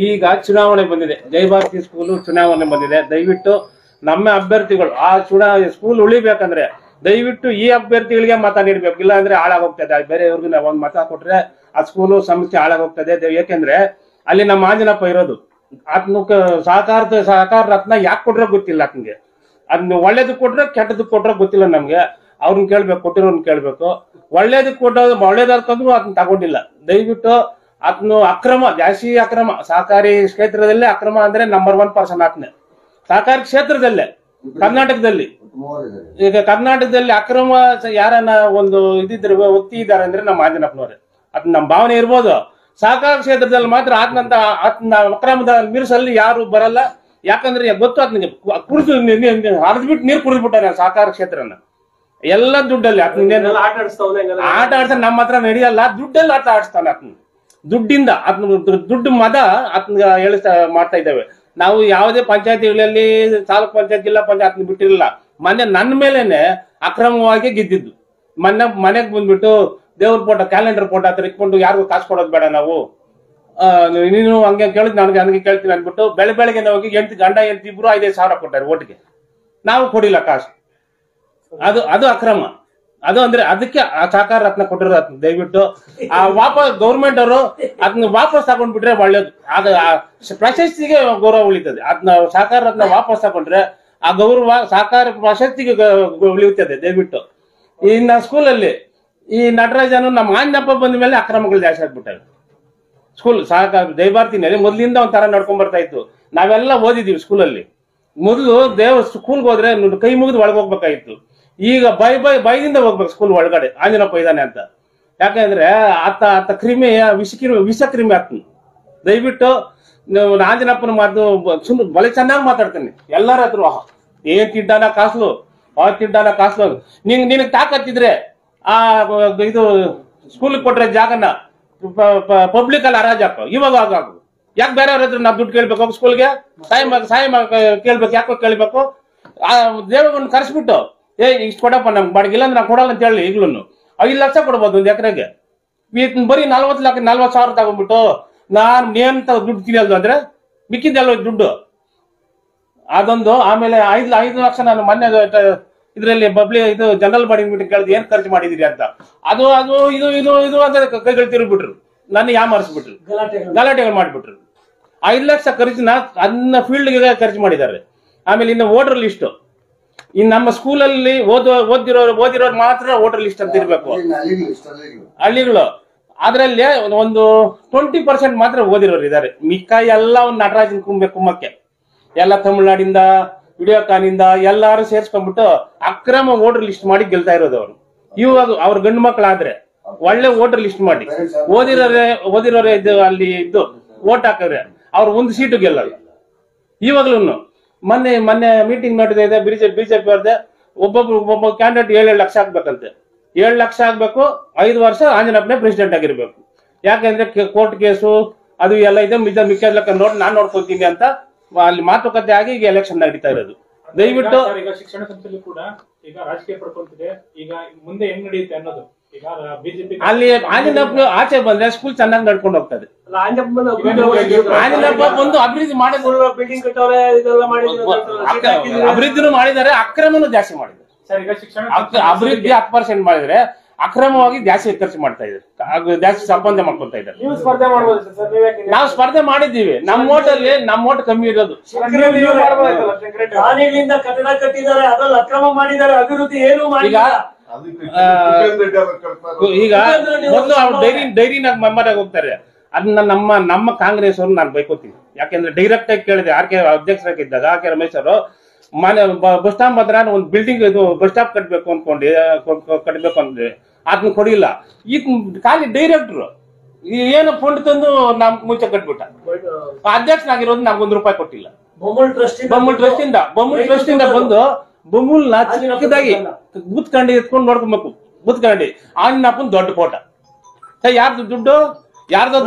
ಈಗ ಚುನಾವಣೆ ಬಂದಿದೆ, ಜಯಭಾರತಿ ಸ್ಕೂಲ್ ಚುನಾವಣೆ ಬಂದಿದೆ. ದಯವಿಟ್ಟು ನಮ್ಮ ಅಭ್ಯರ್ಥಿಗಳು ಆ ಸ್ಕೂಲ್ ಉಳಿಬೇಕಂದ್ರೆ ದಯವಿಟ್ಟು ಈ ಅಭ್ಯರ್ಥಿಗಳಿಗೆ ಮತ ನೀಡಬೇಕು. ಇಲ್ಲ ಅಂದ್ರೆ ಹಾಳಾಗೋಗ್ತದೆ. ಬೇರೆಯವ್ರಿಗೆ ನಾವು ಒಂದು ಮತ ಕೊಟ್ರೆ ಆ ಸ್ಕೂಲು ಸಮಸ್ಯೆ ಹಾಳಾಗೋಗ್ತದೆ. ಯಾಕೆಂದ್ರೆ ಅಲ್ಲಿ ನಮ್ಮ ಆಂಜನಪ್ಪ ಇರೋದು. ಆತ್ನ ಸಹಕಾರ ರತ್ನ ಯಾಕೆ ಕೊಟ್ರೆ ಗೊತ್ತಿಲ್ಲ ಆತನಿಗೆ. ಅದ್ನ ಒಳ್ಳೇದು ಕೊಟ್ರೆ ಕೆಟ್ಟದಕ್ಕೆ ಕೊಟ್ರೆ ಗೊತ್ತಿಲ್ಲ ನಮ್ಗೆ. ಅವ್ರನ್ನ ಕೇಳ್ಬೇಕು, ಕೊಟ್ಟಿರೋನ್ ಕೇಳ್ಬೇಕು. ಒಳ್ಳೇದಕ್ಕೆ ಕೊಟ್ಟೋದು ಒಳ್ಳೇದಕ್ಕಂದ್ರೂ ಅದನ್ನ ತಗೊಂಡಿಲ್ಲ. ದಯವಿಟ್ಟು ಅದನ್ನು ಜಾಸ್ತಿ ಅಕ್ರಮ ಸಹಕಾರಿ ಕ್ಷೇತ್ರದಲ್ಲೇ ಅಕ್ರಮ ಅಂದ್ರೆ ನಂಬರ್ 1 ಪರ್ಸನ್ ಆತ್ನೆ. ಸಹಕಾರಿ ಕ್ಷೇತ್ರದಲ್ಲೇ ಕರ್ನಾಟಕದಲ್ಲಿ ಈಗ ಕರ್ನಾಟಕದಲ್ಲಿ ಅಕ್ರಮ ಯಾರನ್ನ ಒಂದು ಇದಿದ್ರೆ ವ್ಯಕ್ತಿ ಇದ್ದಾರೆ ಅಂದ್ರೆ ನಮ್ಮ ಆಂಜನಪ್ಪನವ್ರೆ. ಅದ್ ನಮ್ಮ ಭಾವನೆ ಇರ್ಬೋದು. ಸಹಕಾರ ಕ್ಷೇತ್ರದಲ್ಲಿ ಮಾತ್ರ ಆತ್ನಂತ ಅಕ್ರಮದ ಮೀರ್ಸಲ್ಲಿ ಯಾರು ಬರಲ್ಲ. ಯಾಕಂದ್ರೆ ಗೊತ್ತು ಆತ್ನಿಗೆ ಕುಡಿದು ಹರಿದ್ಬಿಟ್ಟು ನೀರು ಕುಡಿದ್ಬಿಟ್ಟಾರೆ ಸಹಕಾರ ಕ್ಷೇತ್ರನ. ಎಲ್ಲ ದುಡ್ಡಲ್ಲಿ ಆಟ ಆಡ್ತಾನೆ. ನಮ್ಮ ಹತ್ರ ನಡೆಯಲ್ಲ, ದುಡ್ಡಲ್ಲಿ ಆಟ ಆಡಿಸ್ತಾನೆ ಆತ್ನ. ದುಡ್ಡಿಂದ ದುಡ್ಡು ಮದ ಆತ್ನ ಮಾಡ್ತಾ ಇದ್ದೇವೆ ನಾವು. ಯಾವುದೇ ಪಂಚಾಯತಿಗಳಲ್ಲಿ ತಾಲೂಕ್ ಪಂಚಾಯತ್ ಜಿಲ್ಲಾ ಪಂಚಾಯತ್ ಬಿಟ್ಟಿರಲಿಲ್ಲ. ಮೊನ್ನೆ ನನ್ನ ಮೇಲೇನೆ ಅಕ್ರಮವಾಗಿ ಗೆದ್ದಿದ್ದು. ಮನೆಗೆ ಬಂದ್ಬಿಟ್ಟು ದೇವ್ರ ಫೋಟೋ ಕ್ಯಾಲೆಂಡರ್ ಫೋಟೋ ಹತ್ರ ಇಟ್ಕೊಂಡು ಯಾರಿಗೂ ಕಾಸು ಕೊಡೋದು ಬೇಡ ನಾವು, ನೀನು ಹಂಗೆ ಕೇಳಿದ್ ನನಗೆ ಕೇಳ್ತೀನಿ ಅಂದ್ಬಿಟ್ಟು ಬೆಳಗ್ಗೆ ಹೋಗಿ ಗಂಡ ಹೆಂಡತಿ ಇಬ್ರು 5,000 ಕೊಟ್ಟಾರೆ ಓಟಿಗೆ. ನಾವು ಕೊಡಿಲ್ಲ ಕಾಸು. ಅದು ಅಕ್ರಮ. ಅದು ಅಂದ್ರೆ ಅದಕ್ಕೆ ಆ ಸಹಕಾರ ರತ್ನ ಕೊಟ್ಟಿರೋದು. ಅದನ್ನ ದಯವಿಟ್ಟು ವಾಪಸ್ ಗೌರ್ಮೆಂಟ್ ಅವರು ಅದನ್ನ ವಾಪಸ್ ತಗೊಂಡ್ಬಿಟ್ರೆ ಒಳ್ಳೇದು. ಆಗ ಪ್ರಶಸ್ತಿಗೆ ಗೌರವ ಉಳಿತದೆ. ಅದನ್ನ ಸಹಕಾರ ರತ್ನ ವಾಪಸ್ ತಗೊಂಡ್ರೆ ಆ ಗೌರವ ಸಹಕಾರ ಪ್ರಶಸ್ತಿಗೆ ಉಳಿಯುತ್ತದೆ. ದಯವಿಟ್ಟು ಇನ್ನ ಸ್ಕೂಲಲ್ಲಿ ಈ ನಟರಾಜನು ನಮ್ಮ ಆಂಜನಪ್ಪ ಬಂದ ಮೇಲೆ ಅಕ್ರಮಗಳು ಜಾಸ್ತಿ ಆಗ್ಬಿಟ್ಟಾವೆ. ಸ್ಕೂಲ್ ಸಹಕಾರ ಜಯಭಾರತಿನಲ್ಲಿ ಮೊದಲಿಂದ ಒಂಥರ ನಡ್ಕೊಂಡ್ ಬರ್ತಾ ಇತ್ತು. ನಾವೆಲ್ಲ ಓದಿದೀವಿ ಸ್ಕೂಲಲ್ಲಿ. ಮೊದಲು ಸ್ಕೂಲ್ಗೆ ಹೋದ್ರೆ ಕೈ ಮುಗಿದು ಒಳಗೆ ಹೋಗ್ಬೇಕಾಗಿತ್ತು. ಈಗ ಬೈದಿಂದ ಹೋಗ್ಬೇಕು ಸ್ಕೂಲ್ ಒಳಗಡೆ ಆಂಜನಪ್ಪ ಇದ್ದಾನೆ ಅಂತ. ಯಾಕಂದ್ರೆ ಆತ ಕ್ರಿಮಿ ವಿಷ ಕ್ರಿಮಿ ಆಗ್ತಾನೆ. ದಯವಿಟ್ಟು ಆಂಜನಪ್ಪನ ಮಾತು ಬಲೆ ಚೆನ್ನಾಗಿ ಮಾತಾಡ್ತಾನೆ ಎಲ್ಲರ ಹತ್ರ. ಏನ್ ತಿಡ್ಡಾನ ಕಾಸ್ಲು ತಿಡ್ಡಾನ ಕಾಸ್ಲು. ನಿನಗ್ ತಾಕತ್ತಿದ್ರೆ ಆ ಇದು ಸ್ಕೂಲ್ ಕೊಟ್ರೆ ಜಾಗನ ಪಬ್ಲಿಕ್ ಅಲ್ಲಿ ಹರಾಜಾಕ ಇವಾಗ ಆಗಾಕು. ಯಾಕೆ ಬೇರೆಯವ್ರ ಹತ್ರ ನಾವು ದುಡ್ಡು ಕೇಳ್ಬೇಕು ಸ್ಕೂಲ್ಗೆ? ಸಾಯ ಕೇಳ್ಬೇಕು. ಯಾಕೋ ಕೇಳ್ಬೇಕು? ಆ ದೇವರನ್ನ ಕರೆಸ್ಬಿಟ್ಟು ಇಷ್ಟು ಕೊಡಪ್ಪ ನಮ್ಗೆ ಬಾಡಿಗೆ, ಇಲ್ಲ ಅಂದ್ರೆ ನಾವು ಕೊಡಲ್ಲ ಅಂತ ಹೇಳಿ. ಈಗ್ಲೂ 5 ಲಕ್ಷ ಕೊಡ್ಬೋದು ಒಂದು ಎಕರೆಗೆ. ಬರೀ 40,000 ತಗೊಂಡ್ಬಿಟ್ಟು ನಾನ್ ಏನ್ ದುಡ್ಡು ತಿನ್ನಲ್ದು ಅಂದ್ರೆ ಮಿಕ್ಕಿದ್ದೆಲ್ಲ ದುಡ್ಡು ಅದೊಂದು. ಆಮೇಲೆ 5 ಲಕ್ಷ ನಾನು ಮೊನ್ನೆ ಇದ್ರಲ್ಲಿ ಇದು ಜನರಲ್ ಬಾಡಿ ಮೀಟಿಂಗ್ ಕೇಳಿದ್ ಏನ್ ಖರ್ಚು ಮಾಡಿದಿರಿ ಅಂತ. ಅದು ಇದು ಅಂತ ಕೈಗಳು ತಿರುಗ್ಬಿಟ್ರು. ನನ್ನ ಯಾಮಾರಿಸ್ಬಿಟ್ರು, ಗಲಾಟೆಗಳು ಮಾಡ್ಬಿಟ್ರು. 5 ಲಕ್ಷ ಖರ್ಚಿನ ಅದನ್ನ ಫೀಲ್ಡ್ಗೆ ಖರ್ಚು ಮಾಡಿದ್ದಾರೆ. ಆಮೇಲೆ ಇನ್ನು ವೋಟರ್ ಲಿಸ್ಟ್, ಇನ್ನು ನಮ್ಮ ಸ್ಕೂಲಲ್ಲಿ ಓದಿರೋರು ಮಾತ್ರ ವೋಟರ್ ಲಿಸ್ಟ್ ಅಂತ ಇರ್ಬೇಕು ಹಳ್ಳಿಗಳು. ಅದ್ರಲ್ಲಿ ಒಂದು 20% ಮಾತ್ರ ಓದಿರೋರು ಇದ್ದಾರೆ. ಮಿಕ್ಕ ಎಲ್ಲ ಒಂದು ನಟರಾಜನ್ ಕುಮ್ಮಕ್ಕೆ ಎಲ್ಲ ತಮಿಳ್ನಾಡಿಂದ ವಿಡಿಯೋಕಾನಿಂದ ಎಲ್ಲಾರು ಸೇರ್ಸ್ಕೊಂಡ್ಬಿಟ್ಟು ಅಕ್ರಮ ವೋಟರ್ ಲಿಸ್ಟ್ ಮಾಡಿ ಗೆಲ್ತಾ ಇರೋದು ಅವರು. ಇವಾಗ ಅವ್ರ ಗಂಡು ಮಕ್ಕಳಾದ್ರೆ ಒಳ್ಳೆ ವೋಟರ್ ಲಿಸ್ಟ್ ಮಾಡಿ ಓದಿರೋರೇ ಅಲ್ಲಿ ಇದ್ದು ವೋಟ್ ಹಾಕಿದ್ರೆ ಅವ್ರು ಒಂದು ಸೀಟು ಗೆಲ್ಲಲ್ಲ. ಇವಾಗ್ಲೂ ಮೊನ್ನೆ ಮೀಟಿಂಗ್ ಮಾಡಿದೆ ಬಿಜೆಪಿ ಅವ್ರದ್ದೆ. ಒಬ್ಬ ಕ್ಯಾಂಡಿಡೇಟ್ 7 ಲಕ್ಷ ಹಾಕ್ಬೇಕಂತೆ. 7 ಲಕ್ಷ ಆಗ್ಬೇಕು, 5 ವರ್ಷ ಆಂಜನಪ್ಪನೇ ಪ್ರೆಸಿಡೆಂಟ್ ಆಗಿರ್ಬೇಕು. ಯಾಕೆಂದ್ರೆ ಕೋರ್ಟ್ ಕೇಸು ಅದು ಎಲ್ಲ ಇದೆ, ಮಿಕ್ಕ ನಾನ್ ನೋಡ್ಕೊತೀನಿ ಅಂತ ಅಲ್ಲಿ ಮಾತುಕತೆ ಆಗಿ ಈಗ ಎಲೆಕ್ಷನ್ ನಡೀತಾ ಇರೋದು. ದಯವಿಟ್ಟು ಈಗ ಶಿಕ್ಷಣ ಸಂಸ್ಥೆಯಲ್ಲಿ ಕೂಡ ಈಗ ರಾಜಕೀಯ ಪಡ್ಕೊಳ್ತಿದೆ. ಈಗ ಮುಂದೆ ಹೆಂಗ್ ನಡೆಯುತ್ತೆ ಅನ್ನೋದು ಅಲ್ಲಿ ಆಂಜನಪ್ಪ ಆಚೆ ಬಂದ್ರೆ ಸ್ಕೂಲ್ ಚೆನ್ನಾಗಿ ನಡ್ಕೊಂಡು ಹೋಗ್ತದೆ. ಆಂಜನಪ್ಪ ಬಂದು ಅಭಿವೃದ್ಧಿ ಮಾಡಿದ್ರು, ಬಿಲ್ಡಿಂಗ್ ಕಟ್ಟವ್ರೆ, ಅಭಿವೃದ್ಧಿನೂ ಮಾಡಿದ್ದಾರೆ, ಅಕ್ರಮನೂ ಜಾಸ್ತಿ ಮಾಡಿದ್ದಾರೆ. ಅಭಿವೃದ್ಧಿ 10% ಮಾಡಿದ್ರೆ ಅಕ್ರಮವಾಗಿ ಜಾಸ್ತಿ ಖರ್ಚು ಮಾಡ್ತಾ ಇದ್ದಾರೆ, ಜಾಸ್ತಿ ಸಂಪಾದನೆ ಮಾಡ್ಕೊಳ್ತಾ ಇದ್ದಾರೆ. ನಾವು ಸ್ಪರ್ಧೆ ಮಾಡಿದ್ದೀವಿ. ನಮ್ಮ ಓಟ್ ಕಮ್ಮಿ ಇರೋದು. ಕಟ್ಟಡ ಕಟ್ಟಿದ್ದಾರೆ, ಅದ್ರಲ್ಲಿ ಅಕ್ರಮ ಮಾಡಿದ್ದಾರೆ, ಅಭಿವೃದ್ಧಿ ಏನು ಮಾಡಿಲ್ಲ. ಈಗ ಮೊದಲು ಅವ್ರು ಡೈರಿನಾಗ ಮೆಂಬರ್ ಆಗಿ ಹೋಗ್ತಾರೆ. ಅದನ್ನ ನಮ್ಮ ಕಾಂಗ್ರೆಸ್ ಅವ್ರು ನಾನು ಬೈಕೋತೀನಿ. ಯಾಕೆಂದ್ರೆ ಡೈರೆಕ್ಟ್ ಆಗಿ ಕೇಳಿದೆ ಆರ್.ಕೆ. ಅಧ್ಯಕ್ಷರಾಗಿದ್ದಾಗ ಆರ್.ಕೆ. ರಮೇಶ್ ಅವರು ಬಸ್ ಸ್ಟಾಪ್ ಹತ್ರ ಒಂದು ಬಿಲ್ಡಿಂಗ್ ಇದು ಬಸ್ ಸ್ಟಾಪ್ ಕಟ್ಬೇಕು ಅಂದ್ರೆ ಅದನ್ನ ಕೊಡಿಲ್ಲ. ಈಗ ಖಾಲಿ ಡೈರೆಕ್ಟ್ರು ಏನೋ ಫಂಡ್ ತಂದು ನಮ್ ಮುಂಚೆ ಕಟ್ಬಿಟ್ಟ. ಅಧ್ಯಕ್ಷನಾಗಿರೋದು ನಮ್ಗೊಂದು ರೂಪಾಯಿ ಕೊಟ್ಟಿಲ್ಲ. ಬೊಮ್ಮಲ್ ಟ್ರಸ್ಟ್ ಇಂದ ಬಂದು ಬೊಮ್ಮಲ್ನ ಚಿಕ್ಕದಾಗಿ ಬೂತ್ಕಂಡಿ ಎತ್ಕೊಂಡು ನೋಡ್ಕೊಬೇಕು. ಬೂತ್ಕಂಡಿ ಆಂಜನಪ್ಪನ ದೊಡ್ಡ ಫೋಟೋ. ಯಾರ್ದು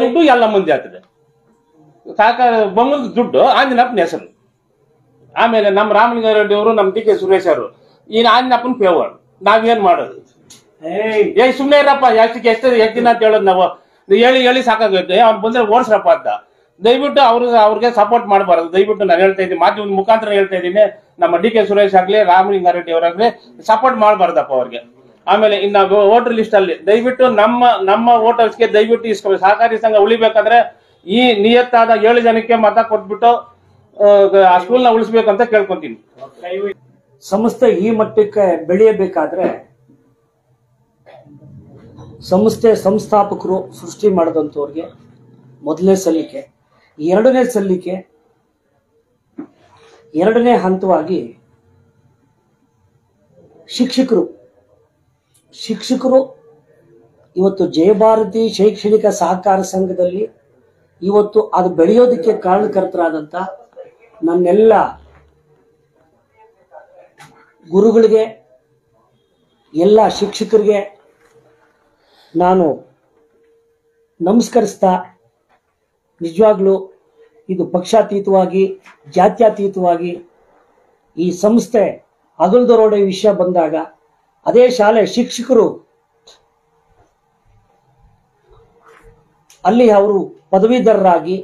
ದುಡ್ಡು ಎಲ್ಲ ಮುಂದೆ ಆಗ್ತದೆ. ಬೊಮ್ಮಲ್ ದುಡ್ಡು ಆಂಜನಪ್ಪನ ಹೆಸರು. ಆಮೇಲೆ ನಮ್ಮ ರಾಮಲಿಂಗಾರೆಡ್ಡಿ ಅವರು, ನಮ್ಮ ಡಿ.ಕೆ. ಸುರೇಶ್ ಅವರು ಈ ಆಂಜನಪ್ಪನ ಫೇವರ್. ನಾವೇನ್ ಮಾಡೋದು? ಸುಮ್ನೆ ಇರಪ್ಪ, ಎಷ್ಟು ದಿನ ಅಂತ ಹೇಳೋದು ನಾವು. ಹೇಳಿ ಸಾಕಾಗುತ್ತೆ. ಅವ್ನು ಬಂದ್ರೆ ಓಡಿಸ್ರಪ್ಪ ಅಂತ. ದಯವಿಟ್ಟು ಅವ್ರಿಗೆ ಸಪೋರ್ಟ್ ಮಾಡಬಾರದು. ದಯವಿಟ್ಟು ನಾನು ಹೇಳ್ತಾ ಇದ್ದೀನಿ, ಮಾಧ್ಯಮದ ಮುಖಾಂತರ ಹೇಳ್ತಾ ಇದ್ದೀನಿ, ನಮ್ಮ ಡಿ ಕೆ ಸುರೇಶ್ ಆಗ್ಲಿ ರಾಮಲಿಂಗಾರೆಡ್ಡಿ ಅವರಾಗ್ಲಿ ಸಪೋರ್ಟ್ ಮಾಡಬಾರ್ದಪ್ಪ ಅವ್ರಿಗೆ. ಆಮೇಲೆ ಇನ್ನ ವೋಟರ್ ಲಿಸ್ಟ್ ಅಲ್ಲಿ ದಯವಿಟ್ಟು ನಮ್ಮ ವೋಟರ್ಸ್ಗೆ ದಯವಿಟ್ಟು ಇಸ್ಕೊಬೇಕು. ಸಹಕಾರಿ ಸಂಘ ಉಳಿಬೇಕಂದ್ರೆ ಈ ನಿಯತ್ತಾದ 7 ಜನಕ್ಕೆ ಮತ ಕೊಟ್ಬಿಟ್ಟು ಆ ಸ್ಕೂಲ್ನ ಉಳಿಸ್ಬೇಕಂತ ಕೇಳ್ಕೊಂತೀನಿ. ಸಂಸ್ಥೆ ಈ ಮಟ್ಟಕ್ಕೆ ಬೆಳೆಯಬೇಕಾದ್ರೆ ಸಂಸ್ಥೆ ಸಂಸ್ಥಾಪಕರು ಸೃಷ್ಟಿ ಮಾಡಿದಂಥವ್ರಿಗೆ ಮೊದಲನೇ ಸಲ್ಲಿಕೆ. ಎರಡನೇ ಹಂತವಾಗಿ ಶಿಕ್ಷಕರು ಇವತ್ತು ಜಯಭಾರತಿ ಶೈಕ್ಷಣಿಕ ಸಹಕಾರ ಸಂಘದಲ್ಲಿ ಇವತ್ತು ಅದು ಬೆಳೆಯೋದಕ್ಕೆ ಕಾರಣಕರ್ತರಾದಂಥ ನನ್ನೆಲ್ಲ ಗುರುಗಳಿಗೆ, ಎಲ್ಲ ಶಿಕ್ಷಕರಿಗೆ ನಾನು ನಮಸ್ಕರಿಸ್ತಾ, ನಿಜವಾಗ್ಲೂ ಇದು ಪಕ್ಷಾತೀತವಾಗಿ ಜಾತ್ಯತೀತವಾಗಿ ಈ ಸಂಸ್ಥೆ ಅಗಲದರೋಡೆ ವಿಷಯ ಬಂದಾಗ ಅದೇ ಶಾಲೆ ಶಿಕ್ಷಕರು ಅಲ್ಲಿ ಅವರು ಪದವೀಧರರಾಗಿ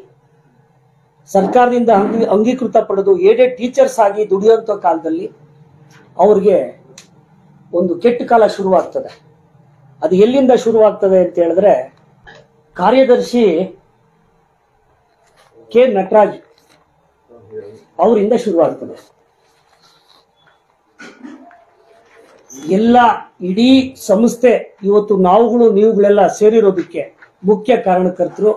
ಸರ್ಕಾರದಿಂದ ಅಂಗೀಕೃತ ಪಡೆದು ಏಡೆಡ್ ಟೀಚರ್ಸ್ ಆಗಿ ದುಡಿಯುವಂಥ ಕಾಲದಲ್ಲಿ ಅವ್ರಿಗೆ ಒಂದು ಕೆಟ್ಟ ಕಾಲ ಶುರುವಾಗ್ತದೆ. ಅದು ಎಲ್ಲಿಂದ ಶುರುವಾಗ್ತದೆ ಅಂತ ಹೇಳಿದ್ರೆ, ಕಾರ್ಯದರ್ಶಿ ಕೆ ನಟರಾಜ್ ಅವರಿಂದ ಶುರುವಾಗ್ತದೆ. ಎಲ್ಲ ಇಡೀ ಸಂಸ್ಥೆ ಇವತ್ತು ನೀವುಗಳೆಲ್ಲ ಸೇರಿರೋದಕ್ಕೆ ಮುಖ್ಯ ಕಾರಣಕರ್ತರು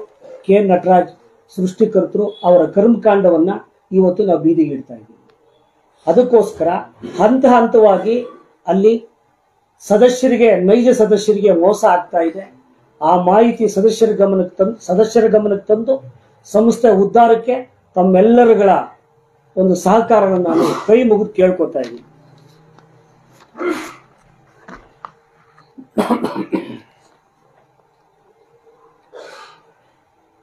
ಕೆ ನಟರಾಜ್, ಸೃಷ್ಟಿಕರ್ತರು. ಅವರ ಕರ್ಮಕಾಂಡವನ್ನ ಇವತ್ತು ನಾವು ಬೀದಿಗೆ ಇಡ್ತಾ ಇದ್ದೀವಿ. ಅದಕ್ಕೋಸ್ಕರ ಹಂತವಾಗಿ ಅಲ್ಲಿ ನೈಜ ಸದಸ್ಯರಿಗೆ ಮೋಸ ಆಗ್ತಾ ಇದೆ. ಆ ಮಾಹಿತಿ ಸದಸ್ಯರ ಗಮನಕ್ಕೆ ತಂದು ಸಂಸ್ಥೆ ಉದ್ಧಾರಕ್ಕೆ ತಮ್ಮೆಲ್ಲರುಗಳ ಒಂದು ಸಹಕಾರವನ್ನು ನಾನು ಕೈ ಮುಗಿದು ಕೇಳ್ಕೊತಾ ಇದ್ದೀನಿ.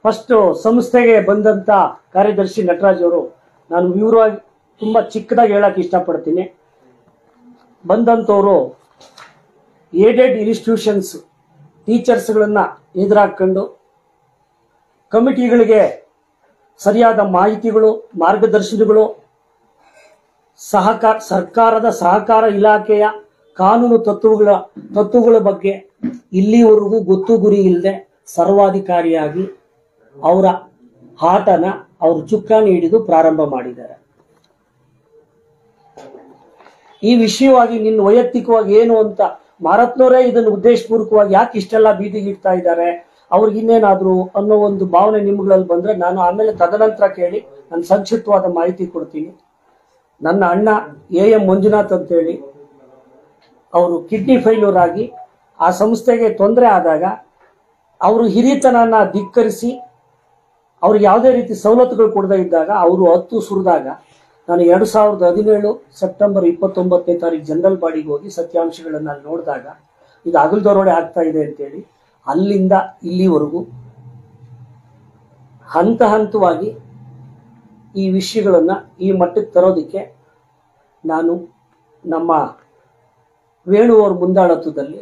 ಫಸ್ಟ್ ಸಂಸ್ಥೆಗೆ ಬಂದಂತ ಕಾರ್ಯದರ್ಶಿ ನಟರಾಜ್ ಅವರು, ನಾನು ವಿವರವಾಗಿ ತುಂಬಾ ಚಿಕ್ಕದಾಗಿ ಹೇಳಕ್ ಇಷ್ಟಪಡ್ತೀನಿ. ಬಂದಂತವರು ಏಡೆಡ್ ಇನ್ಸ್ಟಿಟ್ಯೂಷನ್ಸ್ ಟೀಚರ್ಸ್ಗಳನ್ನ ಎದುರಾಕೊಂಡು ಕಮಿಟಿಗಳಿಗೆ ಸರಿಯಾದ ಮಾಹಿತಿಗಳು, ಮಾರ್ಗದರ್ಶನಗಳು, ಸರ್ಕಾರದ ಸಹಕಾರ ಇಲಾಖೆಯ ಕಾನೂನು ತತ್ವಗಳ ಬಗ್ಗೆ ಇಲ್ಲಿವರೆಗೂ ಗೊತ್ತು ಗುರಿ ಇಲ್ಲದೆ ಸರ್ವಾಧಿಕಾರಿಯಾಗಿ ಅವರ ಆಟನ ಅವರು ಚುಕ್ಕಾಣಿ ಹಿಡಿದು ಪ್ರಾರಂಭ ಮಾಡಿದ್ದಾರೆ. ಈ ವಿಷಯವಾಗಿ ನಿನ್ನ ವೈಯಕ್ತಿಕವಾಗಿ ಏನು ಅಂತ ಮಾರತ್ನವರೇ ಇದನ್ನು ಉದ್ದೇಶಪೂರ್ವಕವಾಗಿ ಯಾಕೆ ಇಷ್ಟೆಲ್ಲ ಬೀದಿಗೆ ಇಡ್ತಾ ಇದ್ದಾರೆ, ಅವ್ರಿಗೆ ಇನ್ನೇನಾದ್ರು ಅನ್ನೋ ಒಂದು ಭಾವನೆ ನಿಮ್ಗಳಲ್ಲಿ ಬಂದ್ರೆ ನಾನು ಆಮೇಲೆ ತದನಂತರ ಕೇಳಿ ನಾನು ಸಂಕ್ಷಿಪ್ತವಾದ ಮಾಹಿತಿ ಕೊಡ್ತೀನಿ. ನನ್ನ ಅಣ್ಣ AM ಮಂಜುನಾಥ್ ಅಂತೇಳಿ ಅವರು ಕಿಡ್ನಿ ಫೇಲ್ಯೂರ್ ಆಗಿ ಆ ಸಂಸ್ಥೆಗೆ ತೊಂದರೆ ಆದಾಗ ಅವರು ಹಿರಿತನನ ಧಿಕ್ಕರಿಸಿ ಅವ್ರಿಗೆ ಯಾವುದೇ ರೀತಿ ಸವಲತ್ತುಗಳು ಕೊಡದೇ ಇದ್ದಾಗ ಅವರು ಹತ್ತು ಸುರಿದಾಗ ನಾನು 2017 ಸೆಪ್ಟೆಂಬರ್ 29ನೇ ತಾರೀಕು ಜನರಲ್ ಬಾಡಿಗೆ ಹೋಗಿ ಸತ್ಯಾಂಶಗಳನ್ನು ನೋಡಿದಾಗ ಇದು ಅಗಲದರೋಡೆ ಆಗ್ತಾ ಇದೆ ಅಂತೇಳಿ ಅಲ್ಲಿಂದ ಇಲ್ಲಿವರೆಗೂ ಹಂತವಾಗಿ ಈ ವಿಷಯಗಳನ್ನು ಈ ಮಟ್ಟಕ್ಕೆ ತರೋದಕ್ಕೆ ನಾನು ನಮ್ಮ ವೇಣುವರ ಮುಂದಾಳತ್ವದಲ್ಲಿ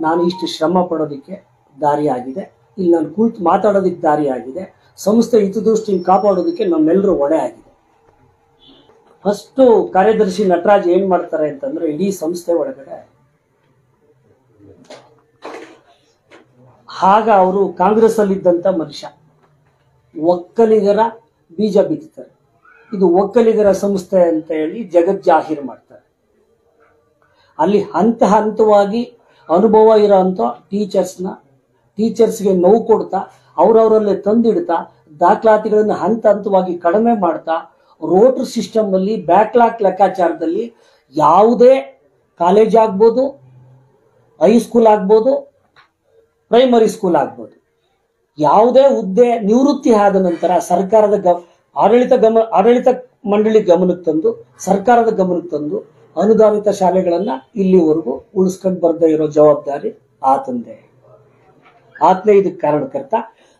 ನಾನು ಇಷ್ಟು ಶ್ರಮ ಪಡೋದಕ್ಕೆ ದಾರಿಯಾಗಿದೆ. ಇಲ್ಲಿ ನಾನು ಕುಳಿತು ಮಾತಾಡೋದಕ್ಕೆ ದಾರಿಯಾಗಿದೆ. ಸಂಸ್ಥೆ ಹಿತದೃಷ್ಟಿಯನ್ನು ಕಾಪಾಡೋದಕ್ಕೆ ನಮ್ಮೆಲ್ಲರೂ ಹೊಣೆ ಆಗಿದೆ. ಫಸ್ಟು ಕಾರ್ಯದರ್ಶಿ ನಟರಾಜ್ ಏನ್ ಮಾಡ್ತಾರೆ ಅಂತಂದ್ರೆ, ಇಡೀ ಸಂಸ್ಥೆ ಒಳಗಡೆ ಆಗ ಅವರು ಕಾಂಗ್ರೆಸ್ ಅಲ್ಲಿ ಇದ್ದಂತ ಮನುಷ್ಯ ಒಕ್ಕಲಿಗರ ಬೀಜ ಬಿತ್ತುತ್ತಾರೆ. ಇದು ಒಕ್ಕಲಿಗರ ಸಂಸ್ಥೆ ಅಂತ ಹೇಳಿ ಜಗಜ್ಜಾಹೀರ್ ಮಾಡ್ತಾರೆ. ಅಲ್ಲಿ ಹಂತವಾಗಿ ಅನುಭವ ಇರೋಂಥ ಟೀಚರ್ಸ್ಗೆ ನೋವು ಕೊಡ್ತಾ ಅವರವರಲ್ಲೇ ತಂದಿಡ್ತಾ ದಾಖಲಾತಿಗಳನ್ನು ಹಂತವಾಗಿ ಕಡಿಮೆ ಮಾಡ್ತಾ ರೋಟರ್ ಸಿಸ್ಟಮ್ ಅಲ್ಲಿ ಬ್ಯಾಕ್ಲಾಗ್ ಲೆಕ್ಕಾಚಾರದಲ್ಲಿ ಯಾವುದೇ ಕಾಲೇಜ್ ಆಗ್ಬೋದು, ಹೈಸ್ಕೂಲ್ ಆಗ್ಬೋದು, ಪ್ರೈಮರಿ ಸ್ಕೂಲ್ ಆಗ್ಬೋದು, ಯಾವುದೇ ಹುದ್ದೆ ನಿವೃತ್ತಿ ಆದ ನಂತರ ಸರ್ಕಾರದ ಆಡಳಿತ ಮಂಡಳಿ ಗಮನಕ್ಕೆ ತಂದು ಸರ್ಕಾರದ ಗಮನಕ್ಕೆ ತಂದು ಅನುದಾನಿತ ಶಾಲೆಗಳನ್ನ ಇಲ್ಲಿವರೆಗೂ ಉಳಿಸ್ಕೊಂಡು ಬರ್ದೇ ಇರೋ ಜವಾಬ್ದಾರಿ ಆತನೇ ಇದಕ್ಕೆ ಕಾರಣಕರ್ತ.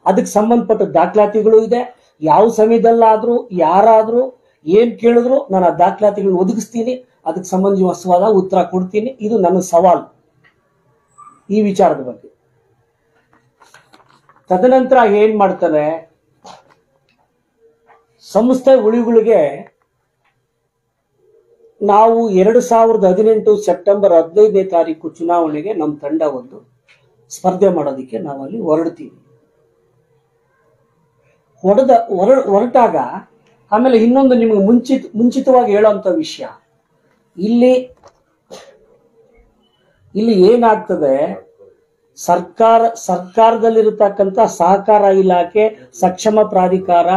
ಅದಕ್ಕೆ ಸಂಬಂಧಪಟ್ಟ ದಾಖಲಾತಿಗಳು ಇದೆ. ಯಾವ ಸಮಯದಲ್ಲಾದ್ರೂ ಯಾರಾದ್ರೂ ಏನ್ ಕೇಳಿದ್ರು ನಾನು ಆ ದಾಖಲಾತಿಗಳನ್ನ ಒದಗಿಸ್ತೀನಿ, ಅದಕ್ಕೆ ಸಂಬಂಧಿಸಿದ ಉತ್ತರ ಕೊಡ್ತೀನಿ. ಇದು ನನ್ನ ಸವಾಲು ಈ ವಿಚಾರದ ಬಗ್ಗೆ. ತದನಂತರ ಏನ್ ಮಾಡ್ತಾರೆ, ಸಂಸ್ಥೆ ಉಳಿಗಳಿಗೆ ನಾವು 2018 ಸೆಪ್ಟೆಂಬರ್ 15ನೇ ತಾರೀಕು ಚುನಾವಣೆಗೆ ನಮ್ಮ ತಂಡ ಒಂದು ಸ್ಪರ್ಧೆ ಮಾಡೋದಕ್ಕೆ ನಾವು ಅಲ್ಲಿ ಹೊರಡ್ತೀವಿ. ಹೊರಟಾಗ ಆಮೇಲೆ ಇನ್ನೊಂದು ನಿಮಗೆ ಮುಂಚಿತವಾಗಿ ಹೇಳೋಂಥ ವಿಷಯ, ಇಲ್ಲಿ ಏನಾಗ್ತದೆ, ಸರ್ಕಾರದಲ್ಲಿರತಕ್ಕಂಥ ಸಹಕಾರ ಇಲಾಖೆ, ಸಕ್ಷಮ ಪ್ರಾಧಿಕಾರ,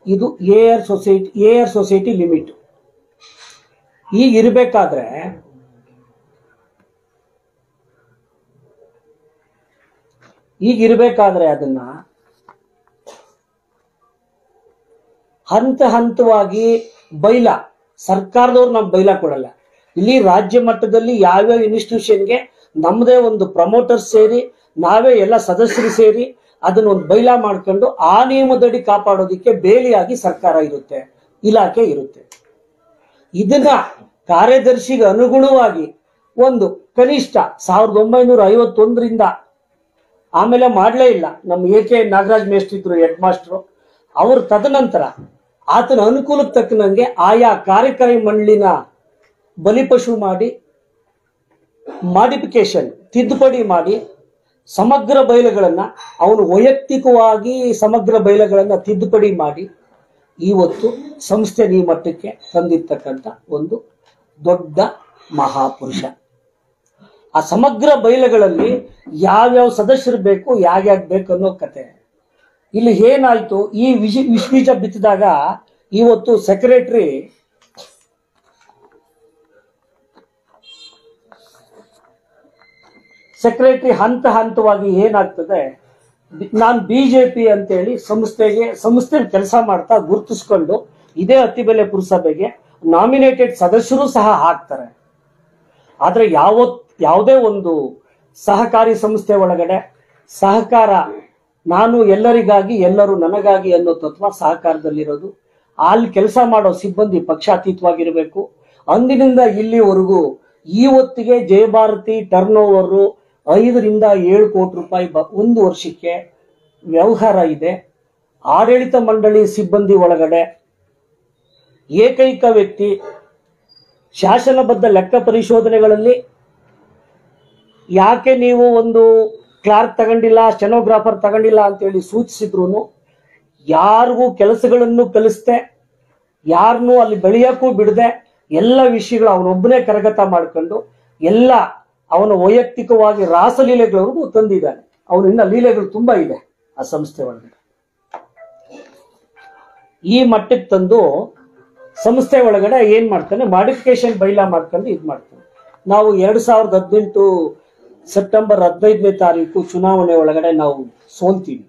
ಇದು ಏರ್ ಸೊಸೈಟಿ ಲಿಮಿಟ್. ಈಗಿರ್ಬೇಕಾದ್ರೆ ಅದನ್ನ ಹಂತವಾಗಿ ಬೈಲ ಸರ್ಕಾರದವ್ರು ನಮ್ಗೆ ಬೈಲ ಕೊಡಲ್ಲ. ಇಲ್ಲಿ ರಾಜ್ಯ ಮಟ್ಟದಲ್ಲಿ ಯಾವ್ಯಾವ ಇನ್ಸ್ಟಿಟ್ಯೂಷನ್ಗೆ ನಮ್ಮದೇ ಒಂದು ಪ್ರಮೋಟರ್ ಸೇರಿ, ನಾವೇ ಎಲ್ಲ ಸದಸ್ಯರು ಸೇರಿ ಅದನ್ನ ಒಂದು ಬೈಲ ಮಾಡ್ಕೊಂಡು ಆ ನಿಯಮದಡಿ ಕಾಪಾಡೋದಿಕ್ಕೆ ಬೇಲಿಯಾಗಿ ಸರ್ಕಾರ ಇರುತ್ತೆ, ಇಲಾಖೆ ಇರುತ್ತೆ. ಇದನ್ನ ಕಾರ್ಯದರ್ಶಿಗೆ ಅನುಗುಣವಾಗಿ ಒಂದು ಕನಿಷ್ಠ 1951ರಿಂದ ಆಮೇಲೆ ಮಾಡಲೇ ಇಲ್ಲ. ನಮ್ಮ AK ನಾಗರಾಜ್ ಮೇಷ್ಟ್ರು ಇದ್ರು ಹೆಡ್ ಮಾಸ್ಟ್ರು, ಅವರು ತದನಂತರ ಆತನ ಅನುಕೂಲಕ್ಕೆ ತಕ್ಕನಂಗೆ ಆಯಾ ಕಾರ್ಯಕಾರಿ ಮಂಡಳಿನ ಬಲಿಪಶು ಮಾಡಿ ಮಾಡಿಫಿಕೇಶನ್ ತಿದ್ದುಪಡಿ ಮಾಡಿ ಸಮಗ್ರ ಬಯಲುಗಳನ್ನ ಅವನು ವೈಯಕ್ತಿಕವಾಗಿ ಸಮಗ್ರ ಬಯಲುಗಳನ್ನ ತಿದ್ದುಪಡಿ ಮಾಡಿ ಇವತ್ತು ಸಂಸ್ಥೆ ಈ ಮಟ್ಟಕ್ಕೆ ತಂದಿರ್ತಕ್ಕಂಥ ಒಂದು ದೊಡ್ಡ ಮಹಾಪುರುಷ. ಆ ಸಮಗ್ರ ಬಯಲುಗಳಲ್ಲಿ ಯಾವ್ಯಾವ ಸದಸ್ಯರು ಬೇಕು, ಯಾವ್ಯಾವ ಬೇಕು ಅನ್ನೋ ಕತೆ. ಇಲ್ಲಿ ಏನಾಯ್ತು, ಈ ವಿಷಬೀಜ ಬಿತ್ತಿದಾಗ ಇವತ್ತು ಸೆಕ್ರೆಟರಿ ಹಂತವಾಗಿ ಏನಾಗ್ತದೆ, ನಾನು BJP ಅಂತೇಳಿ ಸಂಸ್ಥೆ ಕೆಲಸ ಮಾಡ್ತಾ ಗುರುತಿಸ್ಕೊಂಡು ಇದೇ ಅತ್ತಿಬೆಲೆ ಪುರಸಭೆಗೆ ನಾಮಿನೇಟೆಡ್ ಸದಸ್ಯರು ಸಹ ಹಾಕ್ತಾರೆ. ಆದ್ರೆ ಯಾವುದೇ ಒಂದು ಸಹಕಾರಿ ಸಂಸ್ಥೆ ಒಳಗಡೆ ಸಹಕಾರ, ನಾನು ಎಲ್ಲರಿಗಾಗಿ ಎಲ್ಲರೂ ನನಗಾಗಿ ಅನ್ನೋ ತತ್ವ ಸಹಕಾರದಲ್ಲಿರೋದು. ಅಲ್ಲಿ ಕೆಲಸ ಮಾಡೋ ಸಿಬ್ಬಂದಿ ಪಕ್ಷಾತೀತವಾಗಿರಬೇಕು. ಅಂದಿನಿಂದ ಇಲ್ಲಿವರೆಗೂ ಇವತ್ತಿಗೆ ಜಯಭಾರತಿ ಟರ್ನ್ ಓವರು 5 ರಿಂದ 7 ಕೋಟಿ ರೂಪಾಯಿ ಒಂದು ವರ್ಷಕ್ಕೆ ವ್ಯವಹಾರ ಇದೆ. ಆಡಳಿತ ಮಂಡಳಿ ಸಿಬ್ಬಂದಿ ಒಳಗಡೆ ಏಕೈಕ ವ್ಯಕ್ತಿ ಶಾಸನಬದ್ಧ ಲೆಕ್ಕ ಪರಿಶೋಧನೆಗಳಲ್ಲಿ ಯಾಕೆ ನೀವು ಒಂದು ಕ್ಲಾರ್ಕ್ ತಗೊಂಡಿಲ್ಲ, ಸ್ಟೆನೋಗ್ರಾಫರ್ ತಗೊಂಡಿಲ್ಲ ಅಂತೇಳಿ ಸೂಚಿಸಿದ್ರು ಯಾರಿಗೂ ಕೆಲಸಗಳನ್ನು ಕಲಿಸ್ದೆ, ಯಾರನ್ನೂ ಅಲ್ಲಿ ಬೆಳೆಯೋಕ್ಕೂ ಬಿಡದೆ ಎಲ್ಲ ವಿಷಯಗಳು ಅವನೊಬ್ಬನೇ ಕರಗತ ಮಾಡ್ಕೊಂಡು ಎಲ್ಲ ಅವನ ವೈಯಕ್ತಿಕವಾಗಿ ರಾಸಲೀಲೆಗಳವರೆಗೂ ತಂದಿದ್ದಾನೆ. ಅವನಿಂದ ಲೀಲೆಗಳು ತುಂಬಾ ಇದೆ ಆ ಸಂಸ್ಥೆ ಒಳಗಡೆ. ಈ ಮಟ್ಟಕ್ಕೆ ತಂದು ಸಂಸ್ಥೆ ಒಳಗಡೆ ಏನ್ ಮಾಡ್ತಾನೆ, ಮಾಡಿಫಿಕೇಶನ್ ಬೈಲಾ ಮಾಡ್ಕೊಂಡು ಇದು ಮಾಡ್ತಾನೆ. ನಾವು 2018 ಸೆಪ್ಟೆಂಬರ್ 15ನೇ ತಾರೀಕು ಚುನಾವಣೆ ಒಳಗಡೆ ನಾವು ಸೋಲ್ತೀವಿ.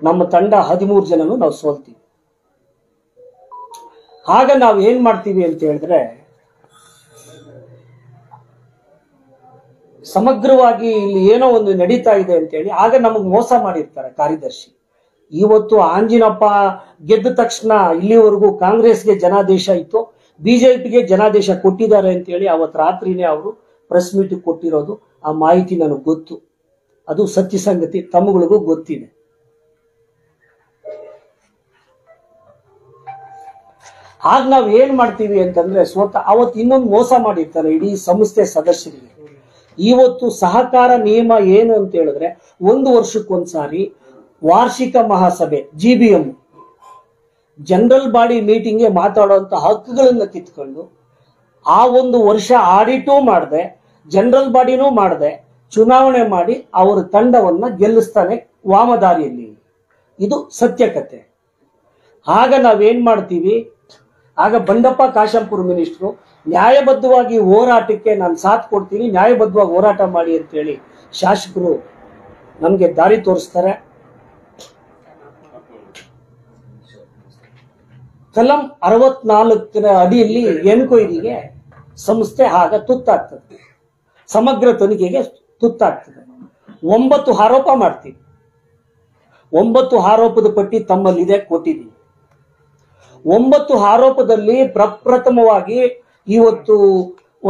ನಮ್ಮ ತಂಡ 13 ಜನನು ನಾವು ಸೋಲ್ತೀವಿ. ಆಗ ನಾವು ಏನ್ ಮಾಡ್ತೀವಿ ಅಂತ ಹೇಳಿದ್ರೆ, ಸಮಗ್ರವಾಗಿ ಇಲ್ಲಿ ಏನೋ ಒಂದು ನಡೀತಾ ಇದೆ ಅಂತೇಳಿ ಆಗ ನಮಗ್ ಮೋಸ ಮಾಡಿರ್ತಾರೆ ಕಾರ್ಯದರ್ಶಿ. ಇವತ್ತು ಆಂಜಿನಪ್ಪ ಗೆದ್ದ ತಕ್ಷಣ ಇಲ್ಲಿವರೆಗೂ ಕಾಂಗ್ರೆಸ್ಗೆ ಜನಾದೇಶ ಇತ್ತು, BJPಗೆ ಜನಾದೇಶ ಕೊಟ್ಟಿದ್ದಾರೆ ಅಂತೇಳಿ ಅವತ್ತು ರಾತ್ರಿನೇ ಅವರು ಪ್ರೆಸ್ ಮೀಟ್ ಕೊಟ್ಟಿರೋದು. ಆ ಮಾಹಿತಿ ನನಗೆ ಗೊತ್ತು, ಅದು ಸತ್ಯ ಸಂಗತಿ, ತಮ್ಮಗಳಿಗೂ ಗೊತ್ತಿದೆ. ಆಗ ನಾವ್ ಏನ್ ಮಾಡ್ತೀವಿ ಅಂತಂದ್ರೆ, ಸ್ವತಃ ಅವತ್ತು ಇನ್ನೊಂದು ಮೋಸ ಮಾಡಿರ್ತಾರೆ ಇಡೀ ಸಂಸ್ಥೆ ಸದಸ್ಯರಿಗೆ. ಇವತ್ತು ಸಹಕಾರ ನಿಯಮ ಏನು ಅಂತ ಹೇಳಿದ್ರೆ, 1 ವರ್ಷಕ್ಕೊಂದ್ಸಾರಿ ವಾರ್ಷಿಕ ಮಹಾಸಭೆ GBM ಜನರಲ್ ಬಾಡಿ ಮೀಟಿಂಗ್ಗೆ ಮಾತಾಡುವಂತ ಹಕ್ಕುಗಳನ್ನ ಕಿತ್ಕೊಂಡು ಆ ಒಂದು ವರ್ಷ ಆಡಿಟೂ ಮಾಡದೆ, ಜನರಲ್ ಬಾಡಿನೂ ಮಾಡದೆ ಚುನಾವಣೆ ಮಾಡಿ ಅವರ ತಂಡವನ್ನ ಗೆಲ್ಲಿಸ್ತಾನೆ ವಾಮದಾರಿಯಲ್ಲಿ. ಇದು ಸತ್ಯಕತೆ. ಆಗ ನಾವೇನ್ ಮಾಡ್ತೀವಿ, ಆಗ ಬಂಡಪ್ಪ ಕಾಶಂಪುರ ಮಿನಿಸ್ಟ್ರು ನ್ಯಾಯಬದ್ಧವಾಗಿ ಹೋರಾಟಕ್ಕೆ ನಾನು ಸಾಥ್ ಕೊಡ್ತೀನಿ, ನ್ಯಾಯಬದ್ಧವಾಗಿ ಹೋರಾಟ ಮಾಡಿ ಅಂತೇಳಿ ಶಾಸಕರು ನಮ್ಗೆ ದಾರಿ ತೋರಿಸ್ತಾರೆ. ಕಲಂ 64ರ ಅಡಿಯಲ್ಲಿ ಎನ್ಕ್ವೈರಿಗೆ ಸಂಸ್ಥೆ ಆಗ ತುತ್ತಾಗ್ತದೆ, ಸಮಗ್ರ ತನಿಖೆಗೆ ತುತ್ತಾಗ್ತದೆ. 9 ಆರೋಪ ಮಾಡ್ತೀವಿ. 9 ಆರೋಪದ ಪಟ್ಟಿ ತಮ್ಮಲ್ಲಿದೆ, ಕೊಟ್ಟಿದ್ದೀವಿ. 9 ಆರೋಪದಲ್ಲಿ ಪ್ರಪ್ರಥಮವಾಗಿ ಇವತ್ತು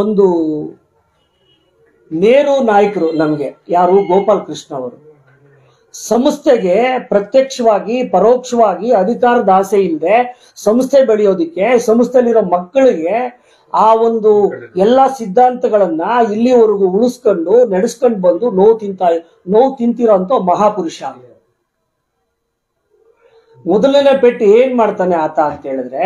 ಒಂದು ಮೇರು ನಾಯಕರು ನಮ್ಗೆ, ಯಾರು ಗೋಪಾಲ್ ಕೃಷ್ಣ ಅವರು ಸಂಸ್ಥೆಗೆ ಪ್ರತ್ಯಕ್ಷವಾಗಿ ಪರೋಕ್ಷವಾಗಿ ಅಧಿಕಾರದ ಆಸೆ ಇಲ್ಲದೆ ಸಂಸ್ಥೆ ಬೆಳೆಯೋದಿಕ್ಕೆ ಸಂಸ್ಥೆಯಲ್ಲಿರೋ ಮಕ್ಕಳಿಗೆ ಆ ಒಂದು ಎಲ್ಲಾ ಸಿದ್ಧಾಂತಗಳನ್ನ ಇಲ್ಲಿವರೆಗೂ ಉಳಿಸ್ಕೊಂಡು ನಡೆಸ್ಕೊಂಡು ಬಂದು ನೋವು ತಿಂತಿರೋಂಥ ಮಹಾಪುರುಷ. ಮೊದಲನೇ ಪೆಟ್ಟು ಏನ್ ಮಾಡ್ತಾನೆ ಆತ ಅಂತ ಹೇಳಿದ್ರೆ,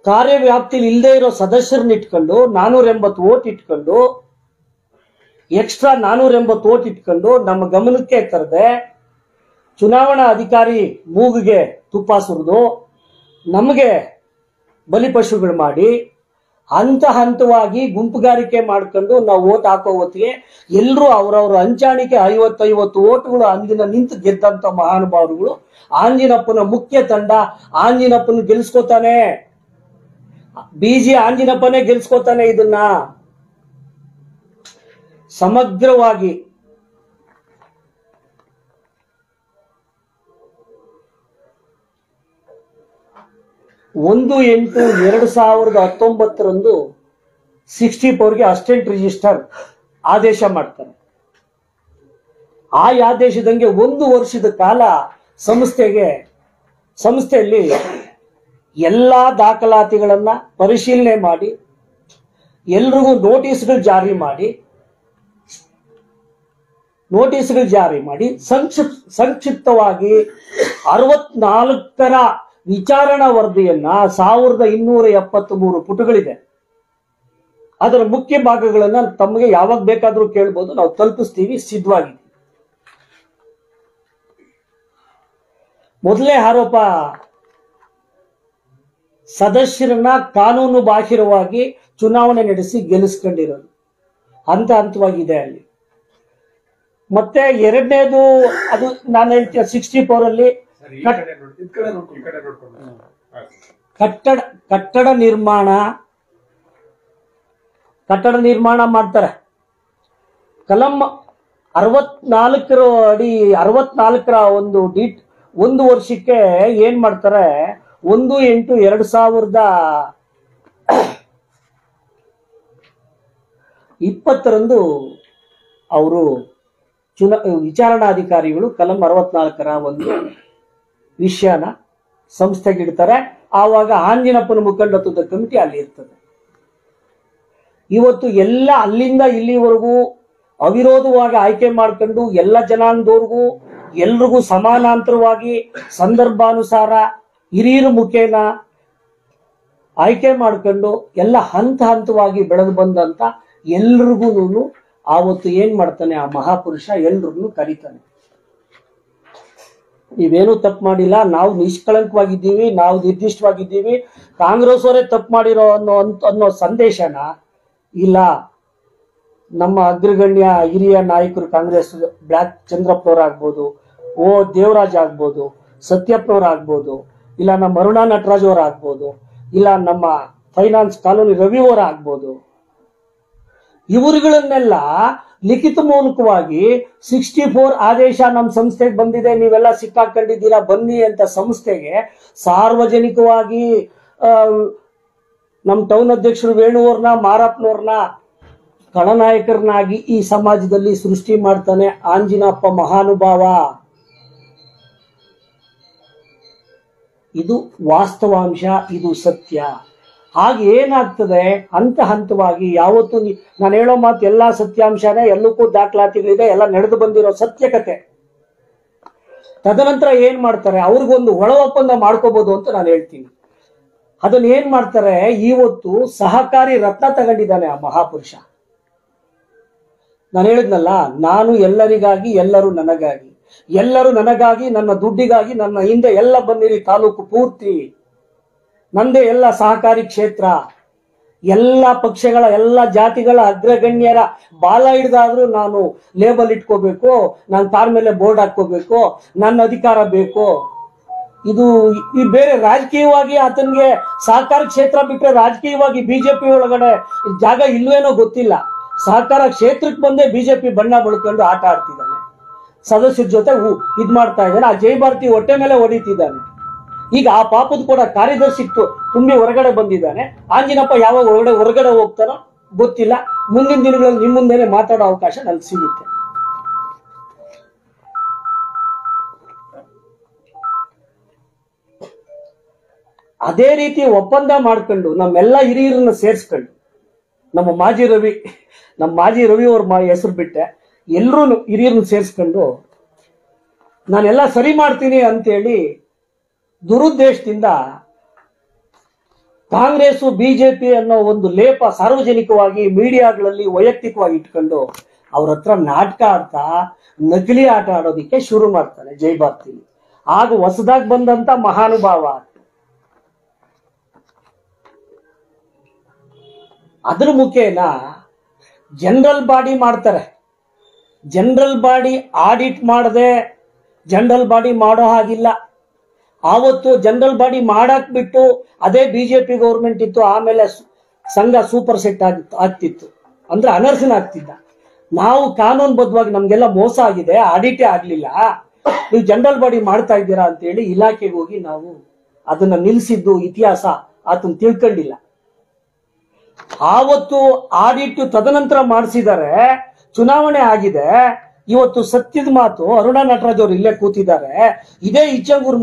ಕಾರ್ಯವ್ಯಾಪ್ತಿಲಿ ಇಲ್ಲದೆ ಇರೋ ಸದಸ್ಯರನ್ನ ಇಟ್ಕೊಂಡು 480 ಓಟ್ ಇಟ್ಕೊಂಡು ಎಕ್ಸ್ಟ್ರಾ 480 ಓಟ್ ಇಟ್ಕೊಂಡು ನಮ್ಮ ಗಮನಕ್ಕೆ ತರದೆ ಚುನಾವಣಾ ಅಧಿಕಾರಿ ಮೂಗಿಗೆ ತುಪ್ಪ ಸುರಿದು ನಮಗೆ ಬಲಿಪಶುಗಳು ಮಾಡಿ ಹಂತವಾಗಿ ಗುಂಪುಗಾರಿಕೆ ಮಾಡ್ಕೊಂಡು ನಾವು ಓಟ್ ಹಾಕೋ ಹೊತ್ತಿಗೆ ಎಲ್ಲರೂ ಅವರವರ ಹಂಚಾಣಿಕೆ 50-50 ಓಟ್ಗಳು ಅಂದಿನ ನಿಂತು ಗೆದ್ದಂತ ಮಹಾನುಭಾವರುಗಳು. ಆಂಜಿನಪ್ಪನ ಮುಖ್ಯ ತಂಡ ಆಂಜಿನಪ್ಪನ ಗೆಲ್ಸ್ಕೊತಾನೆ, ಬಿಜಿ ಆಂಜಿನಪ್ಪನೇ ಗೆಲ್ಸ್ಕೊತಾನೆ. ಇದನ್ನ ಸಮಗ್ರವಾಗಿ ಒಂದು 8/2019 64ಗೆ ಅಸಿಸ್ಟೆಂಟ್ ರಿಜಿಸ್ಟರ್ ಆದೇಶ ಮಾಡ್ತಾರೆ. ಆ ಆದೇಶದಂಗೆ 1 ವರ್ಷದ ಕಾಲ ಸಂಸ್ಥೆಯಲ್ಲಿ ಎಲ್ಲಾ ದಾಖಲಾತಿಗಳನ್ನ ಪರಿಶೀಲನೆ ಮಾಡಿ ಎಲ್ರಿಗೂ ನೋಟಿಸ್ಗಳು ಜಾರಿ ಮಾಡಿ ಸಂಕ್ಷಿಪ್ತವಾಗಿ 64ರ ವಿಚಾರಣಾ ವರದಿಯನ್ನ 1273 ಪುಟಗಳಿದೆ. ಅದರ ಮುಖ್ಯ ಭಾಗಗಳನ್ನ ತಮಗೆ ಯಾವಾಗ ಬೇಕಾದ್ರೂ ಕೇಳ್ಬೋದು, ನಾವು ತಲುಪಿಸ್ತೀವಿ, ಸಿದ್ಧವಾಗಿದ್ದೀವಿ. ಮೊದಲನೇ ಆರೋಪ, ಸದಸ್ಯರನ್ನ ಕಾನೂನು ಬಾಹಿರವಾಗಿ ಚುನಾವಣೆ ನಡೆಸಿ ಗೆಲ್ಲಿಸ್ಕೊಂಡಿರೋದು ಹಂತವಾಗಿದೆ ಅಲ್ಲಿ. ಮತ್ತೆ ಎರಡನೇದು, ಅದು ನಾನು ಹೇಳ್ತೀನಿ 64 ಅಲ್ಲಿ ಕಟ್ಟಡ ನಿರ್ಮಾಣ ಮಾಡ್ತಾರೆ. ಕಲಂ 64ರ ಒಂದು ವರ್ಷಕ್ಕೆ ಏನ್ ಮಾಡ್ತಾರೆ, 1/8/2020 ಅವರು ವಿಚಾರಣಾಧಿಕಾರಿಗಳು ಕಲಂ 64ರ ಒಂದು ವಿಷಯನ ಸಂಸ್ಥೆಗೆ ಇಡ್ತಾರೆ. ಆವಾಗ ಆಂಜಿನಪ್ಪನ ಮುಖಂಡತ್ವದ ಕಮಿಟಿ ಅಲ್ಲಿ ಇರ್ತದೆ. ಇವತ್ತು ಎಲ್ಲ ಅಲ್ಲಿಂದ ಇಲ್ಲಿವರೆಗೂ ಅವಿರೋಧವಾಗಿ ಆಯ್ಕೆ ಮಾಡ್ಕೊಂಡು ಎಲ್ಲ ಜನಾಂಗದವ್ರಿಗೂ ಎಲ್ರಿಗೂ ಸಮಾನಾಂತರವಾಗಿ ಸಂದರ್ಭಾನುಸಾರ ಹಿರಿಯರ ಮುಖೇನ ಆಯ್ಕೆ ಮಾಡ್ಕೊಂಡು ಎಲ್ಲ ಹಂತವಾಗಿ ಬೆಳೆದು ಬಂದಂತ ಎಲ್ರಿಗೂ ಆವತ್ತು ಏನ್ ಮಾಡ್ತಾನೆ ಆ ಮಹಾಪುರುಷ, ಎಲ್ರಿಗೂ ಕರೀತಾನೆ. ನೀವೇನು ತಪ್ಪು ಮಾಡಿಲ್ಲ, ನಾವು ನಿಷ್ಕಳಂಕವಾಗಿದ್ದೀವಿ, ನಾವು ನಿರ್ದಿಷ್ಟವಾಗಿದ್ದೀವಿ, ಕಾಂಗ್ರೆಸ್ ಅವರೇ ತಪ್ಪು ಮಾಡಿರೋ ಅನ್ನೋ ಸಂದೇಶನ ಇಲ್ಲ. ನಮ್ಮ ಅಗ್ರಗಣ್ಯ ಹಿರಿಯ ನಾಯಕರು ಕಾಂಗ್ರೆಸ್, ಬ್ಲಾಕ್ ಚಂದ್ರಪ್ಪನವರಾಗ್ಬೋದು, ದೇವರಾಜ್ ಆಗ್ಬೋದು, ಸತ್ಯಪ್ಪನವರಾಗ್ಬೋದು, ಇಲ್ಲ ನಮ್ಮ ಅರುಣಾ ನಟರಾಜ್ ಅವರ ಆಗ್ಬೋದು, ಇಲ್ಲ ನಮ್ಮ ಫೈನಾನ್ಸ್ ಕಾಲೋನಿ ರವಿ ಅವರ ಆಗ್ಬೋದು, ಇವರುಗಳನ್ನೆಲ್ಲ ಲಿಖಿತ ಮೂಲಕವಾಗಿ 64 ಆದೇಶ ನಮ್ಮ ಸಂಸ್ಥೆಗೆ ಬಂದಿದೆ, ನೀವೆಲ್ಲ ಸಿಕ್ಕಾಕೊಂಡಿದ್ದೀರಾ ಬನ್ನಿ ಅಂತ ಸಂಸ್ಥೆಗೆ ಸಾರ್ವಜನಿಕವಾಗಿ ನಮ್ಮ ಟೌನ್ ಅಧ್ಯಕ್ಷರು ವೇಣುವರ್ನ ಮಾರಪ್ಪನವ್ರನ್ನ ಖಳನಾಯಕರನ್ನಾಗಿ ಈ ಸಮಾಜದಲ್ಲಿ ಸೃಷ್ಟಿ ಮಾಡ್ತಾನೆ ಆಂಜಿನಪ್ಪ ಮಹಾನುಭಾವ. ಇದು ವಾಸ್ತವಾಂಶ, ಇದು ಸತ್ಯ. ಹಾಗೆ ಏನಾಗ್ತದೆ ಹಂತವಾಗಿ ಯಾವತ್ತು ನಾನು ಹೇಳೋ ಮಾತು ಎಲ್ಲಾ ಸತ್ಯಾಂಶನೇ, ಎಲ್ಲಕ್ಕೂ ದಾಖಲಾತಿಗಳಿದೆ, ಎಲ್ಲ ನಡೆದು ಬಂದಿರೋ ಸತ್ಯ ಕತೆ. ತದನಂತರ ಏನ್ ಮಾಡ್ತಾರೆ, ಅವ್ರಿಗೊಂದು ಒಳ ಒಪ್ಪಂದ ಮಾಡ್ಕೋಬಹುದು ಅಂತ ನಾನು ಹೇಳ್ತೀನಿ. ಅದನ್ನ ಏನ್ ಮಾಡ್ತಾರೆ, ಇವತ್ತು ಸಹಕಾರಿ ರತ್ನ ತಗೊಂಡಿದ್ದಾನೆ ಆ ಮಹಾಪುರುಷ. ನಾನು ಹೇಳಿದ್ನಲ್ಲ, ನಾನು ಎಲ್ಲರಿಗಾಗಿ ಎಲ್ಲರೂ ನನಗಾಗಿ, ಎಲ್ಲರೂ ನನಗಾಗಿ, ನನ್ನ ದುಡ್ಡಿಗಾಗಿ, ನನ್ನ ಹಿಂದೆ ಎಲ್ಲ ಬನ್ನಿರಿ ತಾಲೂಕು ಪೂರ್ತಿ ನಂದೇ ಎಲ್ಲ ಸಹಕಾರಿ ಕ್ಷೇತ್ರ, ಎಲ್ಲ ಪಕ್ಷಗಳ ಎಲ್ಲ ಜಾತಿಗಳ ಅಗ್ರಗಣ್ಯರ ಬಾಲ ಹಿಡ್ದಾದ್ರೂ ನಾನು ಲೇಬಲ್ ಇಟ್ಕೋಬೇಕು, ನಾನು ಕಾರ್ ಮೇಲೆ ಬೋರ್ಡ್ ಹಾಕೋಬೇಕು, ನನ್ನ ಅಧಿಕಾರ ಬೇಕು. ಇದು ಈ ಬೇರೆ ರಾಜಕೀಯವಾಗಿ ಆತನಿಗೆ ಸಹಕಾರ ಕ್ಷೇತ್ರ ಬಿಟ್ಟರೆ ರಾಜಕೀಯವಾಗಿ ಬಿಜೆಪಿ ಒಳಗಡೆ ಜಾಗ ಇಲ್ವೇನೋ ಗೊತ್ತಿಲ್ಲ. ಸಹಕಾರ ಕ್ಷೇತ್ರಕ್ಕೆ ಬಂದೇ ಬಿಜೆಪಿ ಬಣ್ಣ ಬಳ್ಕೊಂಡು ಆಟ ಆಡ್ತಿದ್ದಾನೆ, ಸದಸ್ಯರ ಜೊತೆ ಇದ್ ಮಾಡ್ತಾ ಇದ್ದಾನೆ. ಆ ಜಯಭಾರತಿ ಹೊಟ್ಟೆ ಮೇಲೆ ಹೊಡಿತಿದ್ದಾನೆ. ಈಗ ಆ ಪಾಪದ ಕೂಡ ಕಾರ್ಯದರ್ಶಿ ತುಂಬಿ ಹೊರಗಡೆ ಬಂದಿದ್ದಾನೆ. ಆಂಜಿನಪ್ಪ ಯಾವಾಗ ಹೊರಗಡೆ ಹೋಗ್ತಾನೋ ಗೊತ್ತಿಲ್ಲ. ಮುಂದಿನ ದಿನಗಳಲ್ಲಿ ನಿಮ್ಮ ಮುಂದೆನೆ ಮಾತಾಡೋ ಅವಕಾಶ ನನಗೆ ಸಿಗುತ್ತೆ. ಅದೇ ರೀತಿ ಒಪ್ಪಂದ ಮಾಡ್ಕೊಂಡು ನಮ್ಮೆಲ್ಲ ಹಿರಿಯರನ್ನ ಸೇರಿಸ್ಕೊಂಡು ನಮ್ಮ ಮಾಜಿ ರವಿ ಅವ್ರ ಹೆಸರು ಬಿಟ್ಟೆ ಎಲ್ಲರೂ ಹಿರಿಯರನ್ನ ಸೇರಿಸ್ಕೊಂಡು ನಾನೆಲ್ಲ ಸರಿ ಮಾಡ್ತೀನಿ ಅಂತೇಳಿ ದುರುದ್ದೇಶದಿಂದ ಕಾಂಗ್ರೆಸ್ ಬಿಜೆಪಿ ಅನ್ನೋ ಒಂದು ಲೇಪ ಸಾರ್ವಜನಿಕವಾಗಿ ಮೀಡಿಯಾಗಳಲ್ಲಿ ವೈಯಕ್ತಿಕವಾಗಿ ಇಟ್ಕೊಂಡು ಅವ್ರ ಹತ್ರ ನಾಟಕ ಆಡ್ತಾ ನಕಲಿ ಆಟ ಆಡೋದಿಕ್ಕೆ ಶುರು ಮಾಡ್ತಾನೆ ಜೈ ಭಾರತಿ. ಆಗ ಹೊಸದಾಗಿ ಬಂದಂತ ಮಹಾನುಭಾವ ಅದ್ರ ಮುಖೇನ ಜನರಲ್ ಬಾಡಿ ಮಾಡ್ತಾರೆ. ಜನರಲ್ ಬಾಡಿ ಆಡಿಟ್ ಮಾಡದೆ ಜನರಲ್ ಬಾಡಿ ಮಾಡೋ ಹಾಗಿಲ್ಲ. ಆವತ್ತು ಜನರಲ್ ಬಾಡಿ ಮಾಡಕ್ ಬಿಟ್ಟು ಅದೇ ಬಿಜೆಪಿ ಗೌರ್ಮೆಂಟ್ ಇತ್ತು, ಆಮೇಲೆ ಸಂಘ ಸೂಪರ್ ಸೆಟ್ ಆಗ್ತಿತ್ತು, ಅಂದ್ರೆ ಅನರ್ಹನ ಆಗ್ತಿದ್ದ. ನಾವು ಕಾನೂನುಬದ್ಧವಾಗಿ ನಮ್ಗೆಲ್ಲ ಮೋಸ ಆಗಿದೆ, ಆಡಿಟೇ ಆಗ್ಲಿಲ್ಲ, ನೀವು ಜನರಲ್ ಬಾಡಿ ಮಾಡ್ತಾ ಇದ್ದೀರಾ ಅಂತ ಹೇಳಿ ಇಲಾಖೆಗೆ ಹೋಗಿ ನಾವು ಅದನ್ನ ನಿಲ್ಸಿದ್ದು ಇತಿಹಾಸ ಆತನ ತಿಳ್ಕೊಂಡಿಲ್ಲ. ಆವತ್ತು ಆಡಿಟ್ ತದನಂತರ ಮಾಡಿಸಿದ್ದಾರೆ, ಚುನಾವಣೆ ಆಗಿದೆ. ಇವತ್ತು ಸತ್ಯದ ಮಾತು ಅರುಣಾ ನಟರಾಜ್ ಅವರು ಇಲ್ಲೇ ಕೂತಿದ್ದಾರೆ. ಇದೇ ಇಚ್ಚಂಗೂರು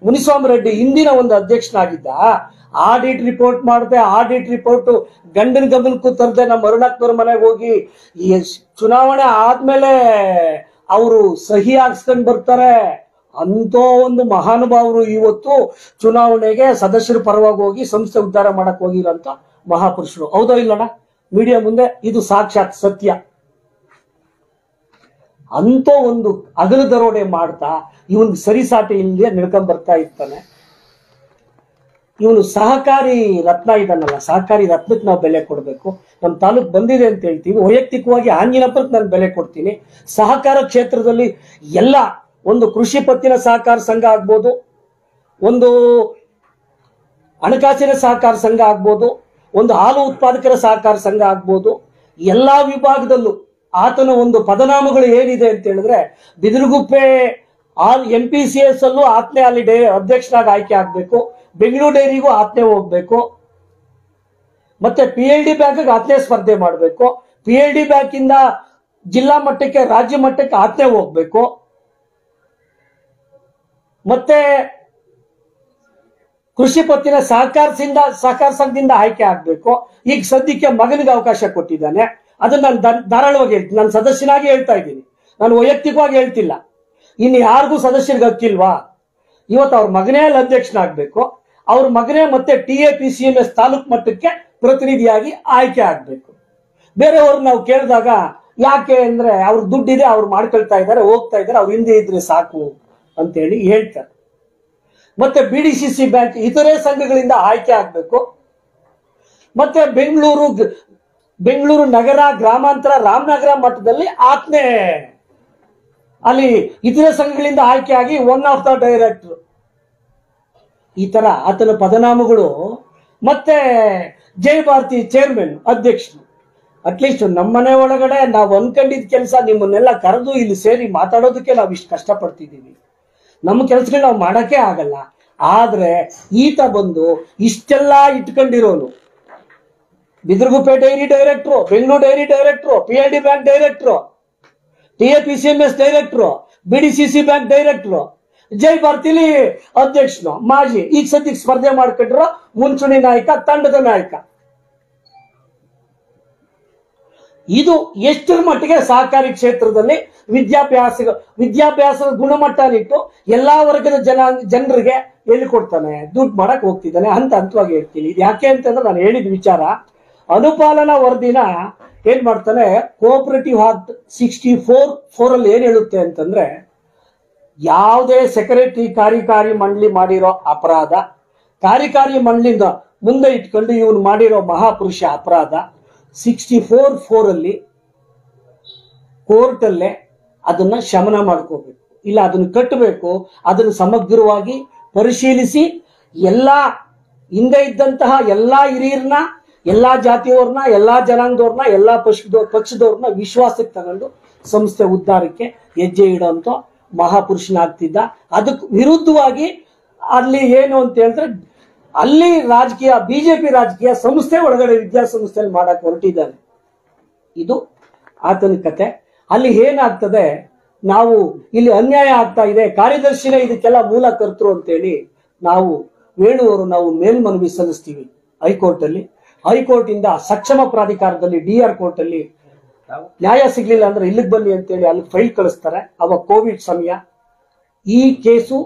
ಮುನಿಸ್ವಾಮಿ ರೆಡ್ಡಿ ಹಿಂದಿನ ಒಂದು ಅಧ್ಯಕ್ಷನಾಗಿದ್ದ. ಆಡಿಟ್ ರಿಪೋರ್ಟ್ ಮಾಡಿದೆ, ಆಡಿಟ್ ರಿಪೋರ್ಟ್ ಗಂಡನ ಗಮನಕ್ಕೂ ತರದೆ ನಮ್ಮ ಅರುಣಾಕ್ನವ್ರ ಮನೆಗೆ ಹೋಗಿ ಈ ಚುನಾವಣೆ ಆದ್ಮೇಲೆ ಅವರು ಸಹಿ ಹಾಕ್ಸ್ಕೊಂಡ್ ಬರ್ತಾರೆ. ಅಂತೋ ಒಂದು ಮಹಾನುಭಾವರು ಇವತ್ತು ಚುನಾವಣೆಗೆ ಸದಸ್ಯರ ಪರವಾಗಿ ಹೋಗಿ ಸಂಸ್ಥೆ ಉದ್ಧಾರ ಮಾಡಕ್ ಹೋಗಿರಂತ ಮಹಾಪುರುಷರು. ಹೌದೋ ಇಲ್ಲಣ್ಣ? ಮೀಡಿಯಾ ಮುಂದೆ ಇದು ಸಾಕ್ಷಾತ್ ಸತ್ಯ. ಅಂತೋ ಒಂದು ಅಗಲ ದರೋಡೆ ಮಾಡ್ತಾ ಇವನ್ ಸರಿಸಾಟಿ ಇಲ್ಲದೆ ನಡ್ಕೊಂಡ್ ಬರ್ತಾ ಇರ್ತಾನೆ. ಇವನು ಸಹಕಾರಿ ರತ್ನ ಇದನ್ನಲ್ಲ, ಸಹಕಾರಿ ರತ್ನಕ್ಕೆ ನಾವು ಬೆಲೆ ಕೊಡಬೇಕು. ನಮ್ಮ ತಾಲೂಕ್ ಬಂದಿದೆ ಅಂತ ಹೇಳ್ತೀವಿ, ವೈಯಕ್ತಿಕವಾಗಿ ಆಂಜಿನಪ್ಪಕ್ಕೆ ನಾನು ಬೆಲೆ ಕೊಡ್ತೀನಿ. ಸಹಕಾರ ಕ್ಷೇತ್ರದಲ್ಲಿ ಎಲ್ಲ ಒಂದು ಕೃಷಿ ಪತ್ತಿನ ಸಹಕಾರ ಸಂಘ ಆಗ್ಬೋದು, ಒಂದು ಹಣಕಾಸಿನ ಸಹಕಾರ ಸಂಘ ಆಗ್ಬೋದು, ಒಂದು ಹಾಲು ಉತ್ಪಾದಕರ ಸಹಕಾರ ಸಂಘ ಆಗ್ಬೋದು, ಎಲ್ಲಾ ವಿಭಾಗದಲ್ಲೂ ಆತನ ಒಂದು ಪದನಾಮಗಳು ಏನಿದೆ ಅಂತ ಹೇಳಿದ್ರೆ ಬಿದಿರುಗುಪ್ಪೆ MPCS ಅಲ್ಲೂ ಆತನೇ ಅಲ್ಲಿ ಅಧ್ಯಕ್ಷರಾಗಿ ಆಯ್ಕೆ ಆಗ್ಬೇಕು, ಬೆಂಗಳೂರು ಡೈರಿಗೂ ಆತನೇ ಹೋಗ್ಬೇಕು, ಮತ್ತೆ PLD ಬ್ಯಾಂಕ್ ಆತನೇ ಸ್ಪರ್ಧೆ ಮಾಡಬೇಕು, PLD ಬ್ಯಾಂಕ್ ಇಂದ ಜಿಲ್ಲಾ ಮಟ್ಟಕ್ಕೆ ರಾಜ್ಯ ಮಟ್ಟಕ್ಕೆ ಆತನೇ ಹೋಗ್ಬೇಕು, ಮತ್ತೆ ಕೃಷಿ ಪತ್ತಿನ ಸಹಕಾರ ಸಂಘದಿಂದ ಆಯ್ಕೆ ಆಗ್ಬೇಕು. ಈಗ ಸದ್ಯಕ್ಕೆ ಮಗನಿಗೆ ಅವಕಾಶ ಕೊಟ್ಟಿದ್ದಾನೆ. ಅದನ್ನ ನಾನು ಧಾರಾಳವಾಗಿ ಹೇಳ್ತೀನಿ, ನಾನು ಸದಸ್ಯನಾಗಿ ಹೇಳ್ತಾ ಇದ್ದೀನಿ, ನಾನು ವೈಯಕ್ತಿಕವಾಗಿ ಹೇಳ್ತಿಲ್ಲ. ಇನ್ನು ಯಾರಿಗೂ ಸದಸ್ಯರಿಗೆ ಹಕ್ಕಿಲ್ವಾ? ಇವತ್ತು ಅವ್ರ ಮಗನೇ ಅಲ್ಲಿ ಅಧ್ಯಕ್ಷನಾಗ್ಬೇಕು, ಅವ್ರ ಮಗನೇ ಮತ್ತೆ TAPCMS ತಾಲೂಕ್ ಮಟ್ಟಕ್ಕೆ ಪ್ರತಿನಿಧಿಯಾಗಿ ಆಯ್ಕೆ ಆಗ್ಬೇಕು. ಬೇರೆಯವ್ರು ನಾವು ಕೇಳಿದಾಗ ಯಾಕೆ ಅಂದ್ರೆ ಅವ್ರ ದುಡ್ಡಿದೆ, ಅವ್ರು ಮಾಡ್ಕೊಳ್ತಾ ಇದ್ದಾರೆ, ಹೋಗ್ತಾ ಇದ್ದಾರೆ, ಅವ್ರ ಹಿಂದೆ ಇದ್ರೆ ಸಾಕು ಅಂತೇಳಿ ಹೇಳ್ತಾರೆ. ಮತ್ತೆ BDCC ಬ್ಯಾಂಕ್ ಇತರೆ ಸಂಘಗಳಿಂದ ಆಯ್ಕೆ ಆಗ್ಬೇಕು. ಮತ್ತೆ ಬೆಂಗಳೂರು ನಗರ ಗ್ರಾಮಾಂತರ ರಾಮನಗರ ಮಟ್ಟದಲ್ಲಿ ಆತನೇ ಅಲ್ಲಿ ಇತರೆ ಸಂಘಗಳಿಂದ ಆಯ್ಕೆ ಆಗಿ ಒನ್ ಆಫ್ ದ ಡೈರೆಕ್ಟರ್. ಈ ತರ ಆತನ ಪದನಾಮಗಳು. ಮತ್ತೆ ಜೈ ಭಾರತಿ ಚೇರ್ಮನ್ ಅಧ್ಯಕ್ಷರು. ಅಟ್ಲೀಸ್ಟ್ ನಮ್ಮನೆ ಒಳಗಡೆ ನಾವು ಅನ್ಕೊಂಡಿದ್ ಕೆಲಸ ನಿಮ್ಮನ್ನೆಲ್ಲ ಕರೆದು ಇಲ್ಲಿ ಸೇರಿ ಮಾತಾಡೋದಕ್ಕೆ ನಾವು ಇಷ್ಟು ಕಷ್ಟಪಡ್ತಿದ್ದೀವಿ. ನಮ್ಮ ಕೆಲಸಗಳು ನಾವು ಮಾಡಕ್ಕೆ ಆಗಲ್ಲ. ಆದ್ರೆ ಈತ ಬಂದು ಇಷ್ಟೆಲ್ಲ ಇಟ್ಕೊಂಡಿರೋನು, ಬಿದಿರುಗುಪ್ಪೆ ಡೈರಿ ಡೈರೆಕ್ಟ್ರು, ಬೆಂಗಳೂರು ಡೈರಿ ಡೈರೆಕ್ಟ್ರು, PLD ಬ್ಯಾಂಕ್ ಡೈರೆಕ್ಟ್ರು, TAPCMS ಡೈರೆಕ್ಟ್ರು, BDCC ಬ್ಯಾಂಕ್ ಡೈರೆಕ್ಟ್ರು, ಜೈ ಭಾರತಿಲಿ ಅಧ್ಯಕ್ಷನು, ಮಾಜಿ, ಈಗ ಸದ್ಯಕ್ಕೆ ಸ್ಪರ್ಧೆ ಮಾಡ್ಕೊಂಡ್ರು ಮುಂಚೂಣಿ ನಾಯಕ, ತಂಡದ ನಾಯಕ. ಇದು ಎಷ್ಟರ ಮಟ್ಟಿಗೆ ಸಹಕಾರಿ ಕ್ಷೇತ್ರದಲ್ಲಿ ವಿದ್ಯಾಭ್ಯಾಸದ ಗುಣಮಟ್ಟನಿಟ್ಟು ಎಲ್ಲಾ ವರ್ಗದ ಜನರಿಗೆ ಹೇಳಿಕೊಡ್ತಾನೆ, ದುಡ್ಡು ಮಾಡಕ್ ಹೋಗ್ತಿದ್ದಾನೆ ಅಂತ ಹಂತವಾಗಿ ಹೇಳ್ತೀನಿ. ಇದು ಯಾಕೆ ಅಂತಂದ್ರೆ ನಾನು ಹೇಳಿದ ವಿಚಾರ, ಅನುಪಾಲನಾ ವರದಿನ ಏನ್ ಮಾಡ್ತಾನೆ, ಕೋಆಪರೇಟಿವ್ ಆಕ್ಟ್ 64 ಅಲ್ಲಿ ಏನ್ ಹೇಳುತ್ತೆ ಅಂತಂದ್ರೆ, ಯಾವುದೇ ಸೆಕ್ರೆಟರಿ ಕಾರ್ಯಕಾರಿ ಮಂಡಳಿ ಮಾಡಿರೋ ಅಪರಾಧ, ಕಾರ್ಯಕಾರಿ ಮಂಡಳಿಯಿಂದ ಮುಂದೆ ಇಟ್ಕೊಂಡು ಇವನು ಮಾಡಿರೋ ಮಹಾಪುರುಷ ಅಪರಾಧ 64 ಅಲ್ಲಿ ಕೋರ್ಟಲ್ಲೇ ಅದನ್ನ ಶಮನ ಮಾಡ್ಕೋಬೇಕು, ಇಲ್ಲ ಅದನ್ನು ಕಟ್ಟಬೇಕು. ಅದನ್ನು ಸಮಗ್ರವಾಗಿ ಪರಿಶೀಲಿಸಿ ಎಲ್ಲಾ ಹಿಂದೆ ಇದ್ದಂತಹ ಎಲ್ಲಾ ಹಿರಿಯರನ್ನ, ಎಲ್ಲಾ ಜಾತಿಯವ್ರನ್ನ, ಎಲ್ಲಾ ಜನಾಂಗದವ್ರನ್ನ, ಎಲ್ಲಾ ಪಕ್ಷದವ್ರನ್ನ ವಿಶ್ವಾಸಕ್ಕೆ ತಗೊಂಡು ಸಂಸ್ಥೆ ಉದ್ಧಾರಕ್ಕೆ ಹೆಜ್ಜೆ ಇಡುವಂತ ಮಹಾಪುರುಷನಾಗ್ತಿದ್ದ. ಅದಕ್ಕೆ ವಿರುದ್ಧವಾಗಿ ಅಲ್ಲಿ ಏನು ಅಂತ ಹೇಳಿದ್ರೆ, ಅಲ್ಲಿ ರಾಜಕೀಯ, ಬಿಜೆಪಿ ರಾಜಕೀಯ ಸಂಸ್ಥೆ ಒಳಗಡೆ ವಿದ್ಯಾಸಂಸ್ಥೆಯಲ್ಲಿ ಮಾಡಕ್ ಹೊರಟಿದ್ದಾನೆ. ಇದು ಆತನ ಕತೆ. ಅಲ್ಲಿ ಏನಾಗ್ತದೆ, ನಾವು ಇಲ್ಲಿ ಅನ್ಯಾಯ ಆಗ್ತಾ ಇದೆ, ಕಾರ್ಯದರ್ಶಿನೇ ಇದಕ್ಕೆಲ್ಲ ಮೂಲ ಕರ್ತರು ಅಂತೇಳಿ ನಾವು ವೇಣು ಅವರು ನಾವು ಮೇಲ್ಮನವಿ ಸಲ್ಲಿಸ್ತೀವಿ ಹೈಕೋರ್ಟ್ ಅಲ್ಲಿ. ಹೈಕೋರ್ಟ್ ಇಂದ ಸಕ್ಷಮ ಪ್ರಾಧಿಕಾರದಲ್ಲಿ DR ಕೋರ್ಟ್ ಅಲ್ಲಿ ನ್ಯಾಯ ಸಿಗ್ಲಿಲ್ಲ ಅಂದ್ರೆ ಇಲ್ಲಿಗೆ ಬನ್ನಿ ಅಂತೇಳಿ ಅಲ್ಲಿ ಫೈಲ್ ಕಳಿಸ್ತಾರೆ. ಅವಾಗ ಕೋವಿಡ್ ಸಮಯ. ಈ ಕೇಸು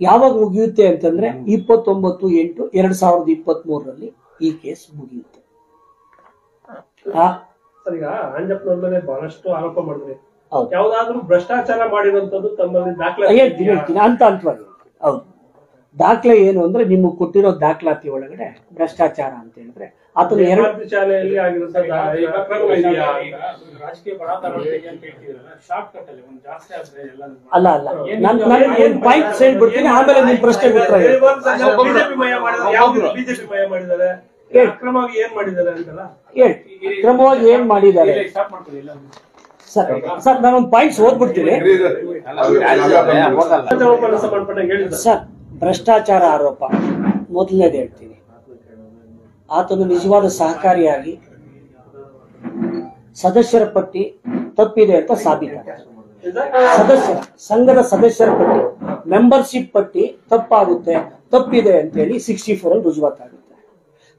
ಯಾವಾಗ ಮುಗಿಯುತ್ತೆ ಅಂತಂದ್ರೆ 29/8/2023 ಈ ಕೇಸ್ ಮುಗಿಯುತ್ತೆ. ಈಗ ಅಂಜಪ್ಪನವ್ರ ಮೇಲೆ ಬಹಳಷ್ಟು ಆರೋಪ ಮಾಡಿದ್ರಿ. ಹೌದು. ಯಾವ್ದಾದ್ರು ಭ್ರಷ್ಟಾಚಾರ ಮಾಡಿರುವಂತದ್ದು ತಮ್ಮಲ್ಲಿ ದಾಖಲೆ? ಹೇಳ್ತೀನಿ ಹಂತ ಹಂತವಾಗಿ. ಹೌದು, ದಾಖಲೆ ಏನು ಅಂದ್ರೆ ನಿಮಗೆ ಕೊಟ್ಟಿರೋ ದಾಖಲಾತಿ ಒಳಗಡೆ ಭ್ರಷ್ಟಾಚಾರ ಅಂತ ಹೇಳಿದ್ರೆ ಆತನ ಎರಡು ಶಾಲೆಯಲ್ಲಿ ಆಗಿರುವಂತ ರಾಜಕೀಯ ಬಡಾವಣೆ ಅಂತ ಹೇಳ್ತಿದ್ರಲ್ಲ, ಶಾರ್ಟ್ ಕಟ್ ಅಲ್ಲಿ ಒಂದು ಜಾಸ್ತಿ ಆದ್ರೆ ಎಲ್ಲ ಅಲ್ಲ ನಾನು ಒಂದು ಪಾಯಿಂಟ್ ಹೇಳ್ಬಿಡ್ತೀನಿ, ಆಮೇಲೆ ನಿಮ್ ಪ್ರಶ್ನೆಗೆ ಉತ್ತರ ಹೇಳಿ. ಬಿಜೆಪಿ ಮಯ ಮಾಡಿದ್ದಾರೆ, ಅಕ್ರಮವಾಗಿ ಏನ್ ಮಾಡಿದ್ದಾರೆ ಅಂತಲ್ಲ ಹೇಳಿ, ಕ್ರಮವಾಗಿ ಏನ್ ಮಾಡಿದ್ದಾರೆ ಸರ್. ನಾನೊಂದು ಪಾಯಿಂಟ್ಸ್ ಓದ್ಬಿಡ್ತೀನಿ ಸರ್. ಭ್ರಷ್ಟಾಚಾರ ಆರೋಪ ಮೊದಲನೇದು ಹೇಳ್ತೀನಿ. ಆತನು ನಿಜವಾದ ಸಹಕಾರಿಯಾಗಿ ಸದಸ್ಯರ ಪಟ್ಟಿ ತಪ್ಪಿದೆ ಅಂತ ಸಾಬೀತಾಗಿದೆ. ಸಂಘದ ಸದಸ್ಯರ ಪಟ್ಟಿ ಮೆಂಬರ್ಶಿಪ್ ಪಟ್ಟಿ ತಪ್ಪಿದೆ ಅಂತೇಳಿ 64 ಅಲ್ಲಿ ರುಜುವಾತಾಗುತ್ತೆ.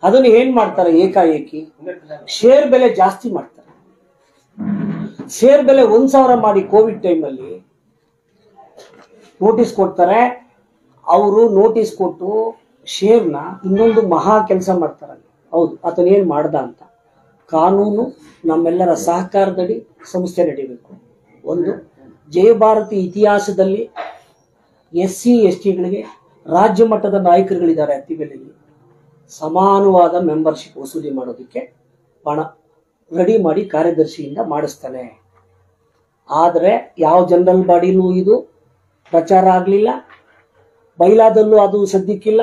ಅದನ್ನು ಏನ್ ಮಾಡ್ತಾರೆ, ಏಕಾಏಕಿ ಶೇರ್ ಬೆಲೆ ಜಾಸ್ತಿ ಮಾಡ್ತಾರೆ. ಶೇರ್ ಬೆಲೆ 1,000 ಮಾಡಿ ಕೋವಿಡ್ ಟೈಮಲ್ಲಿ ನೋಟಿಸ್ ಕೊಡ್ತಾರೆ. ಅವರು ನೋಟಿಸ್ ಕೊಟ್ಟು ಶೇರ್ನ ಇನ್ನೊಂದು ಮಹಾ ಕೆಲಸ ಮಾಡ್ತಾರೆ. ಹೌದು, ಆತನ ಏನ್ ಮಾಡ್ದ ಅಂತ ಕಾನೂನು ನಮ್ಮೆಲ್ಲರ ಸಹಕಾರದಡಿ ಸಂಸ್ಥೆ ನಡೀಬೇಕು. ಒಂದು, ಜಯಭಾರತಿ ಇತಿಹಾಸದಲ್ಲಿ SC STಗಳಿಗೆ ರಾಜ್ಯ ಮಟ್ಟದ ನಾಯಕರುಗಳಿದ್ದಾರೆ. ಅತ್ತಿಬೆಲೆಯಲ್ಲಿ ಸಮಾನವಾದ ಮೆಂಬರ್ಶಿಪ್ ವಸೂಲಿ ಮಾಡೋದಕ್ಕೆ ಹಣ ರೆಡಿ ಮಾಡಿ ಕಾರ್ಯದರ್ಶಿಯಿಂದ ಮಾಡಿಸ್ತಾನೆ. ಆದರೆ ಯಾವ ಜನರಲ್ ಬಾಡಿನೂ ಇದು ಪ್ರಚಾರ ಆಗಲಿಲ್ಲ, ಬೈಲಾದಲ್ಲೂ ಅದು ಸದ್ಯಕ್ಕಿಲ್ಲ.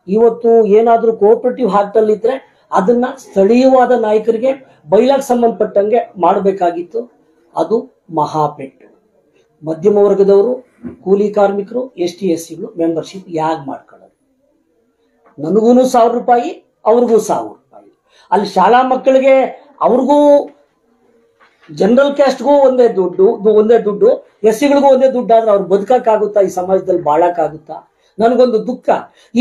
ಇವತ್ತು ಏನಾದರೂ ಕೋಆಪರೇಟಿವ್ ಹಾಕ್ಟಲ್ಲಿದ್ರೆ ಅದನ್ನ ಸ್ಥಳೀಯವಾದ ನಾಯಕರಿಗೆ ಬೈಲಾಗ್ ಸಂಬಂಧಪಟ್ಟಂಗೆ ಮಾಡಬೇಕಾಗಿತ್ತು. ಅದು ಮಹಾಪೆಟ್ಟು. ಮಧ್ಯಮ ವರ್ಗದವರು, ಕೂಲಿ ಕಾರ್ಮಿಕರು, ST SCಗಳು ಮೆಂಬರ್ಶಿಪ್ ಯಾಕೆ ಮಾಡ್ಕೊಳ್ಳೋದು? ನನಗೂ 1,000 ರೂಪಾಯಿ, ಅವ್ರಿಗೂ 1,000 ರೂಪಾಯಿ. ಅಲ್ಲಿ ಶಾಲಾ ಮಕ್ಕಳಿಗೆ ಅವ್ರಿಗೂ ಜನರಲ್ ಕ್ಯಾಸ್ಟ್ಗೂ ಒಂದೇ ದುಡ್ಡು, SCಗಳಿಗೂ ಒಂದೇ ದುಡ್ಡು. ಆದ್ರೆ ಅವ್ರು ಬದುಕಕ್ಕಾಗುತ್ತಾ? ಈ ಸಮಾಜದಲ್ಲಿ ಬಾಳಕ್ಕಾಗುತ್ತಾ? ನನಗೊಂದು ದುಃಖ.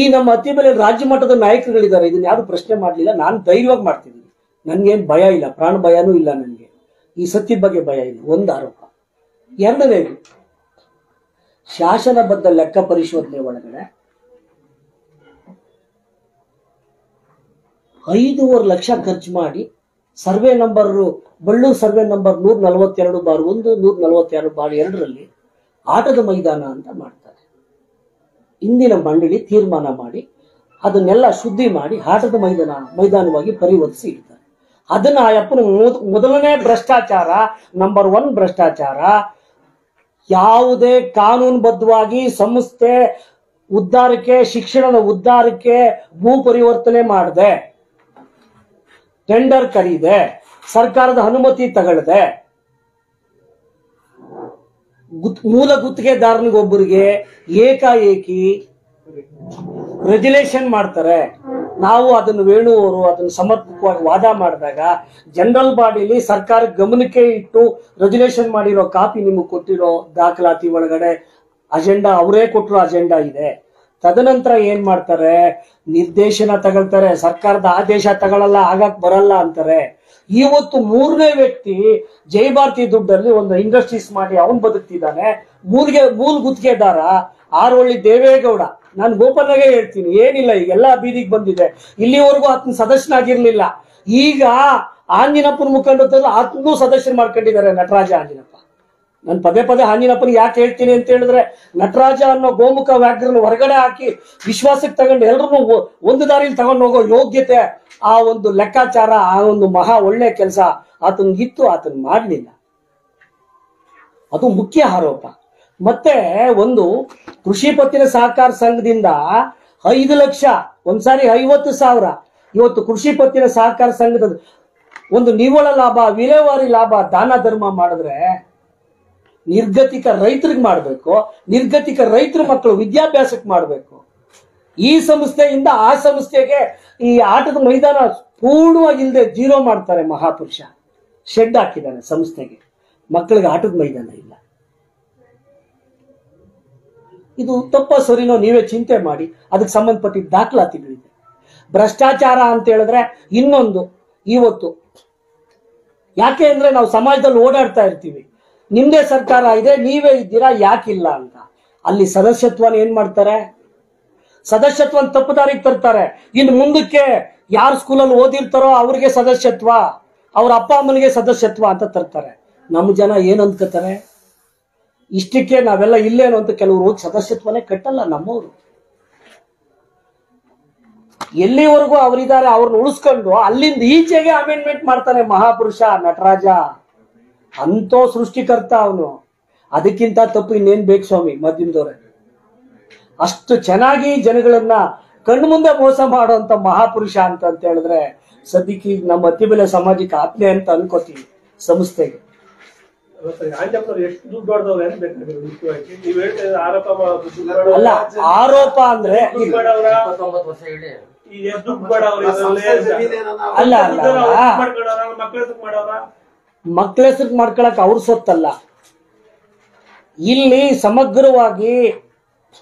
ಈ ನಮ್ಮ ಅತ್ತಿಬೆಲೆ ರಾಜ್ಯ ಮಟ್ಟದ ನಾಯಕರುಗಳಿದ್ದಾರೆ, ಇದನ್ನ ಯಾರು ಪ್ರಶ್ನೆ ಮಾಡಲಿಲ್ಲ. ನಾನು ಧೈರ್ಯವಾಗಿ ಮಾಡ್ತಿದ್ದೀನಿ, ನನ್ಗೇನು ಭಯ ಇಲ್ಲ, ಪ್ರಾಣ ಭಯನೂ ಇಲ್ಲ ನನಗೆ. ಈ ಸತ್ಯದ ಬಗ್ಗೆ ಭಯ ಇದೆ. ಒಂದು ಆರೋಪ. ಎರಡನೇದು, ಶಾಸನಬದ್ಧ ಲೆಕ್ಕ ಪರಿಶೋಧನೆ ಒಳಗಡೆ 5.5 ಲಕ್ಷ ಖರ್ಚು ಮಾಡಿ survey number, Ballur survey number 142/1, 142/2 ಆಟದ ಮೈದಾನ ಅಂತ ಮಾಡ್ತಾರೆ. ಇಂದಿನ ಮಂಡಳಿ ತೀರ್ಮಾನ ಮಾಡಿ ಅದನ್ನೆಲ್ಲ ಶುದ್ಧಿ ಮಾಡಿ ಆಟದ ಮೈದಾನವಾಗಿ ಪರಿವರ್ತಿಸಿ ಇಡ್ತಾರೆ. ಅದನ್ನ ಆ ಅಪ್ಪನ ಮೊದಲನೇ ಭ್ರಷ್ಟಾಚಾರ, ನಂಬರ್ 1 ಭ್ರಷ್ಟಾಚಾರ. ಯಾವುದೇ ಕಾನೂನುಬದ್ಧವಾಗಿ ಸಂಸ್ಥೆ ಉದ್ಧಾರಕ್ಕೆ, ಶಿಕ್ಷಣದ ಉದ್ಧಾರಕ್ಕೆ ಭೂ ಪರಿವರ್ತನೆ ಮಾಡದೆ, ಟೆಂಡರ್ ಕರೀದೆ, ಸರ್ಕಾರದ ಅನುಮತಿ ತಗೊಳ್ಳದೆ, ಮೂಲ ಗುತ್ತಿಗೆದಾರನಿಗೊಬ್ಬರಿಗೆ ಏಕಾಏಕಿ ರೆಗ್ಯುಲೇಷನ್ ಮಾಡ್ತಾರೆ. ನಾವು ಅದನ್ನು ವೇಣು ಅವರು ಅದನ್ನು ಸಮರ್ಪಕವಾಗಿ ವಾದ ಮಾಡಿದಾಗ ಜನರಲ್ ಬಾಡಿಲಿ ಸರ್ಕಾರ ಗಮನಕ್ಕೆ ಇಟ್ಟು ರೆಗ್ಯುಲೇಷನ್ ಮಾಡಿರೋ ಕಾಪಿ ನಿಮಗೆ ಕೊಟ್ಟಿರೋ ದಾಖಲಾತಿ ಒಳಗಡೆ ಅಜೆಂಡಾ, ಅವರೇ ಕೊಟ್ಟಿರೋ ಅಜೆಂಡಾ ಇದೆ. ತದನಂತರ ಏನ್ ಮಾಡ್ತಾರೆ, ನಿರ್ದೇಶನ ತಗೊಳ್ತಾರೆ, ಸರ್ಕಾರದ ಆದೇಶ ತಗೊಳ್ಳಲ್ಲ, ಆಗಕ್ ಬರಲ್ಲ ಅಂತಾರೆ. ಇವತ್ತು 3ನೇ ವ್ಯಕ್ತಿ ಜಯಭಾರತಿ ದುಡ್ಡಲ್ಲಿ ಒಂದು ಇಂಡಸ್ಟ್ರೀಸ್ ಮಾಡಿ ಅವನ್ ಬದುಕ್ತಿದ್ದಾನೆ. ಮೂಲ ಗುತ್ತಿಗೆದಾರ ಆರೋಳ್ಳಿ ದೇವೇಗೌಡ. ನಾನು ಗೋಪನಾಗೆ ಹೇಳ್ತೀನಿ, ಏನಿಲ್ಲ, ಈಗೆಲ್ಲ ಬೀದಿಗೆ ಬಂದಿದೆ. ಇಲ್ಲಿವರೆಗೂ ಆತನ ಸದಸ್ಯನಾಗಿರ್ಲಿಲ್ಲ. ಈಗ ಆಂಜಿನಪ್ಪನ ಮುಖಂಡರು ಆತನೂ ಸದಸ್ಯರು ಮಾಡ್ಕೊಂಡಿದ್ದಾರೆ, ನಟರಾಜ ಆಂಜಿನಪ್ಪ. ನಾನು ಪದೇ ಆಂಜಿನಪ್ಪನಿಗೆ ಯಾಕೆ ಹೇಳ್ತೀನಿ ಅಂತ ಹೇಳಿದ್ರೆ, ನಟರಾಜ ಅನ್ನೋ ಗೋಮುಖ ವ್ಯಾಘ್ರನ ಹೊರಗಡೆ ಹಾಕಿ ವಿಶ್ವಾಸಕ್ಕೆ ತಗೊಂಡು ಎಲ್ಲರನ್ನೂ ಒಂದು ದಾರಿಲಿ ತಗೊಂಡು ಹೋಗೋ ಯೋಗ್ಯತೆ, ಆ ಒಂದು ಲೆಕ್ಕಾಚಾರ, ಆ ಒಂದು ಮಹಾ ಒಳ್ಳೆ ಕೆಲಸ ಆತನಿಗಿತ್ತು, ಆತನ ಮಾಡಲಿಲ್ಲ. ಅದು ಮುಖ್ಯ ಆರೋಪ. ಮತ್ತೆ ಒಂದು ಕೃಷಿ ಪತ್ತಿನ ಸಹಕಾರ ಸಂಘದಿಂದ 5 ಲಕ್ಷ, ಒಂದ್ಸಾರಿ 50,000. ಇವತ್ತು ಕೃಷಿ ಪತ್ತಿನ ಸಹಕಾರ ಸಂಘದ ಒಂದು ನಿವ್ವಳ ಲಾಭ, ವಿಲೇವಾರಿ ಲಾಭ ದಾನ ಧರ್ಮ ಮಾಡಿದ್ರೆ ನಿರ್ಗತಿಕ ರೈತರಿಗೆ ಮಾಡಬೇಕು, ನಿರ್ಗತಿಕ ರೈತರ ಮಕ್ಕಳು ವಿದ್ಯಾಭ್ಯಾಸಕ್ಕೆ ಮಾಡಬೇಕು. ಈ ಸಂಸ್ಥೆಯಿಂದ ಆ ಸಂಸ್ಥೆಗೆ ಈ ಆಟದ ಮೈದಾನ ಪೂರ್ಣವಾಗಿಲ್ಲದೆ ಜೀರೋ ಮಾಡ್ತಾರೆ. ಮಹಾಪುರುಷ ಶೆಡ್ ಹಾಕಿದ್ದಾನೆ ಸಂಸ್ಥೆಗೆ, ಮಕ್ಕಳಿಗೆ ಆಟದ ಮೈದಾನ ಇಲ್ಲ. ಇದು ತಪ್ಪ ಸರಿನೋ ನೀವೇ ಚಿಂತೆ ಮಾಡಿ. ಅದಕ್ಕೆ ಸಂಬಂಧಪಟ್ಟಿದ್ದ ದಾಖಲಾತಿಗಳಿದೆ. ಭ್ರಷ್ಟಾಚಾರ ಅಂತ ಹೇಳಿದ್ರೆ ಇನ್ನೊಂದು, ಇವತ್ತು ಯಾಕೆ ಅಂದ್ರೆ ನಾವು ಸಮಾಜದಲ್ಲಿ ಓಡಾಡ್ತಾ ಇರ್ತೀವಿ, ನಿಮ್ದೇ ಸರ್ಕಾರ ಇದೆ, ನೀವೇ ಇದ್ದೀರಾ, ಯಾಕಿಲ್ಲ ಅಂತ. ಅಲ್ಲಿ ಸದಸ್ಯತ್ವನ ಏನ್ ಮಾಡ್ತಾರೆ, ಸದಸ್ಯತ್ವ ತಪ್ಪುದಾರಿಗೆ ತರ್ತಾರೆ. ಇನ್ನು ಮುಂದಕ್ಕೆ ಯಾರು ಸ್ಕೂಲಲ್ಲಿ ಓದಿರ್ತಾರೋ ಅವ್ರಿಗೆ ಸದಸ್ಯತ್ವ, ಅವ್ರ ಅಪ್ಪ ಅಮ್ಮನಿಗೆ ಸದಸ್ಯತ್ವ ಅಂತ ತರ್ತಾರೆ. ನಮ್ಮ ಜನ ಏನ್ ಅಂದ್ಕೋತಾರೆ, ಇಷ್ಟಕ್ಕೆ ನಾವೆಲ್ಲ ಇಲ್ಲೇನು ಅಂತ ಕೆಲವರು ಹೋಗಿ ಸದಸ್ಯತ್ವನೇ ಕಟ್ಟಲ್ಲ ನಮ್ಮವರು. ಎಲ್ಲಿವರೆಗೂ ಅವರಿದ್ದಾರೆ ಅವ್ರನ್ನ ಉಳಿಸ್ಕೊಂಡು ಅಲ್ಲಿಂದ ಈಚೆಗೆ ಅಮೆಂಡ್ಮೆಂಟ್ ಮಾಡ್ತಾನೆ ಮಹಾಪುರುಷ ನಟರಾಜ. ಅಂತೋ ಸೃಷ್ಟಿಕರ್ತ ಅವನು. ಅದಕ್ಕಿಂತ ತಪ್ಪು ಇನ್ನೇನ್ ಬೇಕು ಸ್ವಾಮಿ ಮಧ್ಯದವ್ರೆ. ಅಷ್ಟು ಚೆನ್ನಾಗಿ ಜನಗಳನ್ನ ಕಣ್ಣು ಮುಂದೆ ಮೋಸ ಮಾಡುವಂತ ಮಹಾಪುರುಷ ಅಂತ ಹೇಳಿದ್ರೆ ಸದ್ಯಕ್ಕೆ ನಮ್ಮ ಅತಿಬೆಲೆ ಸಮಾಜಕ್ಕೆ ಆತ್ಮೆ ಅಂತ ಅನ್ಕೋತೀವಿ ಸಂಸ್ಥೆಗೆ. ಆಂಜಪ್ಪನವ್ರು ಎಷ್ಟು ದುಡ್ಡು ಹೊಡೆದವ್ರು ಏನ್ ಬೇಕಾಗಿರೋದು ಮುಖ್ಯವಾಗಿ ನೀವ್ ಹೇಳ್ತಾ ಆರೋಪ ಅಲ್ಲ, ಆರೋಪ ಅಂದ್ರೆ ಅಲ್ಲ ಮಕ್ಕಳ ಹೆಸರು ಮಾಡ್ಕೊಳಕ್ ಅವ್ರ ಸೊತ್ತಲ್ಲ. ಇಲ್ಲಿ ಸಮಗ್ರವಾಗಿ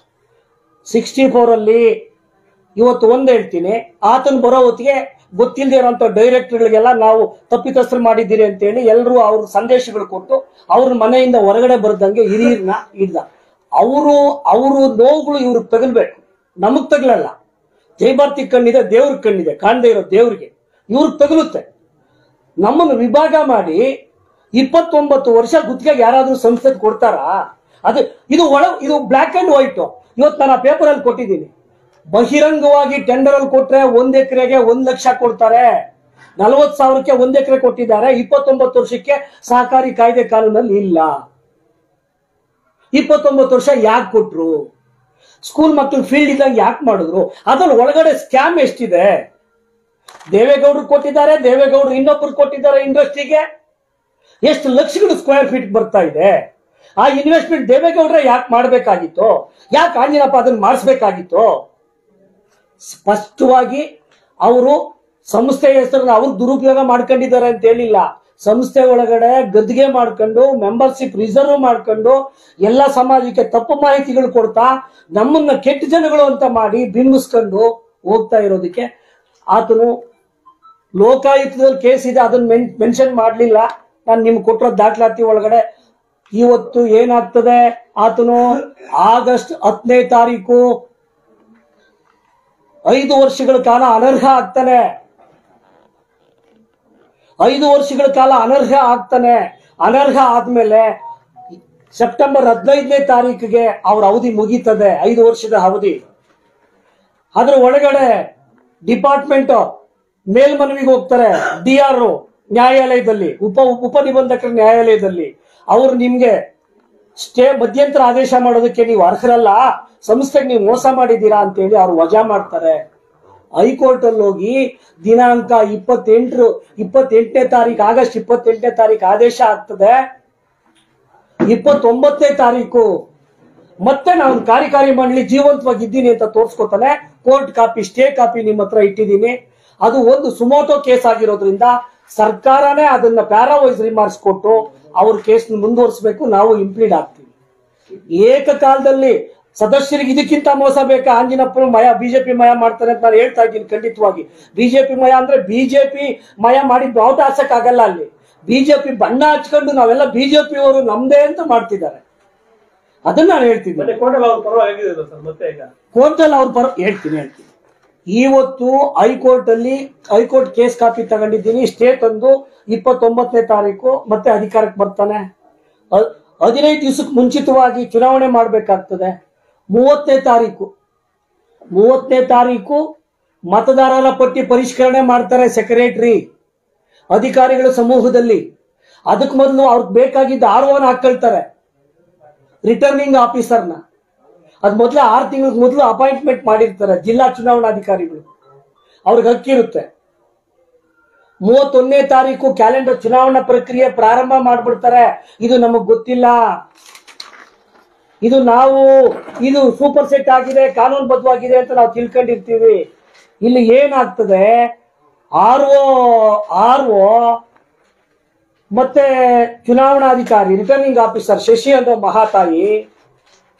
64 ಅಲ್ಲಿ ಇವತ್ತು ಒಂದ್ ಹೇಳ್ತೀನಿ, ಆತನ ಬರೋ ಹೊತ್ತಿಗೆ ಗೊತ್ತಿಲ್ಲದೆ ಇರೋಂಥ ಡೈರೆಕ್ಟರ್ಗಳಿಗೆಲ್ಲ ನಾವು ತಪ್ಪಿತಸ್ಥರು ಮಾಡಿದ್ದೀರಿ ಅಂತೇಳಿ ಎಲ್ಲರೂ ಅವ್ರ ಸಂದೇಶಗಳು ಕೊಟ್ಟು ಅವ್ರ ಮನೆಯಿಂದ ಹೊರಗಡೆ ಬರ್ದಂಗೆ ಹಿರಿಯರನ್ನ ಹಿಡ್ದ. ಅವರು ನೋವುಗಳು ಇವ್ರಿಗೆ ತಗಲ್ಬೇಕು, ನಮಗ್ ತಗಲಲ್ಲ. ಜೈಭಾರತಿ ಕಣ್ಣಿದೆ, ದೇವ್ರಿಗೆ ಕಣ್ಣಿದೆ, ಕಾಣದೇ ಇರೋ ದೇವ್ರಿಗೆ ಇವ್ರಿಗೆ ತಗಲುತ್ತೆ. ನಮ್ಮನ್ನು ವಿಭಾಗ ಮಾಡಿ 29 ವರ್ಷ ಗುತ್ತಿಗೆಗೆ ಯಾರಾದ್ರೂ ಸಂಸ್ಥೆಗೆ ಕೊಡ್ತಾರಾ? ಇದು ಬ್ಲಾಕ್ ಅಂಡ್ ವೈಟ್. ಇವತ್ತು ನಾನು ಆ ಪೇಪರ್ ಅಲ್ಲಿ ಕೊಟ್ಟಿದ್ದೀನಿ. ಬಹಿರಂಗವಾಗಿ ಟೆಂಡರ್ ಅಲ್ಲಿ ಕೊಟ್ರೆ 1 ಎಕರೆಗೆ 1 ಲಕ್ಷ ಕೊಡ್ತಾರೆ. 40,000ಕ್ಕೆ 1 ಎಕರೆ ಕೊಟ್ಟಿದ್ದಾರೆ. 29 ವರ್ಷಕ್ಕೆ ಸಹಕಾರಿ ಕಾಯ್ದೆ ಕಾನೂನಲ್ಲಿ ಇಲ್ಲ. 29 ವರ್ಷ ಯಾಕೆ ಕೊಟ್ರು? ಸ್ಕೂಲ್ ಮಕ್ಕಳು ಫೀಲ್ಡ್ ಇದ್ದಂಗೆ ಯಾಕೆ ಮಾಡಿದ್ರು? ಅದ್ರಲ್ಲಿ ಒಳಗಡೆ ಸ್ಕ್ಯಾಮ್ ಎಷ್ಟಿದೆ? ದೇವೇಗೌಡರು ಕೊಟ್ಟಿದ್ದಾರೆ, ದೇವೇಗೌಡರು ಇನ್ನೊಬ್ರು ಕೊಟ್ಟಿದ್ದಾರೆ ಇಂಡಸ್ಟ್ರಿಗೆ. ಎಷ್ಟು ಲಕ್ಷಗಳು ಸ್ಕ್ವೇರ್ ಫೀಟ್ ಬರ್ತಾ ಇದೆ. ಆ ಇನ್ವೆಸ್ಟ್ಮೆಂಟ್ ದೇವೇಗೌಡ್ರೆ ಯಾಕೆ ಮಾಡ್ಬೇಕಾಗಿತ್ತು? ಯಾಕೆ ಆಂಜನಪ್ಪ ಅದನ್ನ ಮಾಡಿಸ್ಬೇಕಾಗಿತ್ತು? ಸ್ಪಷ್ಟವಾಗಿ ಅವರು ಸಂಸ್ಥೆಯ ಹೆಸರನ್ನ ಅವ್ರು ದುರುಪಯೋಗ ಮಾಡ್ಕೊಂಡಿದ್ದಾರೆ ಅಂತ ಹೇಳಿಲ್ಲ. ಸಂಸ್ಥೆ ಒಳಗಡೆ ಗದ್ದಿಗೆ ಮಾಡ್ಕೊಂಡು ಮೆಂಬರ್ಶಿಪ್ ರಿಸರ್ವ್ ಮಾಡ್ಕೊಂಡು ಎಲ್ಲ ಸಮಾಜಕ್ಕೆ ತಪ್ಪು ಮಾಹಿತಿಗಳು ಕೊಡ್ತಾ ನಮ್ಮನ್ನ ಕೆಟ್ಟ ಜನಗಳು ಅಂತ ಮಾಡಿ ಬಿಂಬಿಸ್ಕೊಂಡು ಹೋಗ್ತಾ ಇರೋದಕ್ಕೆ ಆತನು ಲೋಕಾಯುಕ್ತದಲ್ಲಿ ಕೇಸ್ ಇದೆ, ಅದನ್ನ ಮೆನ್ಷನ್ ಮಾಡ್ಲಿಲ್ಲ. ನಾನು ನಿಮ್ಗೆ ಕೊಟ್ಟಿರೋ ದಾಖಲಾತಿ ಒಳಗಡೆ ಇವತ್ತು ಏನಾಗ್ತದೆ, ಆತನು ಆಗಸ್ಟ್ 10ನೇ ತಾರೀಕು 5 ವರ್ಷಗಳ ಕಾಲ ಅನರ್ಹ ಆಗ್ತಾನೆ. 5 ವರ್ಷಗಳ ಕಾಲ ಅನರ್ಹ ಆಗ್ತಾನೆ. ಅನರ್ಹ ಆದ್ಮೇಲೆ ಸೆಪ್ಟೆಂಬರ್ 15ನೇ ತಾರೀಕಿಗೆ ಅವ್ರ ಅವಧಿ ಮುಗೀತದೆ, 5 ವರ್ಷದ ಅವಧಿ. ಅದ್ರ ಒಳಗಡೆ ಡಿಪಾರ್ಟ್ಮೆಂಟ್ ಮೇಲ್ಮನವಿಗೆ ಹೋಗ್ತಾರೆ, DRO ನ್ಯಾಯಾಲಯದಲ್ಲಿ, ಉಪ ನಿಬಂಧಕರ ನ್ಯಾಯಾಲಯದಲ್ಲಿ. ಅವರು ನಿಮ್ಗೆ ಮಧ್ಯಂತರ ಆದೇಶ ಮಾಡೋದಕ್ಕೆ ನೀವು ಅರ್ಹರಲ್ಲ, ಸಂಸ್ಥೆಗೆ ನೀವು ಮೋಸ ಮಾಡಿದ್ದೀರಾ ಅಂತೇಳಿ ಅವ್ರು ವಜಾ ಮಾಡ್ತಾರೆ. ಹೈಕೋರ್ಟ್ ಅಲ್ಲಿ ಹೋಗಿ ದಿನಾಂಕ 28ನೇ ತಾರೀಕು, ಆಗಸ್ಟ್ 28ನೇ ತಾರೀಕು ಆದೇಶ ಆಗ್ತದೆ. 29ನೇ ತಾರೀಕು ಮತ್ತೆ ನಾನು ಕಾರ್ಯಕಾರಿ ಮಂಡಳಿ ಜೀವಂತವಾಗಿ ಇದ್ದೀನಿ ಅಂತ ತೋರ್ಸ್ಕೊತಾನೆ. ಕೋರ್ಟ್ ಕಾಪಿ, ಸ್ಟೇ ಕಾಪಿ ನಿಮ್ಮ ಹತ್ರ ಇಟ್ಟಿದ್ದೀನಿ. ಅದು ಒಂದು ಸುಮೋಟೋ ಕೇಸ್ ಆಗಿರೋದ್ರಿಂದ ಸರ್ಕಾರನೇ ಅದನ್ನ ಪ್ಯಾರಾವೈಸ್ ರಿಮಾರ್ಕ್ಸ್ ಕೊಟ್ಟು ಅವ್ರ ಕೇಸ್ ಮುಂದುವರಿಸಬೇಕು. ನಾವು ಇಂಪ್ಲೀಡ್ ಆಗ್ತೀವಿ. ಏಕಕಾಲದಲ್ಲಿ ಸದಸ್ಯರಿಗೆ ಇದಕ್ಕಿಂತ ಮೋಸ ಬೇಕಾ? ಆಂಜಿನಪ್ಪನ ಮಯ ಬಿಜೆಪಿ ಮಯ ಮಾಡ್ತಾರೆ ಅಂತ ನಾನು ಹೇಳ್ತಾ ಇದ್ದೀನಿ. ಖಂಡಿತವಾಗಿ ಬಿಜೆಪಿ ಮಯ ಅಂದ್ರೆ ಬಿಜೆಪಿ ಮಯ ಮಾಡಿ ಬಾವುಟ ಹಾಸಕ್ ಆಗಲ್ಲ. ಅಲ್ಲಿ ಬಿಜೆಪಿ ಬಣ್ಣ ಹಚ್ಕೊಂಡು ನಾವೆಲ್ಲ ಬಿಜೆಪಿ ಅವರು ನಮ್ದೇ ಅಂತ ಮಾಡ್ತಿದ್ದಾರೆ. ಅದನ್ನ ನಾನು ಹೇಳ್ತಿದ್ದೀನಿ. ಕೋರ್ಟಲ್ಲಿ ಅವ್ರ ಪರ ಹೇಳ್ತೀನಿ. ಇವತ್ತು ಹೈಕೋರ್ಟ್ ಕೇಸ್ ಕಾಪಿ ತಗೊಂಡಿದ್ದೀನಿ. ಸ್ಟೇ ತಂದು 29ನೇ ತಾರೀಕು ಮತ್ತೆ ಅಧಿಕಾರಕ್ಕೆ ಬರ್ತಾನೆ. 15 ದಿವಸಕ್ಕೆ ಮುಂಚಿತವಾಗಿ ಚುನಾವಣೆ ಮಾಡಬೇಕಾಗ್ತದೆ. 30ನೇ ತಾರೀಕು ಮತದಾರರ ಪಟ್ಟಿ ಪರಿಷ್ಕರಣೆ ಮಾಡ್ತಾರೆ ಸೆಕ್ರೆಟರಿ ಅಧಿಕಾರಿಗಳ ಸಮೂಹದಲ್ಲಿ. ಅದಕ್ಕೆ ಮೊದಲು ಅವ್ರಿಗೆ ಬೇಕಾಗಿದ್ದ ROನ ಹಾಕೊಳ್ತಾರೆ, ರಿಟರ್ನಿಂಗ್ ಆಫೀಸರ್ನ. ಅದ್ ಮೊದಲೇ 6 ತಿಂಗಳ ಮೊದಲು ಅಪಾಯಿಂಟ್ಮೆಂಟ್ ಮಾಡಿರ್ತಾರೆ ಜಿಲ್ಲಾ ಚುನಾವಣಾಧಿಕಾರಿಗಳು. ಅವ್ರಿಗೆ ಹಕ್ಕಿರುತ್ತೆ. 31ನೇ ತಾರೀಕು ಕ್ಯಾಲೆಂಡರ್ ಚುನಾವಣಾ ಪ್ರಕ್ರಿಯೆ ಪ್ರಾರಂಭ ಮಾಡ್ಬಿಡ್ತಾರೆ. ಇದು ನಮಗ್ ಗೊತ್ತಿಲ್ಲ, ಇದು ಸೂಪರ್ ಸೆಟ್ ಆಗಿದೆ, ಕಾನೂನುಬದ್ಧವಾಗಿದೆ ಅಂತ ನಾವು ತಿಳ್ಕೊಂಡಿರ್ತೀವಿ. ಇಲ್ಲಿ ಏನಾಗ್ತದೆ, RO ಮತ್ತೆ ಚುನಾವಣಾಧಿಕಾರಿ ರಿಟರ್ನಿಂಗ್ ಆಫೀಸರ್ ಶಶಿ ಅನ್ನೋ ಮಹಾತಾಯಿ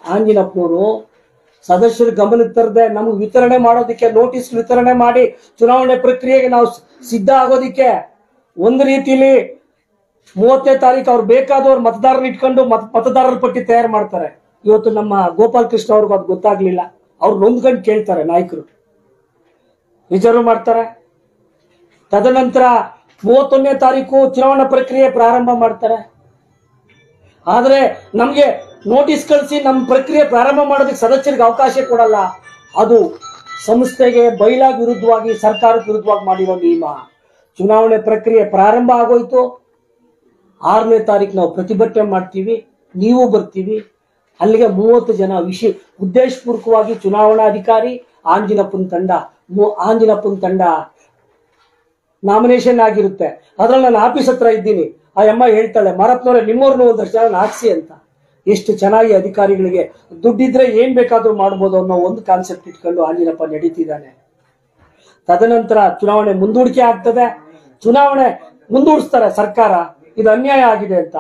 ಆಂಜಿನಪ್ಪನವರು ಸದಸ್ಯರು ಗಮನಕ್ಕೆ ತರದೆ ನಮ್ಗೆ ವಿತರಣೆ ಮಾಡೋದಕ್ಕೆ ನೋಟಿಸ್ ವಿತರಣೆ ಮಾಡಿ ಚುನಾವಣೆ ಪ್ರಕ್ರಿಯೆಗೆ ನಾವು ಸಿದ್ಧ ಆಗೋದಿಕ್ಕೆ ಒಂದು ರೀತಿಲಿ 30ನೇ ತಾರೀಕು ಅವ್ರು ಬೇಕಾದವ್ರು ಮತದಾರನ ಇಟ್ಕೊಂಡು ಮತದಾರರ ಪಟ್ಟಿ ತಯಾರು ಮಾಡ್ತಾರೆ. ಇವತ್ತು ನಮ್ಮ ಗೋಪಾಲ್ ಕೃಷ್ಣ ಅವ್ರಿಗೂ ಅದು ಗೊತ್ತಾಗ್ಲಿಲ್ಲ. ಅವ್ರು ನೊಂದ್ಕೊಂಡು ಕೇಳ್ತಾರೆ, ನಾಯಕರು ರಿಸರ್ವ್ ಮಾಡ್ತಾರೆ. ತದನಂತರ 31ನೇ ತಾರೀಕು ಚುನಾವಣಾ ಪ್ರಕ್ರಿಯೆ ಪ್ರಾರಂಭ ಮಾಡ್ತಾರೆ. ಆದ್ರೆ ನಮ್ಗೆ ನೋಟಿಸ್ ಕಳಿಸಿ ನಮ್ಮ ಪ್ರಕ್ರಿಯೆ ಪ್ರಾರಂಭ ಮಾಡೋದಕ್ಕೆ ಸದಸ್ಯರಿಗೆ ಅವಕಾಶ ಕೊಡಲ್ಲ. ಅದು ಸಂಸ್ಥೆಗೆ ಬೈಲಾಗ್ ವಿರುದ್ಧವಾಗಿ ಸರ್ಕಾರಕ್ಕೆ ವಿರುದ್ಧವಾಗಿ ಮಾಡಿರೋ ನಿಯಮ. ಚುನಾವಣೆ ಪ್ರಕ್ರಿಯೆ ಪ್ರಾರಂಭ ಆಗೋಯ್ತು. 6ನೇ ತಾರೀಕು ನಾವು ಪ್ರತಿಭಟನೆ ಮಾಡ್ತೀವಿ, ನೀವು ಬರ್ತೀವಿ. ಅಲ್ಲಿಗೆ 30 ಜನ ಉದ್ದೇಶಪೂರ್ವಕವಾಗಿ ಚುನಾವಣಾಧಿಕಾರಿ ಆಂಜಿನಪ್ಪನ ತಂಡ ನಾಮಿನೇಷನ್ ಆಗಿರುತ್ತೆ. ಅದ್ರಲ್ಲಿ ನಾನು ಆಫೀಸ್ ಹತ್ರ ಇದ್ದೀನಿ. ಆ ಅಮ್ಮ ಹೇಳ್ತಾಳೆ, ಮಾರಪ್ಪನವ್ರೆ ನಿಮ್ಮವ್ರನ್ನ ಒಂದಷ್ಟು ಜನ ಹಾಕ್ಸಿ ಅಂತ. ಎಷ್ಟು ಚೆನ್ನಾಗಿ ಅಧಿಕಾರಿಗಳಿಗೆ ದುಡ್ಡಿದ್ರೆ ಏನ್ ಬೇಕಾದ್ರೂ ಮಾಡ್ಬೋದು ಅನ್ನೋ ಒಂದು ಕಾನ್ಸೆಪ್ಟ್ ಇಟ್ಕೊಂಡು ಆಂಜಿನಪ್ಪ ನಡೀತಿದ್ದಾನೆ. ತದನಂತರ ಚುನಾವಣೆ ಮುಂದೂಡಿಕೆ ಆಗ್ತದೆ. ಚುನಾವಣೆ ಮುಂದೂಡಿಸ್ತಾರೆ ಸರ್ಕಾರ, ಇದು ಅನ್ಯಾಯ ಆಗಿದೆ ಅಂತ.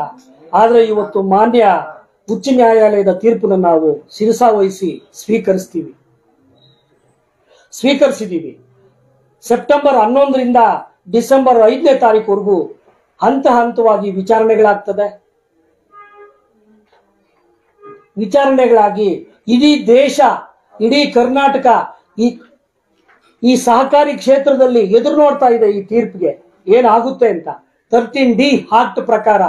ಆದ್ರೆ ಇವತ್ತು ಮಾನ್ಯ ಉಚ್ಚ ನ್ಯಾಯಾಲಯದ ತೀರ್ಪನ್ನು ನಾವು ಶಿರಸಾವಹಿಸಿ ಸ್ವೀಕರಿಸಿದ್ದೀವಿ. ಸೆಪ್ಟೆಂಬರ್ 11ರಿಂದ ಡಿಸೆಂಬರ್ 5ನೇ ತಾರೀಕುವರೆಗೂ ಹಂತವಾಗಿ ವಿಚಾರಣೆಗಳಾಗಿ ಇಡೀ ದೇಶ, ಇಡೀ ಕರ್ನಾಟಕ ಈ ಸಹಕಾರಿ ಕ್ಷೇತ್ರದಲ್ಲಿ ಎದುರು ನೋಡ್ತಾ ಇದೆ ಈ ತೀರ್ಪಿಗೆ ಏನಾಗುತ್ತೆ ಅಂತ. 13D ಆಕ್ಟ್ ಪ್ರಕಾರ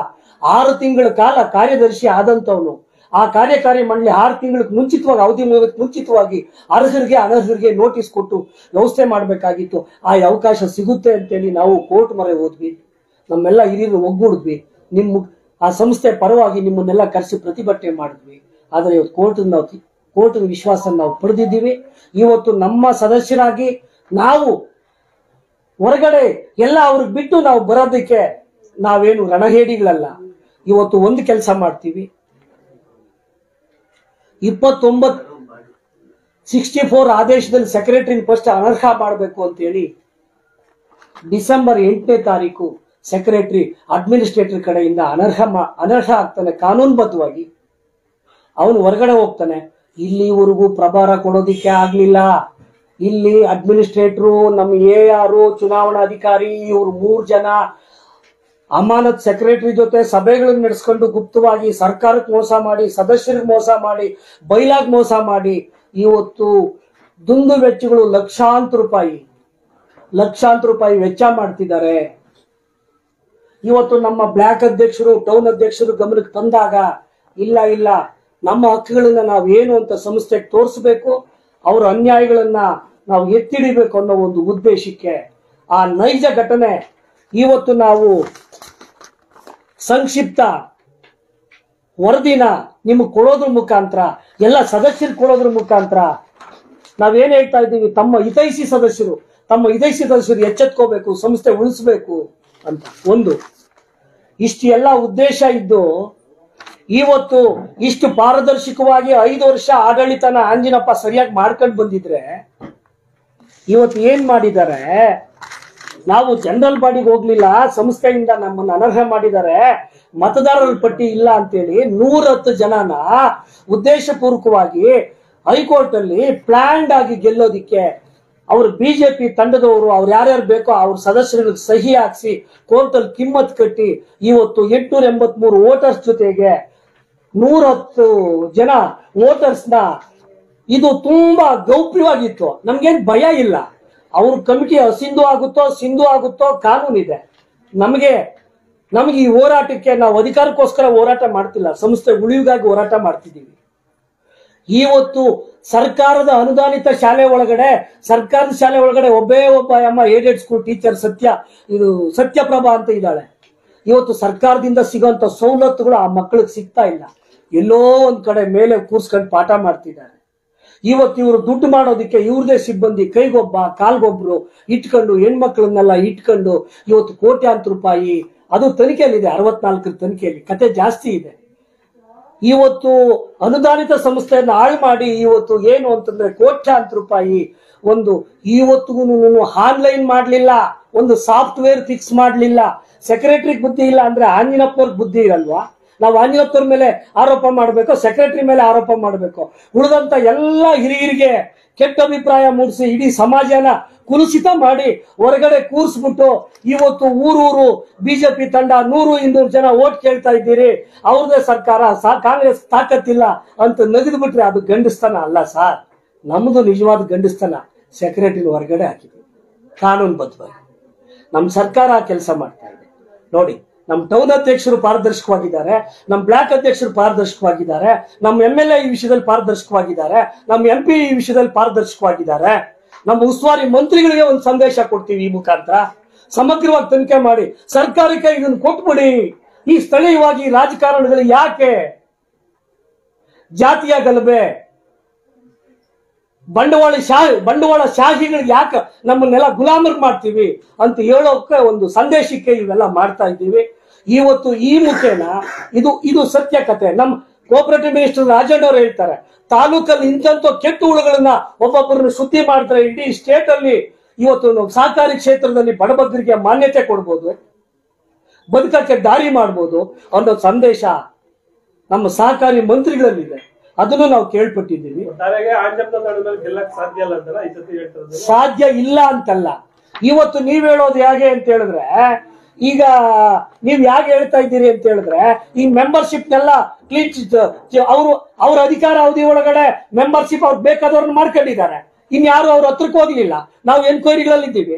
6 ತಿಂಗಳ ಕಾಲ ಕಾರ್ಯದರ್ಶಿ ಆದಂತವನು ಆ ಕಾರ್ಯಕಾರಿ ಮಂಡಳಿ 6 ತಿಂಗಳಿಗೆ ಮುಂಚಿತವಾಗಿ ಅವಧಿ ಮುಂಚಿತವಾಗಿ ಅರ್ಹರಿಗೆ ಅನರ್ಹರಿಗೆ ನೋಟಿಸ್ ಕೊಟ್ಟು ವ್ಯವಸ್ಥೆ ಮಾಡಬೇಕಾಗಿತ್ತು. ಆ ಅವಕಾಶ ಸಿಗುತ್ತೆ ಅಂತೇಳಿ ನಾವು ಕೋರ್ಟ್ ಮೊರೆ ಹೋದ್ವಿ. ನಮ್ಮೆಲ್ಲ ಹಿರಿಯರು ಒಗ್ಗೂಡಿದ್ವಿ. ಆ ಸಂಸ್ಥೆ ಪರವಾಗಿ ನಿಮ್ಮನ್ನೆಲ್ಲ ಕರೆಸಿ ಪ್ರತಿಭಟನೆ ಮಾಡಿದ್ವಿ. ಆದರೆ ಇವತ್ತು ಕೋರ್ಟಿನ ವಿಶ್ವಾಸ ನಾವು ಪಡೆದಿದ್ದೀವಿ. ಇವತ್ತು ನಮ್ಮ ಸದಸ್ಯರಾಗಿ ನಾವು ಹೊರಗಡೆ ಎಲ್ಲ ಅವ್ರಿಗೆ ಬಿಟ್ಟು ನಾವು ಬರೋದಕ್ಕೆ ನಾವೇನು ರಣಹೇಡಿಗಳಲ್ಲ. ಇವತ್ತು ಒಂದು ಕೆಲಸ ಮಾಡ್ತೀವಿ. 64 ಆದೇಶದಲ್ಲಿ ಸೆಕ್ರೆಟರಿ ಫಸ್ಟ್ ಅನರ್ಹ ಮಾಡಬೇಕು ಅಂತೇಳಿ ಡಿಸೆಂಬರ್ 8ನೇ ತಾರೀಕು ಸೆಕ್ರೆಟರಿ ಅಡ್ಮಿನಿಸ್ಟ್ರೇಟರ್ ಕಡೆಯಿಂದ ಅನರ್ಹ ಆಗ್ತಾನೆ. ಕಾನೂನುಬದ್ಧವಾಗಿ ಅವನು ಹೊರಗಡೆ ಹೋಗ್ತಾನೆ. ಇಲ್ಲಿವರೆಗೂ ಪ್ರಭಾರ ಕೊಡೋದಿಕ್ಕೆ ಆಗ್ಲಿಲ್ಲ. ಇಲ್ಲಿ ಅಡ್ಮಿನಿಸ್ಟ್ರೇಟರು, ನಮ್ಮ AR, ಚುನಾವಣಾಧಿಕಾರಿ, ಇವರು 3 ಜನ ಅಮಾನತ್ ಸೆಕ್ರೆಟರಿ ಜೊತೆ ಸಭೆಗಳನ್ನು ನಡೆಸ್ಕೊಂಡು ಗುಪ್ತವಾಗಿ ಸರ್ಕಾರಕ್ಕೆ ಮೋಸ ಮಾಡಿ, ಸದಸ್ಯರಿಗೆ ಮೋಸ ಮಾಡಿ, ಬೈಲಾಗ್ ಮೋಸ ಮಾಡಿ ಇವತ್ತು ದುಂದು ವೆಚ್ಚಗಳು ಲಕ್ಷಾಂತರ ರೂಪಾಯಿ ವೆಚ್ಚ ಮಾಡ್ತಿದ್ದಾರೆ. ಇವತ್ತು ನಮ್ಮ ಬ್ಲಾಕ್ ಅಧ್ಯಕ್ಷರು, ಟೌನ್ ಅಧ್ಯಕ್ಷರು ಗಮನಕ್ಕೆ ತಂದಾಗ ಇಲ್ಲ ನಮ್ಮ ಹಕ್ಕುಗಳನ್ನ ನಾವು ಏನು ಅಂತ ಸಂಸ್ಥೆಗೆ ತೋರಿಸ್ಬೇಕು, ಅವರ ಅನ್ಯಾಯಗಳನ್ನ ನಾವು ಎತ್ತಿಡಿಬೇಕು ಅನ್ನೋ ಒಂದು ಉದ್ದೇಶಕ್ಕೆ ಆ ನೈಜ ಘಟನೆ ಇವತ್ತು ನಾವು ಸಂಕ್ಷಿಪ್ತ ವರದಿನ ನಿಮಗೆ ಕೊಡೋದ್ರ ಮುಖಾಂತರ, ಎಲ್ಲ ಸದಸ್ಯರು ಕೊಡೋದ್ರ ಮುಖಾಂತರ ನಾವೇನ್ ಹೇಳ್ತಾ ಇದ್ದೀವಿ, ತಮ್ಮ ಹಿತೈಷಿ ಸದಸ್ಯರು ಎಚ್ಚೆತ್ಕೋಬೇಕು, ಸಂಸ್ಥೆ ಉಳಿಸ್ಬೇಕು ಅಂತ ಒಂದು ಇಷ್ಟು ಎಲ್ಲ ಉದ್ದೇಶ ಇದ್ದು ಇವತ್ತು ಇಷ್ಟು ಪಾರದರ್ಶಕವಾಗಿ 5 ವರ್ಷ ಆಡಳಿತನ ಆಂಜಿನಪ್ಪ ಸರಿಯಾಗಿ ಮಾಡ್ಕೊಂಡು ಬಂದಿದ್ರೆ ಇವತ್ತು ಏನ್ ಮಾಡಿದ್ದಾರೆ, ನಾವು ಜನರಲ್ ಬಾಡಿಗೆ ಹೋಗ್ಲಿಲ್ಲ, ಸಂಸ್ಥೆಯಿಂದ ನಮ್ಮನ್ನು ಅನರ್ಹ ಮಾಡಿದ್ದಾರೆ, ಮತದಾರರ ಪಟ್ಟಿ ಇಲ್ಲ ಅಂತೇಳಿ 110 ಜನನ ಉದ್ದೇಶಪೂರ್ವಕವಾಗಿ ಹೈಕೋರ್ಟ್ ಅಲ್ಲಿ ಪ್ಲಾನ್ಡ್ ಆಗಿ ಗೆಲ್ಲೋದಿಕ್ಕೆ ಅವ್ರು ಬಿಜೆಪಿ ತಂಡದವರು ಅವ್ರು ಯಾರ್ಯಾರು ಬೇಕೋ ಅವ್ರ ಸದಸ್ಯರಿಗೆ ಸಹಿ ಹಾಕ್ಸಿ ಕೋರ್ಟ್ ಅಲ್ಲಿ ಕಿಮ್ಮತ್ ಕಟ್ಟಿ ಇವತ್ತು 883 ವೋಟರ್ಸ್ ಜೊತೆಗೆ 110 ಜನ ವೋಟರ್ಸ್ನ ಇದು ತುಂಬಾ ಗೌಪ್ಯವಾಗಿತ್ತು. ನಮ್ಗೇನ್ ಭಯ ಇಲ್ಲ. ಅವ್ರ ಕಮಿಟಿ ಸಿಂಧು ಆಗುತ್ತೋ ಕಾನೂನಿದೆ. ನಮಗೆ ಈ ಹೋರಾಟಕ್ಕೆ ನಾವು ಅಧಿಕಾರಕ್ಕೋಸ್ಕರ ಹೋರಾಟ ಮಾಡ್ತಿಲ್ಲ, ಸಂಸ್ಥೆ ಉಳಿವಿಗಾಗಿ ಹೋರಾಟ ಮಾಡ್ತಿದ್ದೀವಿ. ಇವತ್ತು ಸರ್ಕಾರದ ಅನುದಾನಿತ ಶಾಲೆ ಒಳಗಡೆ ಒಬ್ಬ ಅಮ್ಮ ಏಡೆಡ್ ಸ್ಕೂಲ್ ಟೀಚರ್ ಸತ್ಯಪ್ರಭಾ ಅಂತ ಇದ್ದಾಳೆ. ಇವತ್ತು ಸರ್ಕಾರದಿಂದ ಸಿಗೋಂತ ಸವಲತ್ತುಗಳು ಆ ಮಕ್ಕಳಿಗೆ ಸಿಗ್ತಾ ಇಲ್ಲ. ಎಲ್ಲೋ ಒಂದ್ ಕಡೆ ಮೇಲೆ ಕೂರ್ಸ್ಕೊಂಡು ಪಾಠ ಮಾಡ್ತಿದ್ದಾರೆ. ಇವತ್ತು ಇವರು ದುಡ್ಡು ಮಾಡೋದಿಕ್ಕೆ ಇವ್ರದೇ ಸಿಬ್ಬಂದಿ ಕೈಗೊಬ್ಬ ಕಾಲ್ಗೊಬ್ರು ಇಟ್ಕೊಂಡು ಹೆಣ್ಮಕ್ಳನ್ನೆಲ್ಲ ಇಟ್ಕೊಂಡು ಇವತ್ತು ಕೋಟ್ಯಾಂತರ ರೂಪಾಯಿ, ಅದು ತನಿಖೆಯಲ್ಲಿದೆ, 64 ತನಿಖೆಯಲ್ಲಿ ಕತೆ ಜಾಸ್ತಿ ಇದೆ. ಇವತ್ತು ಅನುದಾನಿತ ಸಂಸ್ಥೆಯನ್ನು ಹಾಳು ಮಾಡಿ ಇವತ್ತು ಏನು ಅಂತಂದ್ರೆ ಕೋಟ್ಯಾಂತರ ರೂಪಾಯಿ ಒಂದು ಇವತ್ತಿಗೂ ಆನ್ಲೈನ್ ಮಾಡ್ಲಿಲ್ಲ, ಒಂದು ಸಾಫ್ಟ್ವೇರ್ ಫಿಕ್ಸ್ ಮಾಡ್ಲಿಲ್ಲ. ಸೆಕ್ರೆಟರಿ ಬುದ್ಧಿ ಇಲ್ಲ ಅಂದ್ರೆ ಆಂಜಿನಪ್ಪವ್ರಿಗೆ ಬುದ್ಧಿ ಇರಲ್ವಾ? ನಾವು ಆಂಜನಪ್ಪರ ಮೇಲೆ ಆರೋಪ ಮಾಡಬೇಕು, ಸೆಕ್ರೆಟರಿ ಮೇಲೆ ಆರೋಪ ಮಾಡಬೇಕು? ಉಳಿದಂತ ಎಲ್ಲ ಹಿರಿಯರಿಗೆ ಕೆಟ್ಟ ಅಭಿಪ್ರಾಯ ಮೂಡಿಸಿ ಇಡೀ ಸಮಾಜನ ಕುಲುಷಿತ ಮಾಡಿ ಹೊರಗಡೆ ಕೂರಿಸ್ಬಿಟ್ಟು ಇವತ್ತು ಊರೂರು ಬಿಜೆಪಿ ತಂಡ 100-200 ಜನ ಓಟ್ ಕೇಳ್ತಾ ಇದ್ದೀರಿ, ಅವ್ರದೇ ಸರ್ಕಾರ, ಕಾಂಗ್ರೆಸ್ ತಾಕತ್ತಿಲ್ಲ ಅಂತ ನಗದು ಬಿಟ್ರೆ ಅದು ಗಂಡಸ್ತನ ಅಲ್ಲ ಸರ್. ನಮ್ದು ನಿಜವಾದ ಗಂಡಸ್ತನ. ಸೆಕ್ರೆಟರಿ ಹೊರಗಡೆ ಹಾಕಿದ್ವಿ ಕಾನೂನುಬದ್ಧವಾಗಿ. ನಮ್ಮ ಸರ್ಕಾರ ಕೆಲಸ ಮಾಡ್ತಾ ಇದೆ ನೋಡಿ. ನಮ್ಮ ಟೌನ್ ಅಧ್ಯಕ್ಷರು ಪಾರದರ್ಶಕವಾಗಿದ್ದಾರೆ, ನಮ್ಮ ಬ್ಲಾಕ್ ಅಧ್ಯಕ್ಷರು ಪಾರದರ್ಶಕವಾಗಿದ್ದಾರೆ, ನಮ್ಮ MLA ಈ ವಿಷಯದಲ್ಲಿ ಪಾರದರ್ಶಕವಾಗಿದ್ದಾರೆ, ನಮ್ಮ MP ಈ ವಿಷಯದಲ್ಲಿ ಪಾರದರ್ಶಕವಾಗಿದ್ದಾರೆ. ನಮ್ಮ ಉಸ್ತುವಾರಿ ಮಂತ್ರಿಗಳಿಗೆ ಒಂದು ಸಂದೇಶ ಕೊಡ್ತೀವಿ ಈ ಮುಖಾಂತರ, ಸಮಗ್ರವಾಗಿ ತನಿಖೆ ಮಾಡಿ ಸರ್ಕಾರಕ್ಕೆ ಇದನ್ನು ಕೊಟ್ಬಿಡಿ. ಈ ಸ್ಥಳೀಯವಾಗಿ ರಾಜಕಾರಣಗಳು ಯಾಕೆ ಜಾತಿಯ ಗಲಭೆ, ಬಂಡವಾಳ ಶಾಹಿಗಳಿಗೆ ಯಾಕೆ ನಮ್ಮನ್ನೆಲ್ಲ ಗುಲಾಮರು ಮಾಡ್ತೀವಿ ಅಂತ ಹೇಳೋಕೆ ಒಂದು ಸಂದೇಶಕ್ಕೆ ಇವೆಲ್ಲ ಮಾಡ್ತಾ ಇದ್ದೀವಿ. ಇವತ್ತು ಈ ಮುಖೇನ ಇದು ಸತ್ಯ ಕತೆ. ನಮ್ಮ ಕೋಆಪರೇಟಿವ್ ಮಿನಿಸ್ಟರ್ ರಾಜಣ್ಣ ಅವರು ಹೇಳ್ತಾರೆ, ತಾಲೂಕಲ್ಲಿ ಇಂಥ ಕೆಟ್ಟ ಹುಳುಗಳನ್ನ ಒಬ್ಬೊಬ್ಬರನ್ನ ಸುದ್ದಿ ಮಾಡ್ತಾರೆ, ಇಡೀ ಸ್ಟೇಟ್ ಅಲ್ಲಿ ಇವತ್ತು ಸಹಕಾರಿ ಕ್ಷೇತ್ರದಲ್ಲಿ ಬಡಬಗ್ಗರಿಗೆ ಮಾನ್ಯತೆ ಕೊಡ್ಬೋದು, ಬದುಕಕ್ಕೆ ದಾರಿ ಮಾಡ್ಬೋದು ಅನ್ನೋ ಸಂದೇಶ ನಮ್ಮ ಸಹಕಾರಿ ಮಂತ್ರಿಗಳಲ್ಲಿದೆ. ಅದನ್ನು ನಾವು ಕೇಳ್ಪಟ್ಟಿದ್ದೀವಿ. ಸಾಧ್ಯ ಇಲ್ಲ ಅಂತಲ್ಲ, ಇವತ್ತು ನೀವ್ ಹೇಳೋದು ಹೇಗೆ ಅಂತ ಹೇಳಿದ್ರೆ, ಈಗ ನೀವ್ ಯಾಕೆ ಹೇಳ್ತಾ ಇದ್ದೀರಿ ಅಂತ ಹೇಳಿದ್ರೆ, ಈ ಮೆಂಬರ್ಶಿಪ್ನೆಲ್ಲ ಅವ್ರ ಅಧಿಕಾರ ಅವಧಿ ಒಳಗಡೆ ಮೆಂಬರ್ಶಿಪ್ ಅವ್ರು ಬೇಕಾದವ್ರನ್ನ ಮಾಡ್ಕೊಂಡಿದ್ದಾರೆ. ಇನ್ಯಾರು ಅವ್ರ ಹತ್ರಕ್ಕೆ ಹೋಗ್ಲಿಲ್ಲ. ನಾವು ಎನ್ಕ್ವೈರಿಗಳಲ್ಲಿದ್ದೀವಿ,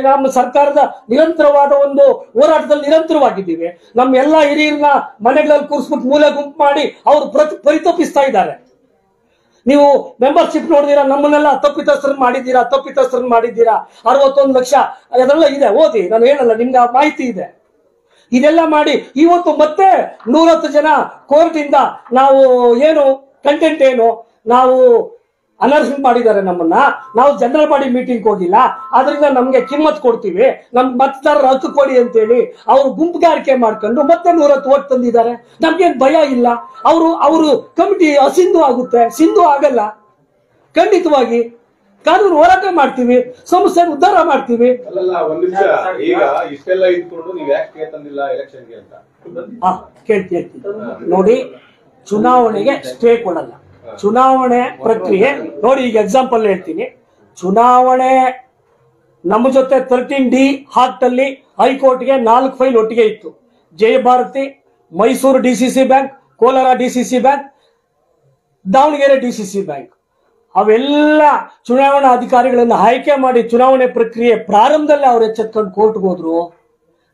ನಮ್ಮ ಸರ್ಕಾರದ ನಿರಂತರವಾದ ಒಂದು ಹೋರಾಟದಲ್ಲಿ ನಿರಂತರವಾಗಿದ್ದೀವಿ. ನಮ್ಮ ಎಲ್ಲಾ ಹಿರಿಯರನ್ನ ಮನೆಗಳಲ್ಲಿ ಕೂರಿಸ್ಬಿಟ್ಟು ಮೂಲೆ ಗುಂಪು ಮಾಡಿ ಅವರು ಪರಿತಪಿಸ್ತಾ ಇದ್ದಾರೆ. ನೀವು ಮೆಂಬರ್ಶಿಪ್ ನೋಡಿದೀರಾ, ನಮ್ಮನ್ನೆಲ್ಲ ತಪ್ಪಿತಸ್ಥರನ್ನ ಮಾಡಿದ್ದೀರಾ. 61 ಲಕ್ಷ ಅದೆಲ್ಲ ಇದೆ, ಓದಿ, ನಾನು ಹೇಳಲ್ಲ, ನಿಮ್ಗೆ ಆ ಮಾಹಿತಿ ಇದೆ. ಇದೆಲ್ಲ ಮಾಡಿ ಇವತ್ತು ಮತ್ತೆ 110 ಜನ ಕೋರ್ಟ್ ಇಂದ ನಾವು ಏನು ಕಂಟೆಂಟ್ ಏನು ನಾವು ಅನರ್ಹನ್ ಮಾಡಿದ್ದಾರೆ ನಮ್ಮನ್ನ. ನಾವು ಜನರಲ್ ಬಾಡಿ ಮೀಟಿಂಗ್ ಹೋಗಿಲ್ಲ, ಆದ್ರಿಂದ ನಮ್ಗೆ ಕಿಮ್ಮತ್ ಕೊಡ್ತೀವಿ, ನಮ್ ಮತದಾರರ ಹಕ್ಕು ಕೊಡಿ ಅಂತೇಳಿ ಅವ್ರು ಗುಂಪುಗಾರಿಕೆ ಮಾಡ್ಕೊಂಡು ಮತ್ತೆ 110 ಓಟ್ ತಂದಿದ್ದಾರೆ. ನಮ್ಗೇನ್ ಭಯ ಇಲ್ಲ. ಅವರು ಕಮಿಟಿ ಅಸಿಂಧು ಆಗುತ್ತೆ, ಸಿಂಧು ಆಗಲ್ಲ. ಖಂಡಿತವಾಗಿ ಕಾನೂನು ಹೋರಾಟ ಮಾಡ್ತೀವಿ, ಸಮಸ್ಯೆ ಉದ್ಧಾರ ಮಾಡ್ತೀವಿ. ಕೇಳ್ತೀನಿ ನೋಡಿ, ಚುನಾವಣೆಗೆ ಸ್ಟೇ ಕೊಡಲ್ಲ. ಚುನಾವಣೆ ಪ್ರಕ್ರಿಯೆ ನೋಡಿ, ಈಗ ಎಕ್ಸಾಂಪಲ್ ಹೇಳ್ತೀನಿ. ಚುನಾವಣೆ ನಮ್ಮ ಜೊತೆ 13D ಆಕ್ಟ್ ಅಲ್ಲಿ ಹೈಕೋರ್ಟ್ಗೆ 4 ಫೈಲ್ ಒಟ್ಟಿಗೆ ಇತ್ತು. Jayabharathi, Mysuru DCC bank, Kolar DCC bank, Davanagere DCC bank. ಅವೆಲ್ಲ ಚುನಾವಣಾ ಅಧಿಕಾರಿಗಳನ್ನ ಆಯ್ಕೆ ಮಾಡಿ ಚುನಾವಣೆ ಪ್ರಕ್ರಿಯೆ ಪ್ರಾರಂಭದಲ್ಲಿ ಅವ್ರು ಎಚ್ಚೆತ್ಕೊಂಡು ಕೋರ್ಟ್ಗೆ ಹೋದ್ರು.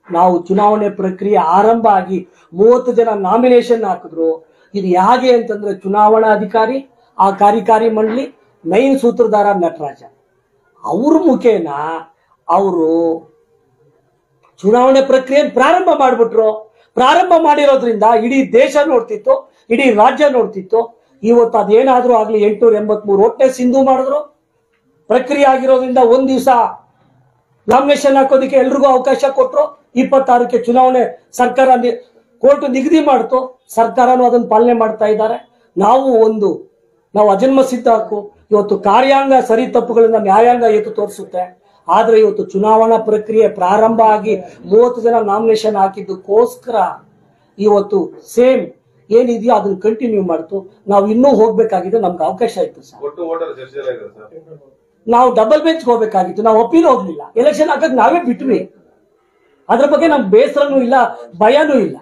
ನಾವು ಚುನಾವಣೆ ಪ್ರಕ್ರಿಯೆ ಆರಂಭ ಆಗಿ 30 ಜನ ನಾಮಿನೇಷನ್ ಹಾಕಿದ್ರು. ಇದು ಹೇಗೆ ಅಂತಂದ್ರೆ, ಚುನಾವಣಾ ಅಧಿಕಾರಿ, ಆ ಕಾರ್ಯಕಾರಿ ಮಂಡಳಿ, 9 ಸೂತ್ರಧಾರ ನಟರಾಜ ಅವ್ರ ಮುಖೇನ ಅವರು ಚುನಾವಣೆ ಪ್ರಕ್ರಿಯೆ ಪ್ರಾರಂಭ ಮಾಡಿಬಿಟ್ರು. ಪ್ರಾರಂಭ ಮಾಡಿರೋದ್ರಿಂದ ಇಡೀ ದೇಶ ನೋಡ್ತಿತ್ತು, ಇಡೀ ರಾಜ್ಯ ನೋಡ್ತಿತ್ತು. ಇವತ್ತು ಅದೇನಾದ್ರೂ ಆಗ್ಲಿ 883 ಓಟ್ನೆ ಸಿಂಧು ಮಾಡಿದ್ರು. ಪ್ರಕ್ರಿಯೆ ಆಗಿರೋದ್ರಿಂದ ಒಂದ್ ದಿವಸ ನಾಮಿನೇಷನ್ ಹಾಕೋದಕ್ಕೆ ಎಲ್ರಿಗೂ ಅವಕಾಶ ಕೊಟ್ರು. 26ಕ್ಕೆ ಚುನಾವಣೆ ಸರ್ಕಾರ ಕೋರ್ಟ್ ನಿಗದಿ ಮಾಡ್ತು. ಸರ್ಕಾರನೂ ಅದನ್ನು ಪಾಲನೆ ಮಾಡ್ತಾ ಇದ್ದಾರೆ. ನಾವು ಅಜನ್ಮ ಸಿದ್ಧ ಹಕ್ಕು. ಇವತ್ತು ಕಾರ್ಯಾಂಗ ಸರಿ ತಪ್ಪುಗಳನ್ನ ನ್ಯಾಯಾಂಗ ಎತ್ತು ತೋರಿಸುತ್ತೆ. ಆದ್ರೆ ಇವತ್ತು ಚುನಾವಣಾ ಪ್ರಕ್ರಿಯೆ ಪ್ರಾರಂಭ ಆಗಿ 30 ಜನ ನಾಮಿನೇಷನ್ ಹಾಕಿದ್ದಕ್ಕೋಸ್ಕರ ಇವತ್ತು ಸೇಮ್ ಏನಿದೆಯೋ ಅದನ್ನ ಕಂಟಿನ್ಯೂ ಮಾಡ್ತು. ನಾವು ಇನ್ನೂ ಹೋಗ್ಬೇಕಾಗಿದ್ದು, ನಮ್ಗೆ ಅವಕಾಶ ಇತ್ತು ಸರ್. ನಾವು ಡಬಲ್ ಬೆಂಚ್ ಹೋಗ್ಬೇಕಾಗಿತ್ತು, ನಾವು ಅಪೀಲ್ ಹೋಗ್ಲಿಲ್ಲ. ಎಲೆಕ್ಷನ್ ಹಾಕಕ್ ನಾವೇ ಬಿಟ್ವಿ. ಅದ್ರ ಬಗ್ಗೆ ನಮ್ಗೆ ಬೇಸರನೂ ಇಲ್ಲ, ಭಯನೂ ಇಲ್ಲ.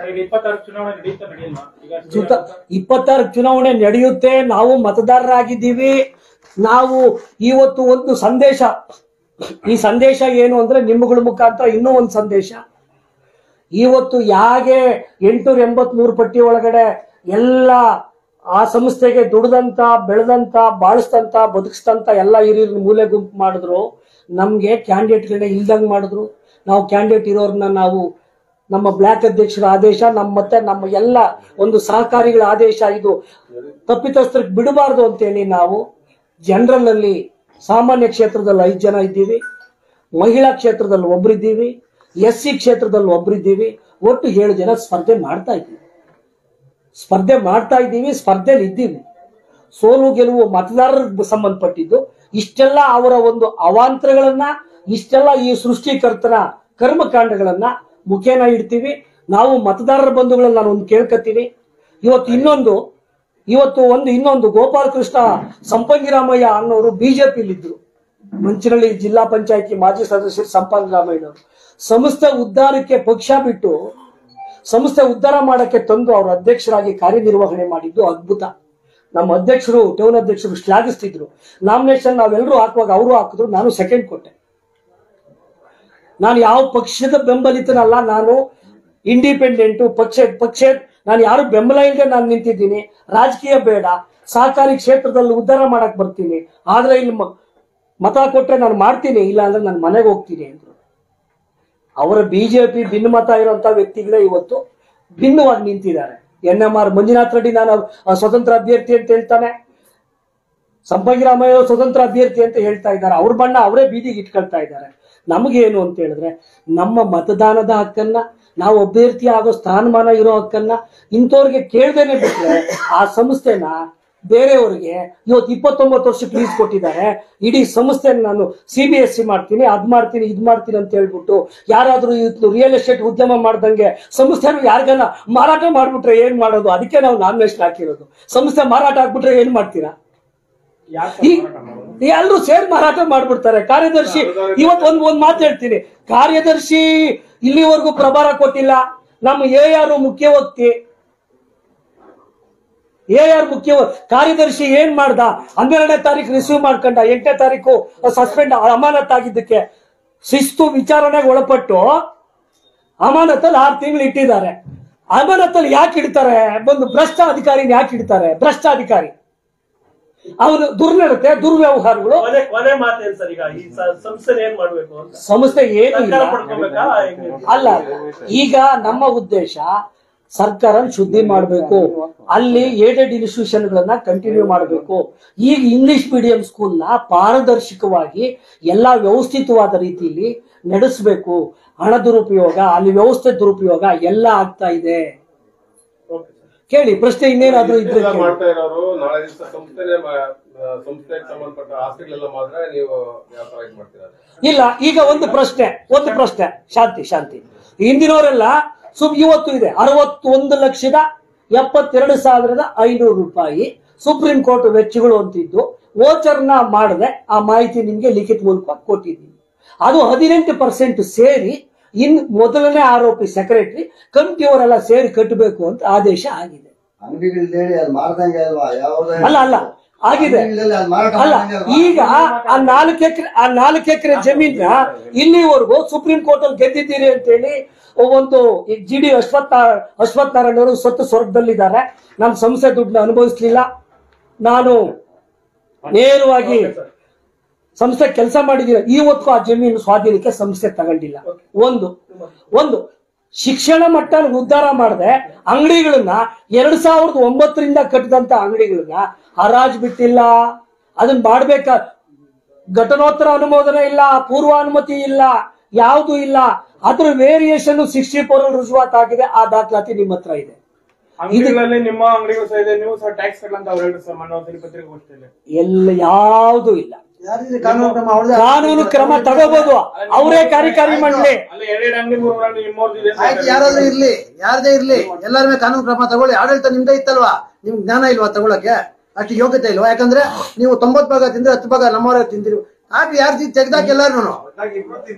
26 ಚುನಾವಣೆ ನಡೆಯುತ್ತೆ. ನಾವು ಮತದಾರರಾಗಿದ್ದೀವಿ. ನಾವು ಇವತ್ತು ಒಂದು ಸಂದೇಶ, ಈ ಸಂದೇಶ ಏನು ಅಂದ್ರೆ, ನಿಮ್ಮಗಳ ಮುಖಾಂತರ ಇನ್ನೂ ಒಂದು ಸಂದೇಶ. ಇವತ್ತು ಯಾಕೆ 883 ಪಟ್ಟಿ ಒಳಗಡೆ ಎಲ್ಲ ಆ ಸಂಸ್ಥೆಗೆ ದುಡ್ದಂತ, ಬೆಳೆದಂತ, ಬಾಳಿಸ್ತಂತ, ಬದುಕಿಸ್ತಂತ ಎಲ್ಲ ಹಿರಿಯರನ್ನ ಮೂಲೆ ಗುಂಪು ಮಾಡಿದ್ರು. ನಮ್ಗೆ ಕ್ಯಾಂಡಿಡೇಟ್ಗಳನ್ನ ಇಲ್ದಂಗ್ ಮಾಡಿದ್ರು. ನಾವು ಕ್ಯಾಂಡಿಡೇಟ್ ಇರೋರ್ನ ನಾವು ನಮ್ಮ ಬ್ಲಾಕ್ ಅಧ್ಯಕ್ಷರ ಆದೇಶ, ನಮ್ಮ ಎಲ್ಲ ಒಂದು ಸಹಕಾರಿಗಳ ಆದೇಶ, ಇದು ತಪ್ಪಿತಸ್ಥರಿಗೆ ಬಿಡಬಾರ್ದು ಅಂತೇಳಿ ನಾವು ಜನರಲ್ ಅಲ್ಲಿ ಸಾಮಾನ್ಯ ಕ್ಷೇತ್ರದಲ್ಲಿ 5 ಜನ ಇದ್ದೀವಿ, ಮಹಿಳಾ ಕ್ಷೇತ್ರದಲ್ಲಿ ಒಬ್ರಿದ್ದೀವಿ, SC ಕ್ಷೇತ್ರದಲ್ಲಿ ಒಬ್ರಿದ್ದೀವಿ. ಒಟ್ಟು 7 ಜನ ಸ್ಪರ್ಧೆ ಮಾಡ್ತಾ ಇದ್ದೀವಿ. ಸ್ಪರ್ಧೆಯಲ್ಲಿ ಇದ್ದೀವಿ. ಸೋಲು ಗೆಲುವು ಮತದಾರರಿಗೆ ಸಂಬಂಧಪಟ್ಟಿದ್ದು. ಇಷ್ಟೆಲ್ಲ ಅವರ ಒಂದು ಅವಾಂತರಗಳನ್ನ, ಇಷ್ಟೆಲ್ಲ ಈ ಸೃಷ್ಟಿಕರ್ತನ ಕರ್ಮಕಾಂಡಗಳನ್ನ ಮುಖೇನ ಇಡ್ತೀವಿ. ನಾವು ಮತದಾರರ ಬಂಧುಗಳಲ್ಲಿ ನಾನು ಒಂದು ಕೇಳ್ಕತ್ತೀನಿ. ಇನ್ನೊಂದು ಗೋಪಾಲಕೃಷ್ಣ ಸಂಪಂಗಿರಾಮಯ್ಯ ಅನ್ನೋರು ಬಿಜೆಪಿಲಿದ್ರು, ಮಂಚನಹಳ್ಳಿ ಜಿಲ್ಲಾ ಪಂಚಾಯತಿ ಮಾಜಿ ಸದಸ್ಯರು ಸಂಪಂಗಿರಾಮಯ್ಯನವರು. ಸಂಸ್ಥೆ ಉದ್ಧಾರಕ್ಕೆ ಪಕ್ಷ ಬಿಟ್ಟು ಸಂಸ್ಥೆ ಉದ್ಧಾರ ಮಾಡಕ್ಕೆ ತಂದು ಅವರು ಅಧ್ಯಕ್ಷರಾಗಿ ಕಾರ್ಯನಿರ್ವಹಣೆ ಮಾಡಿದ್ದು ಅದ್ಭುತ. ನಮ್ಮ ಅಧ್ಯಕ್ಷರು ಟೌನ್ ಅಧ್ಯಕ್ಷರು ಶ್ಲಾಘಿಸ್ತಿದ್ರು. ನಾಮಿನೇಷನ್ ನಾವೆಲ್ಲರೂ ಹಾಕುವಾಗ ಅವರು ಹಾಕಿದ್ರು, ನಾನು ಸೆಕೆಂಡ್ ಕೊಟ್ಟೆ. ನಾನು ಯಾವ ಪಕ್ಷದ ಬೆಂಬಲಿತನಲ್ಲ, ನಾನು ಇಂಡಿಪೆಂಡೆಂಟು. ಪಕ್ಷ ನಾನು ಯಾರು ಬೆಂಬಲ ಇಲ್ಲದೆ ನಾನು ನಿಂತಿದ್ದೀನಿ. ರಾಜಕೀಯ ಬೇಡ, ಸಹಕಾರಿ ಕ್ಷೇತ್ರದಲ್ಲಿ ಉದ್ಧಾರ ಮಾಡಕ್ ಬರ್ತೀನಿ, ಆದ್ರೆ ಇಲ್ಲಿ ಮತ ಕೊಟ್ಟರೆ ನಾನು ಮಾಡ್ತೀನಿ, ಇಲ್ಲ ಅಂದ್ರೆ ನಾನು ಮನೆಗೆ ಹೋಗ್ತೀನಿ ಅಂದ್ರು. ಅವರ ಬಿಜೆಪಿ ಭಿನ್ನಮತ ಇರುವಂತ ವ್ಯಕ್ತಿಗಳೇ ಇವತ್ತು ಭಿನ್ನವಾಗಿ ನಿಂತಿದ್ದಾರೆ. NMR ಮಂಜುನಾಥ್ ರೆಡ್ಡಿ ನಾನು ಸ್ವತಂತ್ರ ಅಭ್ಯರ್ಥಿ ಅಂತ ಹೇಳ್ತಾನೆ, ಸಂಪಂಗಿರಾಮಯ್ಯ ಸ್ವತಂತ್ರ ಅಭ್ಯರ್ಥಿ ಅಂತ ಹೇಳ್ತಾ ಇದ್ದಾರೆ. ಅವ್ರ ಬಣ್ಣ ಅವರೇ ಬೀದಿಗೆ ಇಟ್ಕೊಳ್ತಾ ಇದ್ದಾರೆ. ನಮಗೇನು ಅಂತ ಹೇಳಿದ್ರೆ, ನಮ್ಮ ಮತದಾನದ ಹಕ್ಕನ್ನ, ನಾವು ಅಭ್ಯರ್ಥಿ ಆಗೋ ಸ್ಥಾನಮಾನ ಇರೋ ಹಕ್ಕನ್ನ ಇಂಥವ್ರಿಗೆ ಕೇಳ್ದೇನೆ ಬಿಟ್ರೆ ಆ ಸಂಸ್ಥೆನ ಬೇರೆಯವರಿಗೆ ಇವತ್ತು 29 ವರ್ಷಕ್ಕೆ ಲೀಸ್ ಕೊಟ್ಟಿದ್ದಾರೆ. ಇಡೀ ಸಂಸ್ಥೆನ ನಾನು CBSE ಮಾಡ್ತೀನಿ, ಅದ್ ಮಾಡ್ತೀನಿ, ಇದ್ ಮಾಡ್ತೀನಿ ಅಂತ ಹೇಳ್ಬಿಟ್ಟು ಯಾರಾದ್ರೂ ಇವತ್ತು ರಿಯಲ್ ಎಸ್ಟೇಟ್ ಉದ್ಯಮ ಮಾಡ್ದಂಗೆ ಸಂಸ್ಥೆನ ಯಾರಿಗಾನ ಮಾರಾಟ ಮಾಡ್ಬಿಟ್ರೆ ಏನ್ ಮಾಡೋದು? ಅದಕ್ಕೆ ನಾವು ನಾಮಿನೇಷನ್ ಹಾಕಿರೋದು. ಸಂಸ್ಥೆ ಮಾರಾಟ ಆಗ್ಬಿಟ್ರೆ ಏನ್ ಮಾಡ್ತೀರಾ? ಎಲ್ಲರೂ ಸೇರಿ ಮಾರಾಟ ಮಾಡ್ಬಿಡ್ತಾರೆ. ಕಾರ್ಯದರ್ಶಿ ಇವತ್ತು ಒಂದ್ ಮಾತು ಹೇಳ್ತೀನಿ, ಕಾರ್ಯದರ್ಶಿ ಇಲ್ಲಿವರೆಗೂ ಪ್ರಭಾರ ಕೊಟ್ಟಿಲ್ಲ. ನಮ್ಮ AR ಮುಖ್ಯ ವ್ಯಕ್ತಿ, ಕಾರ್ಯದರ್ಶಿ ಏನ್ ಮಾಡ್ದ? 12ನೇ ತಾರೀಕು ರಿಸೀವ್ ಮಾಡ್ಕೊಂಡ, 8ನೇ ತಾರೀಕು ಸಸ್ಪೆಂಡ್ ಅಮಾನತ್ ಆಗಿದ್ದಕ್ಕೆ ಶಿಸ್ತು ವಿಚಾರಣೆಗೆ ಒಳಪಟ್ಟು ಅಮಾನತಲ್ಲಿ 6 ತಿಂಗಳು ಇಟ್ಟಿದ್ದಾರೆ. ಅಮಾನತಲ್ಲಿ ಯಾಕೆ ಇಡ್ತಾರೆ? ಒಂದು ಭ್ರಷ್ಟ ಅಧಿಕಾರಿನ ಯಾಕೆ ಇಡ್ತಾರೆ? ಭ್ರಷ್ಟ ಅಧಿಕಾರಿ ಅವನು ದುರ್ನಡತೆ, ದುರ್ವ್ಯವಹಾರಗಳು. ಕೊನೆ ಮಾತೇನು ಸರ್? ಈಗ ಈ ಸಂಸ್ಥೆ ಏನ್ ಮಾಡ್ಬೇಕು ಅಂತ ಸಂಸ್ಥೆ ಏನು ಅಲ್ಲ. ಈಗ ನಮ್ಮ ಉದ್ದೇಶ ಸರ್ಕಾರ ಶುದ್ಧಿ ಮಾಡಬೇಕು, ಅಲ್ಲಿ ಏಡೆಡ್ ಇನ್ಸ್ಟಿಟ್ಯೂಷನ್ ಗಳನ್ನ ಕಂಟಿನ್ಯೂ ಮಾಡಬೇಕು. ಈಗ ಇಂಗ್ಲಿಷ್ ಮೀಡಿಯಂ ಸ್ಕೂಲ್ನ ಪಾರದರ್ಶಕವಾಗಿ ಎಲ್ಲಾ ವ್ಯವಸ್ಥಿತವಾದ ರೀತಿಯಲ್ಲಿ ನಡೆಸಬೇಕು. ಹಣ ದುರುಪಯೋಗ, ಅಲ್ಲಿ ವ್ಯವಸ್ಥೆ ದುರುಪಯೋಗ ಎಲ್ಲ ಆಗ್ತಾ ಇದೆ. ಕೇಳಿ ಪ್ರಶ್ನೆ ಇನ್ನೇನಾದ್ರೂ ಇದ್ರೆ ಮಾಡ್ತಾ ಇರೋರು ನಾಳೆ ದಿವಸ ಸಂಸ್ಥೆಗೆ ಸಂಬಂಧಪಟ್ಟ ಆಸ್ತಿಗಳೆಲ್ಲ ಮಾತ್ರ ನೀವು ವ್ಯಾಪಾರ ಮಾಡ್ತೀರಾ? ಇಲ್ಲ. ಈಗ ಒಂದು ಪ್ರಶ್ನೆ ಶಾಂತಿ. ಹಿಂದಿನವರೆಲ್ಲ ಇವತ್ತು ಇದೆ 61,72,500 ರೂಪಾಯಿ ಸುಪ್ರೀಂ ಕೋರ್ಟ್ ವೆಚ್ಚಗಳು ಅಂತಿದ್ದು. ವೋಚರ್ನ ಮಾಡದೆ ಆ ಮಾಹಿತಿ ನಿಮ್ಗೆ ಲಿಖಿತ ಮೂಲಕ ಕೊಟ್ಟಿದ್ದೀನಿ. ಅದು 18% ಸೇರಿ ಮೊದಲನೇ ಆರೋಪಿ ಸೆಕ್ರೆಟರಿ ಕಮಿಟಿಯವರೆಲ್ಲ ಸೇರಿ ಕಟ್ಟಬೇಕು ಅಂತ ಆದೇಶ ಆಗಿದೆ. ಅಲ್ಲ ಆಗಿದೆ. ಅಲ್ಲ, ಈಗ ಆ 4 ಎಕರೆ ಜಮೀನ ಇಲ್ಲಿವರೆಗೂ ಸುಪ್ರೀಂ ಕೋರ್ಟ್ ಅಲ್ಲಿ ಗೆದ್ದಿದ್ದೀರಿ ಅಂತ ಹೇಳಿ ಒಂದು GD ಅಶ್ವತ್ಥನಾರಾಯಣ ಅವರು ಸ್ವತ್ತು ಸ್ವರ್ಗದಲ್ಲಿದ್ದಾರೆ. ನಮ್ಮ ಸಂಸ್ಥೆ ದುಡ್ಡನ್ನ ಅನುಭವಿಸ್ಲಿಲ್ಲ. ನಾನು ನೇರವಾಗಿ ಸಂಸ್ಥೆ ಕೆಲಸ ಮಾಡಿದ್ದೀರ. ಇವತ್ತು ಆ ಜಮೀನು ಸ್ವಾಧೀನಕ್ಕೆ ಸಂಸ್ಥೆ ತಗೊಂಡಿಲ್ಲ. ಒಂದು ಶಿಕ್ಷಣ ಮಟ್ಟ ಉದ್ಧಾರ ಮಾಡದೆ ಅಂಗಡಿಗಳನ್ನ 2009ರಿಂದ ಕಟ್ಟಿದಂತ ಅಂಗಡಿಗಳನ್ನ ಹರಾಜ್ ಬಿಟ್ಟಿಲ್ಲ. ಅದನ್ನ ಮಾಡ್ಬೇಕ, ಘಟನೋತ್ತರ ಅನುಮೋದನೆ ಇಲ್ಲ, ಪೂರ್ವ ಅನುಮತಿ ಇಲ್ಲ, ಯಾವುದು ಇಲ್ಲ. ಅದ್ರ ವೇರಿಯೇಷನ್ 64 ರುಜುವಾತ್ ಆಗಿದೆ. ಆ ದಾಖಲಾತಿ ನಿಮ್ಮ ಹತ್ರ ಇದೆ. ಅಂಗಡಿಗಳಲ್ಲಿ ನಿಮ್ಮ ಅಂಗಡಿಗಳು ಸಹ ಇದೆ, ನೀವು ಸಹ ಟ್ಯಾಕ್ಸ್ ಕಟ್ಟಂತ ಅವ್ರು ಹೇಳಿದ್ರು ಸರ್ ಮೊನ್ನೆ ಪತ್ರಿಕಾಗೋಷ್ಠಿಯಲ್ಲಿ. ಎಲ್ಲ ಯಾವುದು ಇಲ್ಲ. ಕಾನೂನು ಕ್ರಮ ತಗೋಬಹುದು, ಅವರೇ ಕಾರ್ಯಕಾರಿ ಮಂಡಳಿ. ಯಾರಾದ್ರೂ ಇರ್ಲಿ, ಯಾರದೇ ಇರ್ಲಿ, ಎಲ್ಲರ ಮೇಲೆ ಕಾನೂನು ಕ್ರಮ ತಗೊಳ್ಳಿ. ಆಡಳಿತ ನಿಮ್ದೇ ಇತ್ತಲ್ವಾ? ನಿಮ್ಗೆ ಜ್ಞಾನ ಇಲ್ವಾ ತಗೊಳಕ್ಕೆ? ಅಷ್ಟು ಯೋಗ್ಯತೆ ಇಲ್ವಾ? ಯಾಕಂದ್ರೆ ನೀವು 90 ಭಾಗ ತಿಂದ್ರೆ 10 ಭಾಗ ನಮ್ಮವರೇ ತಿಂದಿರು. ಹಾಗೆ ಯಾರು ತೆಗ್ದಾಕ ಎಲ್ಲಾರು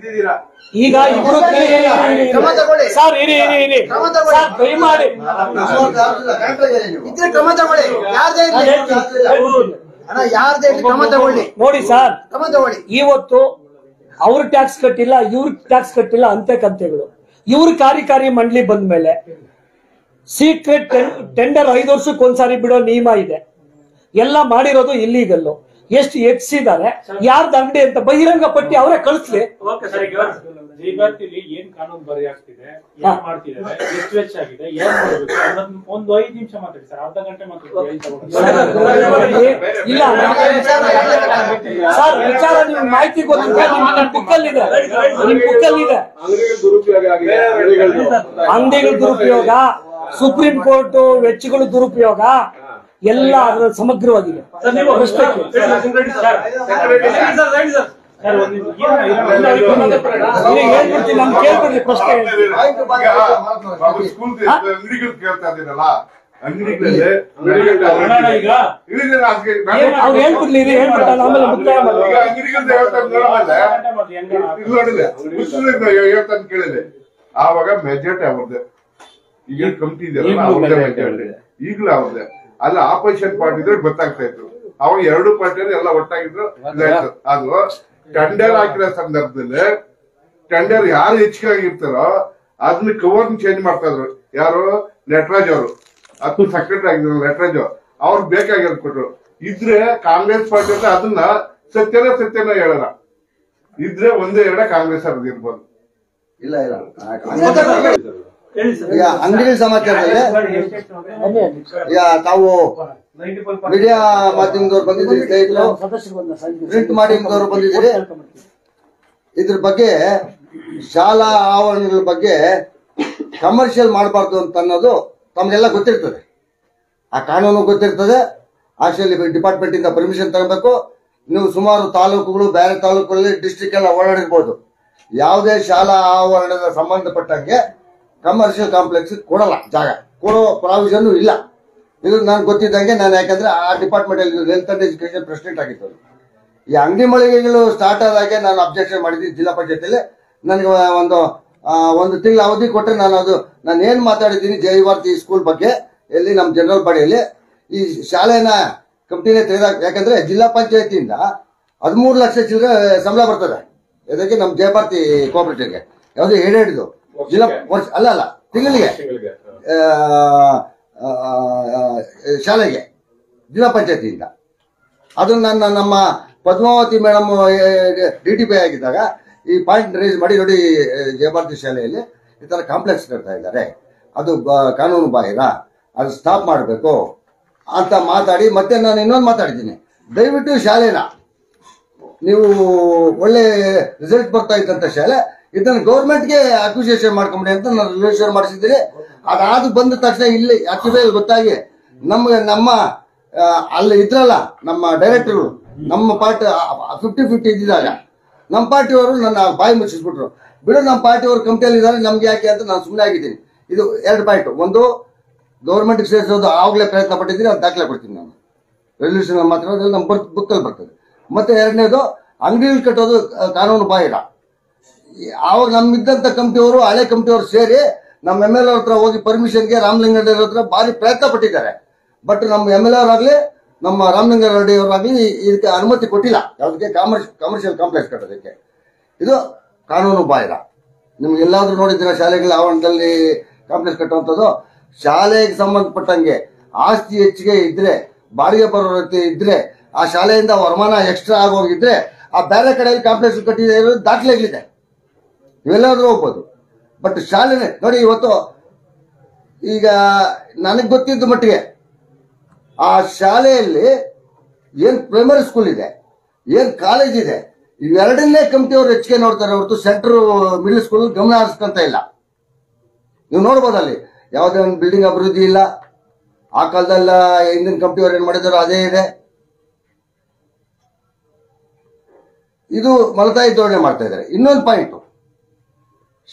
ಈಗ ಇಬ್ರು ಕ್ರಮ ತಗೊಳ್ಳಿ. ಇದ್ರೆ ಕ್ರಮ ತಗೊಳ್ಳಿ. ಯಾರದೇ ಇರ್ಲಿ ಅಣ್ಣ, ಯಾರದೇ ಇರ್ಲಿ ಕ್ರಮ ತಗೊಳ್ಳಿ. ನೋಡಿ ಸರ್, ಕ್ರಮ ತಗೊಳ್ಳಿ. ಇವತ್ತು ಅವ್ರ ಟ್ಯಾಕ್ಸ್ ಕಟ್ಟಿಲ್ಲ, ಇವ್ರ ಟ್ಯಾಕ್ಸ್ ಕಟ್ಟಿಲ್ಲ, ಕಂತೆಗಳು. ಇವ್ರ ಕಾರ್ಯಕಾರಿ ಮಂಡಳಿ ಬಂದ್ಮೇಲೆ ಸೀಕ್ರೆಟ್ ಟೆಂಡರ್ 5 ವರ್ಷಕ್ಕೆ ಒಂದ್ಸಾರಿ ಬಿಡೋ ನಿಯಮ ಇದೆ. ಎಲ್ಲ ಮಾಡಿರೋದು ಇಲ್ಲೀಗಲ್ಲು. ಎಷ್ಟು ಎಕ್ಸಿದ್ದಾರೆ, ಯಾರ್ದು ಅಂಗಡಿ ಅಂತ ಬಹಿರಂಗ ಪಟ್ಟಿ ಅವರೇ ಕಳಿಸ್ಲಿ. ಏನ್ ಕಾನೂನು ಬರೆಯಾಗ್ತಿದೆ, ಏನ್ ಮಾಡ್ತಿದ್ದಾರೆ, ಎಷ್ಟು ವೆಚ್ಚ ಆಗಿದೆ, ಏನ್ ಮಾಡಬೇಕು ಅನ್ನೋದು ಒಂದು 5 ನಿಮಿಷ ಮಾತಾಡಿ ಸರ್. ಅರ್ಧ ಗಂಟೆ ಮಾತಾಡಿ. ಇಲ್ಲ ಸರ್, ವಿಚಾರ ನಿಮ್ಗೆ ಮಾಹಿತಿ ಗೊತ್ತಿದೆ, ನಿಮ್ ಬುಕ್ಕಲ್ಲಿದೆ. ಅಂಗಡಿಗಳ ದುರುಪಯೋಗ, ಸುಪ್ರೀಂ ಕೋರ್ಟ್ ವೆಚ್ಚಗಳು ದುರುಪಯೋಗ ಎಲ್ಲ ಸಮಗ್ರವಾಗಿದೆ. ಸರ್ ಒಂದು ಹೇಳ್ಬಿಡ್ತೀನಿ, ನಮ್ಗೆ ಕೇಳ್ಬಿಡ್ರಿ ಪ್ರಶ್ನೆ. ಸ್ಕೂಲ್ ಅಂಗಡಿಗಳು ಕೇಳ್ತಾ ಇದ್ದೀರಲ್ಲ, ಅಂಗಡಿಗಳಲ್ಲಿ ಅವ್ರು ಹೇಳ್ಬಿಡ್ಲಿ, ಹೇಳ್ಬಿಟ್ಟ ಆಮೇಲೆ ಮುಕ್ತಾಯ ಮಾಡಿ. ಅಂಗಡಿಗಳನ್ನ ಹೇಳ್ತಾನೆ ಕೇಳಿದೆ, ಆವಾಗ ಮೆಜಾರಿಟಿ ಅವ್ರದ್ದೆ. ಈಗ ಕಮಿಟಿ ಇದೆಯಲ್ಲ ಅವ್ರದ್ದೇ ಮೆಜಾರಿಟಿ, ಈಗಲೂ ಅವ್ರದ್ದೇ. ಅಲ್ಲ ಆಪೋಸಿಷನ್ ಪಾರ್ಟಿ ಇದ್ರೆ ಗೊತ್ತಾಗ್ತಾ ಇತ್ತು. ಅವಾಗ ಎರಡು ಪಾರ್ಟಿಯಲ್ಲಿ ಎಲ್ಲ ಒಟ್ಟಾಗಿದ್ರು. ಅದು ಟೆಂಡರ್ ಹಾಕಿರೋ ಸಂದರ್ಭದಲ್ಲಿ ಟೆಂಡರ್ ಯಾರು ಹೆಚ್ಚಿಗೆ ಆಗಿರ್ತಾರೋ ಅದನ್ನ ಕವರ್ ಚೇಂಜ್ ಮಾಡ್ತಾ ಇದ್ರು. ಯಾರು? ನಟರಾಜ್ ಅವರು, ಅದು ಸೆಕ್ರೆಟರಿ ಆಗಿದ್ರು ನಟರಾಜ್ ಅವ್ರು ಬೇಕಾಗಿರೋದು ಕೊಟ್ರು. ಇದ್ರೆ ಕಾಂಗ್ರೆಸ್ ಪಾರ್ಟಿ ಅಂದ್ರೆ ಅದನ್ನ ಸತ್ಯನ ಹೇಳಲ್ಲ. ಇದ್ರೆ ಒಂದೇ ಎರಡ ಕಾಂಗ್ರೆಸ್ ಅವ್ರದ್ದು ಇರ್ಬೋದು. ಇಲ್ಲ ಈಗ ಅಂಗಡಿ ಸಮಾಚಾರದಲ್ಲಿ ಈಗ ತಾವು ಮೀಡಿಯಾ ಮಾಧ್ಯಮದವ್ರು ಬಂದಿದ್ದೀರಿ, ಸ್ನೇಹಿತರು ಪ್ರಿಂಟ್ ಮಾಧ್ಯಮದವ್ರು ಬಂದಿದ್ದೀರಿ. ಇದ್ರ ಬಗ್ಗೆ ಶಾಲಾ ಆವರಣಗಳ ಬಗ್ಗೆ ಕಮರ್ಷಿಯಲ್ ಮಾಡಬಾರ್ದು ಅಂತ ಅನ್ನೋದು ತಮಗೆಲ್ಲ ಗೊತ್ತಿರ್ತದೆ. ಆ ಕಾನೂನು ಗೊತ್ತಿರ್ತದೆ. ಆಕ್ಚುಲಿ ಡಿಪಾರ್ಟ್ಮೆಂಟ್ ಇಂದ ಪರ್ಮಿಷನ್ ತಗೋಬೇಕು. ನೀವು ಸುಮಾರು ತಾಲೂಕುಗಳು, ಬೇರೆ ತಾಲೂಕುಗಳಲ್ಲಿ ಡಿಸ್ಟ್ರಿಕ್ಟ್ ಎಲ್ಲ ಓಡಾಡಿರ್ಬೋದು. ಯಾವುದೇ ಶಾಲಾ ಆವರಣದ ಸಂಬಂಧಪಟ್ಟಂಗೆ ಕಮರ್ಷಿಯಲ್ ಕಾಂಪ್ಲೆಕ್ಸ್ ಕೊಡಲ್ಲ, ಜಾಗ ಕೊಡೋ ಪ್ರಾವಿಷನ್ ಇಲ್ಲ. ಇದು ನಾನು ಗೊತ್ತಿದ್ದಂಗೆ, ನಾನು ಯಾಕಂದ್ರೆ ಆ ಡಿಪಾರ್ಟ್ಮೆಂಟ್ ಅಲ್ಲಿ ಹೆಲ್ತ್ ಅಂಡ್ ಎಜುಕೇಶನ್ ಪ್ರೆಸಿಡೆಂಟ್ ಆಗಿತ್ತು. ಈ ಅಂಗಡಿ ಮಳಿಗೆಗಳು ಸ್ಟಾರ್ಟ್ ಆದಾಗೆ ನಾನು ಅಬ್ಜೆಕ್ಷನ್ ಮಾಡಿದ್ದೀನಿ ಜಿಲ್ಲಾ ಪಂಚಾಯತಿಯಲ್ಲಿ. ನನಗೆ ಒಂದು ತಿಂಗಳ ಅವಧಿ ಕೊಟ್ಟರೆ ನಾನು ಏನ್ ಮಾತಾಡಿದ್ದೀನಿ ಜೈ ಭಾರತಿ ಸ್ಕೂಲ್ ಬಗ್ಗೆ ಎಲ್ಲಿ ನಮ್ಮ ಜನರಲ್ ಬಾಡಿಯಲ್ಲಿ ಈ ಶಾಲೆನ ಕಂಪ್ನಿನೇ ತೆಗೆದಾಗ, ಯಾಕಂದ್ರೆ ಜಿಲ್ಲಾ ಪಂಚಾಯತಿಯಿಂದ 13 ಲಕ್ಷ ಚಿಲ್ಲರೆ ಸಂಬಳ ಬರ್ತದೆ. ಇದಕ್ಕೆ ನಮ್ಮ ಜೈ ಭಾರತಿ ಕೋಆಪರೇಟಿವ್ಗೆ ಯಾವುದು ಹಿಡಿದು ಜಿಲ್ಲಾ ವರ್ಷ ಅಲ್ಲ ತಿಂಗಳಿಗೆ ಶಾಲೆಗೆ ಜಿಲ್ಲಾ ಪಂಚಾಯತಿಯಿಂದ. ಅದನ್ನ ನಮ್ಮ ಪದ್ಮಾವತಿ ಮೇಡಮ್ DTP ಆಗಿದ್ದಾಗ ಈ ಪಾಯಿಂಟ್ ರೇಸ್ ಮಾಡಿ, ನೋಡಿ ಜೈ ಭಾರತಿ ಶಾಲೆಯಲ್ಲಿ ಈ ತರ ಕಾಂಪ್ಲೆಕ್ಸ್ ಕಟ್ತಾ ಇದ್ದಾರೆ, ಅದು ಕಾನೂನು ಬಾಹಿರ, ಅದು ಸ್ಟಾಪ್ ಮಾಡಬೇಕು ಅಂತ ಮಾತಾಡಿ, ಮತ್ತೆ ನಾನು ಇನ್ನೊಂದು ಮಾತಾಡಿದ್ದೀನಿ, ದಯವಿಟ್ಟು ಶಾಲೆನ ನೀವು ಒಳ್ಳೆ ರಿಸಲ್ಟ್ ಬರ್ತಾ ಇದ್ದಂತ ಶಾಲೆ ಇದನ್ನ ಗೌರ್ಮೆಂಟ್ಗೆ ಅಕ್ವಿಸಿಷನ್ ಮಾಡ್ಕೊಂಬಿಡಿ ಅಂತ ನಾನು ರಿಜಿಸ್ಟರ್ ಮಾಡಿಸಿದ್ದೀನಿ. ಅದಾದ ಬಂದ ತಕ್ಷಣ ಇಲ್ಲಿ ಅಕ್ಕಿಬೇಲ್ ಗೊತ್ತಾಗಿ ನಮ್ಮ ಅಲ್ಲಿ ಇದ್ರಲ್ಲ ನಮ್ಮ ಡೈರೆಕ್ಟರ್ಗಳು, ನಮ್ಮ ಪಾರ್ಟಿ 50-50 ಇದ್ದಿದ್ದಾಗ ನಮ್ಮ ಪಾರ್ಟಿಯವರು ನನ್ನ ಬಾಯಿ ಮುಚ್ಚಿಸ್ಬಿಟ್ರು. ಬಿಡು, ನಮ್ಮ ಪಾರ್ಟಿಯವರು ಕಮಿಟಿಯಲ್ಲಿ ಇದ್ದಾರೆ, ನಮ್ಗೆ ಯಾಕೆ ಅಂತ ನಾನು ಸುಮ್ಮನೆ ಆಗಿದ್ದೀನಿ. ಇದು 2 ಪಾಯಿಂಟ್. ಒಂದು, ಗೌರ್ಮೆಂಟ್ಗೆ ಸೇರಿಸೋದು ಆವಾಗಲೇ ಪ್ರಯತ್ನ ಪಟ್ಟಿದ್ದೀನಿ, ಅದು ದಾಖಲೆ ಕೊಡ್ತೀನಿ ನಾನು. ರೆಸಲ್ಯೂಷನ್ ಮಾತ್ರ ನಮ್ಮ ಬುಕ್ಕಲ್ಲಿ ಬರ್ತದೆ. ಮತ್ತೆ ಎರಡನೇದು, ಅಂಗಡಿಗಳು ಕಟ್ಟೋದು ಕಾನೂನು ಬಾಹಿರ. ಆವಾಗ ನಮ್ಮಿದ್ದಂಥ ಕಮಿಟಿಯವರು, ಹಳೆ ಕಮಿಟಿಯವರು ಸೇರಿ ನಮ್ಮ MLA ಹತ್ರ ಹೋಗಿ ಪರ್ಮಿಷನ್ಗೆ ರಾಮಲಿಂಗಾರೆಡ್ಡಿ ಹತ್ರ ಭಾರಿ ಪ್ರಯತ್ನ ಪಟ್ಟಿದ್ದಾರೆ. ಬಟ್ ನಮ್ಮ MLA ಅವರಾಗ್ಲಿ ನಮ್ಮ ರಾಮಲಿಂಗಾರೆಡ್ಡಿ ಅವರಾಗ್ಲಿ ಇದಕ್ಕೆ ಅನುಮತಿ ಕೊಟ್ಟಿಲ್ಲ, ಯಾವುದಕ್ಕೆ ಕಮರ್ಷಿಯಲ್ ಕಾಂಪ್ಲೆಕ್ಸ್ ಕಟ್ಟೋದಕ್ಕೆ. ಇದು ಕಾನೂನು ಬಾಹಿರ. ನಿಮ್ಗೆ ಎಲ್ಲಾದ್ರೂ ನೋಡಿದ್ದೀರಾ ಶಾಲೆಗಳ ಆವರಣದಲ್ಲಿ ಕಾಂಪ್ಲೆಕ್ಸ್ ಕಟ್ಟುವಂಥದ್ದು? ಶಾಲೆಗೆ ಸಂಬಂಧಪಟ್ಟಂಗೆ ಆಸ್ತಿ ಹೆಚ್ಚಿಗೆ ಇದ್ರೆ, ಬಾಡಿಗೆ ಬರೋ ರೀತಿ ಇದ್ರೆ, ಆ ಶಾಲೆಯಿಂದ ವರಮಾನ ಎಕ್ಸ್ಟ್ರಾ ಆಗೋಗಿದ್ರೆ ಆ ಬೇರೆ ಕಡೆಯಲ್ಲಿ ಕಾಂಪ್ಲೆಕ್ಸ್ ಕಟ್ಟಿದೆ ದಾಖಲೆಗಳಿದೆ, ಇವೆಲ್ಲಾದ್ರೂ ಹೋಗ್ಬೋದು. ಬಟ್ ಶಾಲೆನೇ ನೋಡಿ, ಇವತ್ತು ಈಗ ನನಗೆ ಗೊತ್ತಿದ್ದ ಮಟ್ಟಿಗೆ ಆ ಶಾಲೆಯಲ್ಲಿ ಏನ್ ಪ್ರೈಮರಿ ಸ್ಕೂಲ್ ಇದೆ, ಏನ್ ಕಾಲೇಜ್ ಇದೆ, ಇವೆರಡನ್ನೇ ಕಮಿಟಿಯವರು ಹೆಚ್ಚಿಗೆ ನೋಡ್ತಾರೆ ಹೊರತು ಸೆಂಟ್ರ್ ಮಿಡ್ಲ್ ಸ್ಕೂಲ್ ಗಮನ ಹರಿಸ್ಕೊಂತ ಇಲ್ಲ. ನೀವು ನೋಡ್ಬೋದು ಅಲ್ಲಿ ಯಾವುದೇ ಒಂದು ಬಿಲ್ಡಿಂಗ್ ಅಭಿವೃದ್ಧಿ ಇಲ್ಲ. ಆ ಕಾಲದಲ್ಲ ಹಿಂದಿನ ಕಮಿಟಿಯವರು ಏನ್ ಮಾಡಿದಾರೋ ಅದೇ ಇದೆ. ಇದು ಮಲತಾಯಿ ಧೋರಣೆ ಮಾಡ್ತಾ ಇದ್ದಾರೆ. ಇನ್ನೊಂದು ಪಾಯಿಂಟ್,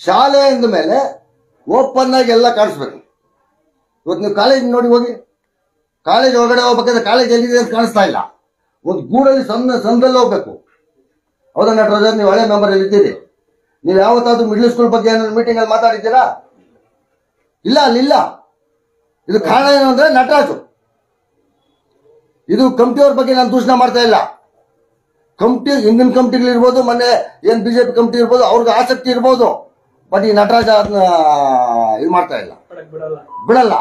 ಶಾಲೆ ಅಂದ ಮೇಲೆ ಓಪನ್ ಆಗಿ ಎಲ್ಲ ಕಾಣಿಸ್ಬೇಕು. ಇವತ್ತು ನೀವು ಕಾಲೇಜ್ ನೋಡಿ ಹೋಗಿ, ಕಾಲೇಜ್ ಒಳಗಡೆ ಹೋಗ್ಬೇಕಾದ್ರೆ ಕಾಲೇಜ್ ಎಲ್ಲಿದೆ ಅಂತ ಕಾಣಿಸ್ತಾ ಇಲ್ಲ. ಒಂದು ಗೂಡಲ್ಲಿ ಸಂದಲ್ಲಿ ಹೋಗ್ಬೇಕು. ಹೌದಾ ನಟರಾಜ್, ನೀವು ಹಳೆ ಮೆಂಬರ್ ಅಲ್ಲಿ ಇದ್ದೀರಿ. ನೀವು ಯಾವತ್ತಾದ್ರೂ ಮಿಡ್ಲ್ ಸ್ಕೂಲ್ ಬಗ್ಗೆ ಏನಾದ್ರು ಮೀಟಿಂಗ್ ಅಲ್ಲಿ ಮಾತಾಡಿದ್ದೀರಾ? ಇಲ್ಲ, ಅಲ್ಲಿಲ್ಲ. ಇದು ಕಾರಣ ಏನು ಅಂದ್ರೆ ನಟರಾಜು. ಇದು ಕಮಿಟಿಯವ್ರ ಬಗ್ಗೆ ನಾನು ದೂಷಣೆ ಮಾಡ್ತಾ ಇಲ್ಲ. ಕಮಿಟಿ, ಹಿಂದಿನ ಕಮಿಟಿಗಳಿರ್ಬೋದು, ಮೊನ್ನೆ ಏನ್ BJP ಕಮಿಟಿ ಇರ್ಬೋದು, ಅವ್ರಿಗೆ ಆಸಕ್ತಿ ಇರ್ಬೋದು. ಬಟ್ ಈ ನಟರಾಜ ಅದನ್ನ ಇದು ಮಾಡ್ತಾ ಇಲ್ಲ, ಬಿಡಲ್ಲ.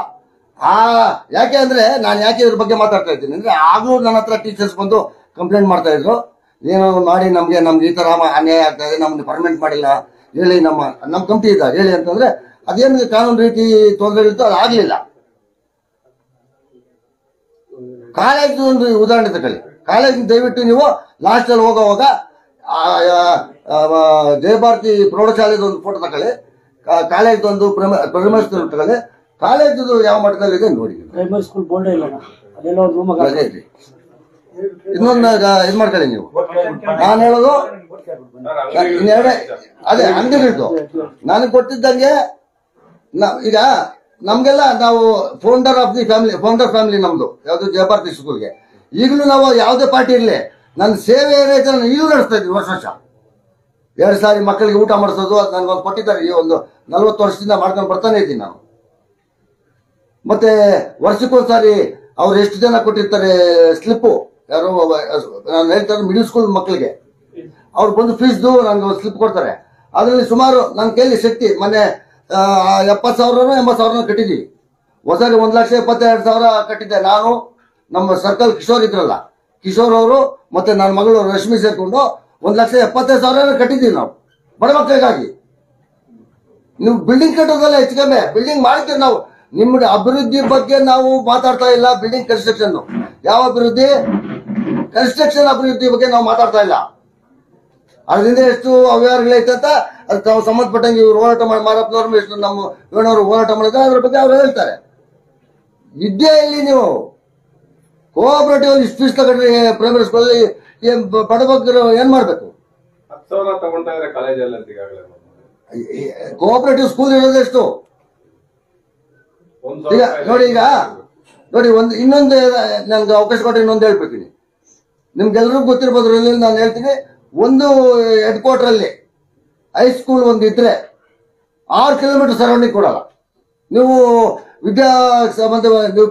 ಯಾಕೆ ಅಂದ್ರೆ ನಾನು ಯಾಕೆ ಇದ್ರ ಬಗ್ಗೆ ಮಾತಾಡ್ತಾ ಇದ್ದೀನಿ ಅಂದ್ರೆ, ಆಗ್ಲೂ ನನ್ನ ಹತ್ರ ಟೀಚರ್ಸ್ ಬಂದು ಕಂಪ್ಲೇಂಟ್ ಮಾಡ್ತಾ ಇದ್ರು, ಏನೋ ಮಾಡಿ ನಮ್ಗೆ ಈ ತರ ಅನ್ಯಾಯ ಆಗ್ತಾ ಇದೆ, ನಮ್ಗೆ ಪರ್ಮನೆಂಟ್ ಮಾಡಿಲ್ಲ ಹೇಳಿ, ನಮ್ಮ ಕಮಿಟಿ ಇದ್ದಾಗ ಹೇಳಿ ಅಂತಂದ್ರೆ ಅದೇನು ಕಾನೂನು ರೀತಿ ತೊಂದರೆಗಳಿತ್ತು, ಅದು ಆಗ್ಲಿಲ್ಲ. ಕಾಲೇಜ್ ಒಂದು ಉದಾಹರಣೆ ತಗೊಳ್ಳಿ. ಕಾಲೇಜ್ ದಯವಿಟ್ಟು ನೀವು ಲಾಸ್ಟ್ ಅಲ್ಲಿ ಹೋಗೋವಾಗ ಜೈ ಭಾರತಿ ಪ್ರೌಢಶಾಲೆದು ಒಂದು ಫೋಟೋ ತಗೊಳ್ಳಿ, ಕಾಲೇಜ್ ಒಂದು ಪ್ರೈಮರಿ ಸ್ಕೂಲ್ ತಗೊಳ್ಳಿ, ಕಾಲೇಜು ಯಾವ ಮಟ್ಟದಲ್ಲಿ ಇದೆ ನೋಡಿ. ಪ್ರೈಮರಿ ಸ್ಕೂಲ್ ಬೋರ್ಡ್ ಇಲ್ಲ, ಅದೆಲ್ಲ ಒಂದು ರೂಮ್ ಇನ್ನೊಂದು ಇದು ಮಾಡ್ಕೊಳ್ಳಿ ನೀವು. ನಾನು ಹೇಳೋದು ಇನ್ನೆರಡೇ ಅದೇ ಅಂಗಡಿಗಳದ್ದು ನನಗೆ ಕೊಟ್ಟಿದ್ದಂಗೆ ಈಗ ನಮ್ಗೆಲ್ಲ ನಾವು ಫೌಂಡರ್ ಫ್ಯಾಮಿಲಿ ನಮ್ದು ಯಾವ್ದು ಜಯಭಾರತಿ ಸ್ಕೂಲ್ಗೆ. ಈಗಲೂ ನಾವು ಯಾವುದೇ ಪಾರ್ಟಿ ಇರಲಿ ನನ್ನ ಸೇವೆ ಏನೈತೆ ನಾನು ಈಗಲೂ ನಡೆಸ್ತಾ ಇದ್ದೀನಿ. ವರ್ಷ 2 ಸಾರಿ ಮಕ್ಕಳಿಗೆ ಊಟ ಮಾಡಿಸೋದು ಅದು ನನ್ಗೊಂದು ಕೊಟ್ಟಿದ್ದಾರೆ. ಈ ಒಂದು 40 ವರ್ಷದಿಂದ ಮಾಡ್ಕೊಂಡು ಬರ್ತಾನೆ ಇದ್ದೀನಿ ನಾನು. ಮತ್ತೆ ವರ್ಷಕ್ಕೊಂದ್ಸಾರಿ ಅವ್ರು ಎಷ್ಟು ಜನ ಕೊಟ್ಟಿರ್ತಾರೆ ಸ್ಲಿಪ್ಪು, ಯಾರೋ ನಾನು ಹೇಳ್ತಾರೆ ಮಿಡಲ್ ಸ್ಕೂಲ್ ಮಕ್ಕಳಿಗೆ ಅವ್ರು ಬಂದು ಫೀಸ್ದು ನನಗೆ ಒಂದು ಸ್ಲಿಪ್ ಕೊಡ್ತಾರೆ. ಅದರಲ್ಲಿ ಸುಮಾರು ನನ್ನ ಕೈಲಿ ಶಕ್ತಿ ಮೊನ್ನೆ 70,000 80,000 ಕಟ್ಟಿದ್ದೀವಿ. ಹೊಸರಿ 1,72,000 ಕಟ್ಟಿದ್ದೆ ನಾನು. ನಮ್ಮ ಸರ್ಕಲ್ ಕಿಶೋರ್ ಇದ್ರಲ್ಲ, ಕಿಶೋರ್ ಅವರು ಮತ್ತೆ ನನ್ನ ಮಗಳು ರಶ್ಮಿ ಸೇರ್ಕೊಂಡು 1,75,000 ಕಟ್ಟಿದ್ದೀವಿ ನಾವು ಬಡ ಮಕ್ಕಳಿಗಾಗಿ. ನೀವು ಬಿಲ್ಡಿಂಗ್ ಕಟ್ಟೋದಲ್ಲ ಹೆಚ್ಚು ಕಮ್ಮಿ ಬಿಲ್ಡಿಂಗ್ ಮಾಡ್ತೀವಿ ನಾವು. ನಿಮ್ಮ ಅಭಿವೃದ್ಧಿ ಬಗ್ಗೆ ನಾವು ಮಾತಾಡ್ತಾ ಇಲ್ಲ. ಬಿಲ್ಡಿಂಗ್ ಕನ್ಸ್ಟ್ರಕ್ಷನ್ ಯಾವ ಅಭಿವೃದ್ಧಿ? ಕನ್ಸ್ಟ್ರಕ್ಷನ್ ಅಭಿವೃದ್ಧಿ ಬಗ್ಗೆ ನಾವು ಮಾತಾಡ್ತಾ ಇಲ್ಲ. ಅದರಿಂದ ಎಷ್ಟು ಅವ್ಯವಹಾರಗಳೈತೆ ಅಂತ ಅದು ತಾವು ಸಂಬಂಧಪಟ್ಟಂಗೆ ಇವ್ರು ಹೋರಾಟ ಮಾಡಿ ಮಾರಪ್ಪನವ್ರು ಎಷ್ಟು ನಮ್ಮ ಇವನವರು ಹೋರಾಟ ಮಾಡಿದ್ರೆ ಅದ್ರ ಬಗ್ಗೆ ಅವ್ರು ಹೇಳ್ತಾರೆ. ವಿದ್ಯೆ ಇಲ್ಲಿ ನೀವು ಕೋಆಪರೇಟಿವ್ ಇಷ್ಟು ಫೀಸ್ ತಗೊಂಡ್ರಿ ಪ್ರೈಮರಿ ಸ್ಕೂಲಲ್ಲಿ ಬಡ ಮಕ್ಕಳು ಏನ್ ಮಾಡ್ಬೇಕು? 10,000 ತಗೊಂತಾ ಇದ್ರೆ ಕಾಲೇಜಲ್ಲಿ ಅಂತ ಈಗಾಗಲೇ ಕೋಆಪರೇಟಿವ್ ಸ್ಕೂಲ್ ಇರೋದೆಷ್ಟು? ಈಗ ನೋಡಿ ಒಂದು ಇನ್ನೊಂದು ನನ್ಗೆ ಅವಕಾಶ ಕೊಟ್ಟರೆ ಇನ್ನೊಂದು ಹೇಳ್ಬೇಕಿನಿ. ನಿಮ್ಗೆಲ್ರಿಗೂ ಗೊತ್ತಿರ್ಬೋದು. ನಾನು ಹೇಳ್ತೀನಿ, ಒಂದು ಹೆಡ್ ಕ್ವಾರ್ಟರ್ ಅಲ್ಲಿ ಹೈಸ್ಕೂಲ್ ಒಂದು ಇದ್ರೆ 6 ಕಿಲೋಮೀಟರ್ ಸರೌಂಡಿಂಗ್ ಕೊಡಲ್ಲ. ನೀವು ವಿದ್ಯಾ ಸಂಬಂಧ ನೀವು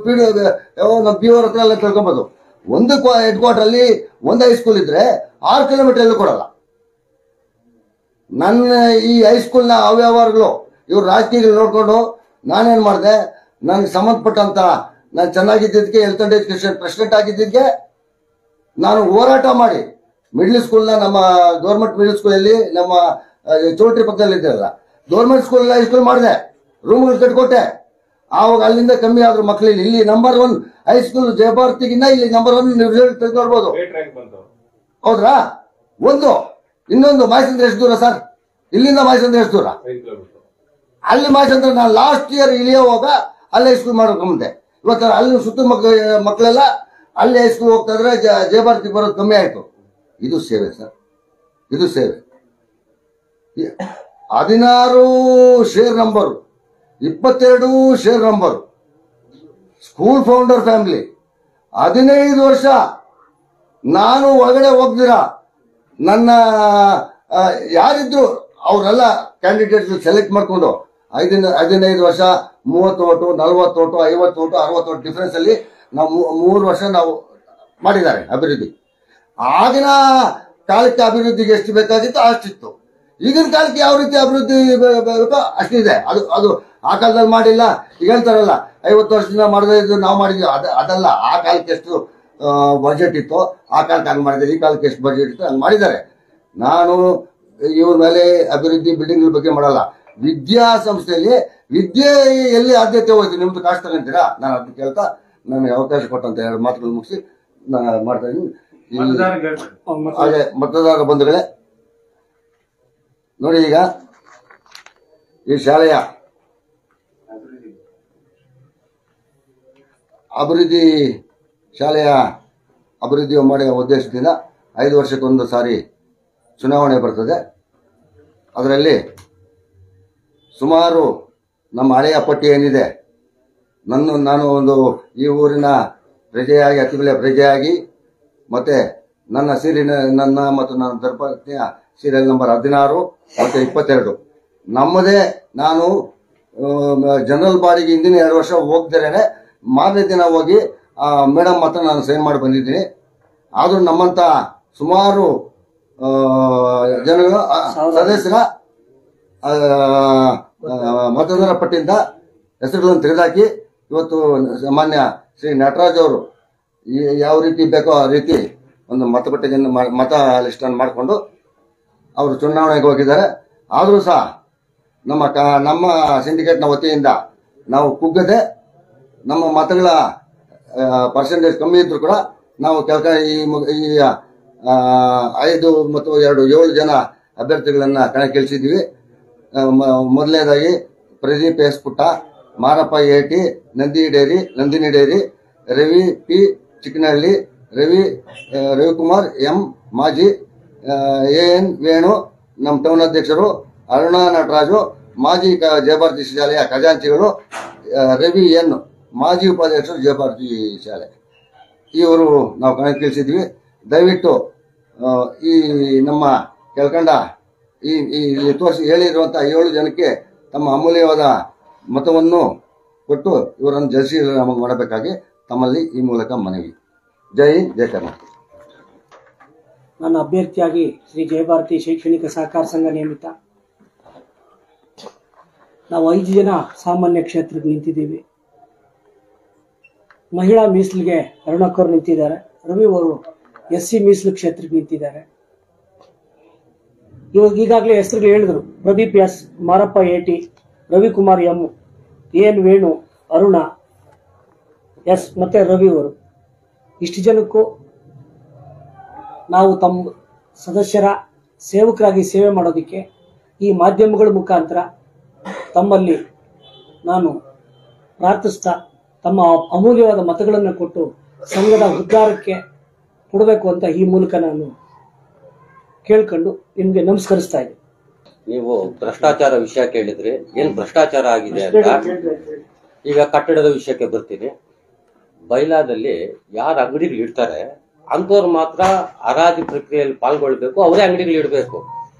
ನಮ್ಮ PO ಹತ್ರ ಎಲ್ಲ ತಿಳ್ಕೊಬೋದು. ಒಂದು ಹೆಡ್ ಕ್ವಾರ್ಟರ್ ಅಲ್ಲಿ ಒಂದು ಹೈಸ್ಕೂಲ್ ಇದ್ರೆ 6 ಕಿಲೋಮೀಟರ್ ಎಲ್ಲೂ ಕೊಡಲ್ಲ. ನನ್ನ ಈ ಹೈಸ್ಕೂಲ್ನ ಅವ್ಯವಹಾರಗಳು ಇವ್ರು ರಾಜಕೀಯಗಳು ನೋಡ್ಕೊಂಡು ನಾನೇನ್ ಮಾಡಿದೆ, ನನಗೆ ಸಂಬಂಧಪಟ್ಟಂತ ನಾನು ಚೆನ್ನಾಗಿದ್ದಕ್ಕೆ ಹೆಲ್ತ್ ಅಂಡ್ ಎಜುಕೇಶನ್ ಪ್ರೆಸಿಡೆಂಟ್ ಆಗಿದ್ದಕ್ಕೆ ನಾನು ಹೋರಾಟ ಮಾಡಿ ಮಿಡ್ಲ್ ಸ್ಕೂಲ್ನ ನಮ್ಮ ಗೌರ್ಮೆಂಟ್ ಮಿಡ್ಲ್ ಸ್ಕೂಲಲ್ಲಿ ನಮ್ಮ ಚೌಟ್ರಿ ಪಕ್ಕದಲ್ಲಿ ಇದ್ದಲ್ಲ ಗೌರ್ಮೆಂಟ್ ಸ್ಕೂಲ್ ಹೈಸ್ಕೂಲ್ ಮಾಡಿದೆ, ರೂಮ್ಗಳು ಕಟ್ಕೊಟ್ಟೆ. ಆವಾಗ ಅಲ್ಲಿಂದ ಕಮ್ಮಿ ಆದ್ರು ಮಕ್ಕಳಿಲ್ಲಿ. ಇಲ್ಲಿ ನಂಬರ್ 1 ಹೈಸ್ಕೂಲ್ ಜಯಭಾರತಿಗಿನ್ನ ಇಲ್ಲಿ ನಂಬರ್ 1 ರಿಸಲ್ಟ್ ತೆಗೆದುಕೊಳ್ಬೋದು. ಹೌದ್ರಾ? ಇನ್ನೊಂದು ಮಾಯಸಂದ್ರ ಎಷ್ಟು ದೂರ ಸರ್? ಇಲ್ಲಿಂದ ಮಾಯಸಂದ್ರ ಎಷ್ಟು ದೂರ? ಅಲ್ಲಿ ಮಾಯಸಂದ್ರ ನಾನು ಲಾಸ್ಟ್ ಇಯರ್ ಇಳಿಯೋವಾಗ ಅಲ್ಲಿ ಹೈಸ್ಕೂಲ್ ಮಾಡ್ಕೊಂಬಂದೆ. ಇವತ್ತು ಅಲ್ಲಿ ಸುತ್ತ ಮಕ್ಕಳೆಲ್ಲ ಅಲ್ಲಿ ಹೈಸ್ಕೂಲ್ ಹೋಗ್ತಾ ಇದ್ರೆ ಜಯಭಾರತಿ ಬರೋದು ಕಮ್ಮಿ ಆಯ್ತು. ಇದು ಸೇವೆ ಸರ್, ಇದು ಸೇವೆ. 16 share number, 22 share number, school founder family. 15 ವರ್ಷ ನಾನು ಒಳಗಡೆ ಹೋಗ್ದಿರ ನನ್ನ ಯಾರಿದ್ರು ಅವರೆಲ್ಲ ಕ್ಯಾಂಡಿಡೇಟ್ಸ್ ಸೆಲೆಕ್ಟ್ ಮಾಡ್ಕೊಂಡು 15 ವರ್ಷ 30 vote 40 vote 50 vote 60 vote difference ಅಲ್ಲಿ ನಾವು 3 ವರ್ಷ ನಾವು ಮಾಡಿದ್ದಾರೆ ಅಭಿವೃದ್ಧಿ. ಆಗಿನ ಕಾಲಕ್ಕೆ ಅಭಿವೃದ್ಧಿಗೆ ಎಷ್ಟು ಬೇಕಾಗಿತ್ತು ಅಷ್ಟಿತ್ತು. ಈಗಿನ ಕಾಲಕ್ಕೆ ಯಾವ ರೀತಿ ಅಭಿವೃದ್ಧಿ ಬೇಕೋ ಅಷ್ಟಿದೆ. ಅದು ಆ ಕಾಲದಲ್ಲಿ ಮಾಡಿಲ್ಲ. ಈಗ ಹೇಳ್ತಾರಲ್ಲ 50 ವರ್ಷದಿಂದ ಮಾಡದೇ ಇದ್ದು ನಾವು ಮಾಡಿದ್ವಿ, ಅದಲ್ಲ. ಆ ಕಾಲಕ್ಕೆ ಎಷ್ಟು ಬಜೆಟ್ ಇತ್ತು ಆ ಕಾಲಕ್ಕೆ ಹಂಗೆ ಮಾಡಿದ್ದಾರೆ, ಈ ಕಾಲಕ್ಕೆ ಎಷ್ಟು ಬಜೆಟ್ ಇತ್ತು ಹಂಗೆ ಮಾಡಿದ್ದಾರೆ. ನಾನು ಇವ್ರ ಮೇಲೆ ಅಭಿವೃದ್ಧಿ ಬಿಲ್ಡಿಂಗ್ ಬಗ್ಗೆ ಮಾಡಲ್ಲ. ವಿದ್ಯಾಸಂಸ್ಥೆಯಲ್ಲಿ ವಿದ್ಯೆ ಎಲ್ಲಿ ಆದ್ಯತೆ ಹೋಯ್ತು ನಿಮ್ದು ಕಾಸ್ಟ್ ತಗೊಂತೀರಾ? ನಾನು ಅದನ್ನ ಕೇಳ್ತಾ ನನಗೆ ಅವಕಾಶ ಕೊಟ್ಟಂತ 2 ಮಾತುಗಳು ಮುಗಿಸಿ ನಾನು ಮಾಡ್ತಾ ಇದ್ದೀನಿ. ಹಾಗೆ ಮತದಾರ ಬಂಧುಗಳೇ ನೋಡಿ, ಈಗ ಈ ಶಾಲೆಯ ಅಭಿವೃದ್ಧಿ ಮಾಡುವ ಉದ್ದೇಶದಿಂದ 5 ವರ್ಷಕ್ಕೊಂದು ಸಾರಿ ಚುನಾವಣೆ ಬರ್ತದೆ. ಅದರಲ್ಲಿ ಸುಮಾರು ನಮ್ಮ ಹಳೆಯ ಪಟ್ಟಿ ಏನಿದೆ, ನಾನು ಒಂದು ಈ ಊರಿನ ಪ್ರಜೆಯಾಗಿ ಅತಿ ಬೆಲೆ ಪ್ರಜೆಯಾಗಿ ಮತ್ತೆ ನನ್ನ ಮತ್ತು ನನ್ನ ಧರ್ಮಪತ್ನಿಯ ಸೀರಿಯಲ್ ನಂಬರ್ 16 ಮತ್ತು 22 ನಮ್ಮದೇ. ನಾನು ಜನರಲ್ ಬಾಡಿಗೆ ಹಿಂದಿನ 2 ವರ್ಷ ಹೋಗ್ದೇನೆ ಮಾರನೇ ದಿನ ಹೋಗಿ ಮೇಡಮ್ ಮಾತ್ರ ನಾನು ಸೈನ್ ಮಾಡಿ ಬಂದಿದ್ದೀನಿ. ಆದರೂ ನಮ್ಮಂತ ಸುಮಾರು ಜನಗಳು ಸದಸ್ಯರ ಮತದಾರರ ಪಟ್ಟಿಯಿಂದ ಹೆಸರುಗಳನ್ನು ತೆಗೆದುಹಾಕಿ ಇವತ್ತು ಮಾನ್ಯ ಶ್ರೀ ನಟರಾಜ್ ಅವರು ಯಾವ ರೀತಿ ಬೇಕೋ ಆ ರೀತಿ ಒಂದು ಮತಪಟ್ಟಿಗೆಯನ್ನು ಮತ ಲಿಸ್ಟನ್ನು ಮಾಡಿಕೊಂಡು ಅವರು ಚುನಾವಣೆಗೆ ಹೋಗಿದ್ದಾರೆ. ಆದರೂ ಸಹ ನಮ್ಮ ಸಿಂಡಿಕೇಟ್ನ ವತಿಯಿಂದ ನಾವು ಕುಗ್ಗದೆ ನಮ್ಮ ಮತಗಳ ಪರ್ಸೆಂಟೇಜ್ ಕಮ್ಮಿ ಇದ್ರು ಕೂಡ ನಾವು ಈ 5 ಮತ್ತು 2 7 ಜನ ಅಭ್ಯರ್ಥಿಗಳನ್ನು ಕಣಕ್ಕಿಳಿಸಿದ್ವಿ. ಮೊದಲನೇದಾಗಿ ಪ್ರದೀಪ್ ಎಸ್ ಪುಟ್ಟ, Marappa AT, Nandini dairy, Ravi P Chikkanahalli, Ravikumar M ಮಾಜಿ, ಎನ್ ವೇಣು, ನಮ್ಮ ಟೌನ್ ಅಧ್ಯಕ್ಷರು, ಅರುಣಾ ನಟರಾಜು, ಮಾಜಿ ಜಯಭಾರತಿ ಶಾಲೆಯ ಖಜಾಂಚಿಗಳು, ರವಿ ಎನ್, ಮಾಜಿ ಉಪಾಧ್ಯಕ್ಷರು ಜಯಭಾರತಿ ಶಾಲೆ, ಇವರು ನಾವು ಕಣಕ್ಕಿಳಿಸಿದ್ವಿ. ದಯವಿಟ್ಟು ಈ ನಮ್ಮ ಕೆಳಕಂಡ ಈ ತೋರಿಸಿ ಹೇಳಿರುವಂಥ 7 ಜನಕ್ಕೆ ತಮ್ಮ ಅಮೂಲ್ಯವಾದ ಮತವನ್ನು ಕೊಟ್ಟು ಇವರನ್ನು ಜಯಿಸಿ ನಮಗೆ ಮಾಡಬೇಕಾಗಿ ತಮ್ಮಲ್ಲಿ ಈ ಮೂಲಕ ಮನವಿ. ಜೈ ಹಿಂದ್, ಜೈ ಕರ್ನಾಟಕ. ನನ್ನ ಅಭ್ಯರ್ಥಿಯಾಗಿ ಶ್ರೀ ಜಯಭಾರತಿ ಶೈಕ್ಷಣಿಕ ಸಹಕಾರ ಸಂಘ ನೇಮಿತ. ನಾವು 5 ಜನ ಸಾಮಾನ್ಯ ಕ್ಷೇತ್ರಕ್ಕೆ ನಿಂತಿದ್ದೀವಿ. ಮಹಿಳಾ ಮೀಸಲಿಗೆ ಅರುಣಕ್ಕವರು ನಿಂತಿದ್ದಾರೆ. ರವಿ ಅವರು SC ಮೀಸಲು ಕ್ಷೇತ್ರಕ್ಕೆ ನಿಂತಿದ್ದಾರೆ. ಇವಾಗ ಈಗಾಗಲೇ ಹೆಸರುಗಳು ಹೇಳಿದ್ರು. Pradeep S, Marappa AT, Ravikumar M, N Venu, Aruna S ಮತ್ತೆ ರವಿ ಅವರು. ಇಷ್ಟು ಜನಕ್ಕೂ ನಾವು ತಮ್ಮ ಸದಸ್ಯರ ಸೇವಕರಾಗಿ ಸೇವೆ ಮಾಡೋದಕ್ಕೆ ಈ ಮಾಧ್ಯಮಗಳ ಮುಖಾಂತರ ತಮ್ಮಲ್ಲಿ ನಾನು ಪ್ರಾರ್ಥಿಸ್ತಾ ತಮ್ಮ ಅಮೂಲ್ಯವಾದ ಮತಗಳನ್ನು ಕೊಟ್ಟು ಸಂಘದ ಉದ್ಧಾರಕ್ಕೆ ಕೊಡಬೇಕು ಅಂತ ಈ ಮೂಲಕ ನಾನು ಕೇಳ್ಕೊಂಡು ನಿಮ್ಗೆ ನಮಸ್ಕರಿಸ್ತಾ ಇದ್ದೀನಿ. ನೀವು ಭ್ರಷ್ಟಾಚಾರ ವಿಷಯ ಕೇಳಿದ್ರಿ. ಏನ್ ಭ್ರಷ್ಟಾಚಾರ ಆಗಿದೆ ಅಂತ. ಈಗ ಕಟ್ಟಡದ ವಿಷಯಕ್ಕೆ ಬರ್ತೀನಿ. ಬೈಲಾದಲ್ಲಿ ಯಾರು ಅಂಗಡಿಗಳು ಇಡ್ತಾರೆ ಅಂತವ್ರು ಮಾತ್ರ ಹರಾಜು ಪ್ರಕ್ರಿಯೆಯಲ್ಲಿ ಪಾಲ್ಗೊಳ್ಬೇಕು, ಅವರೇ ಅಂಗಡಿಗಳು ಇಡಬೇಕು.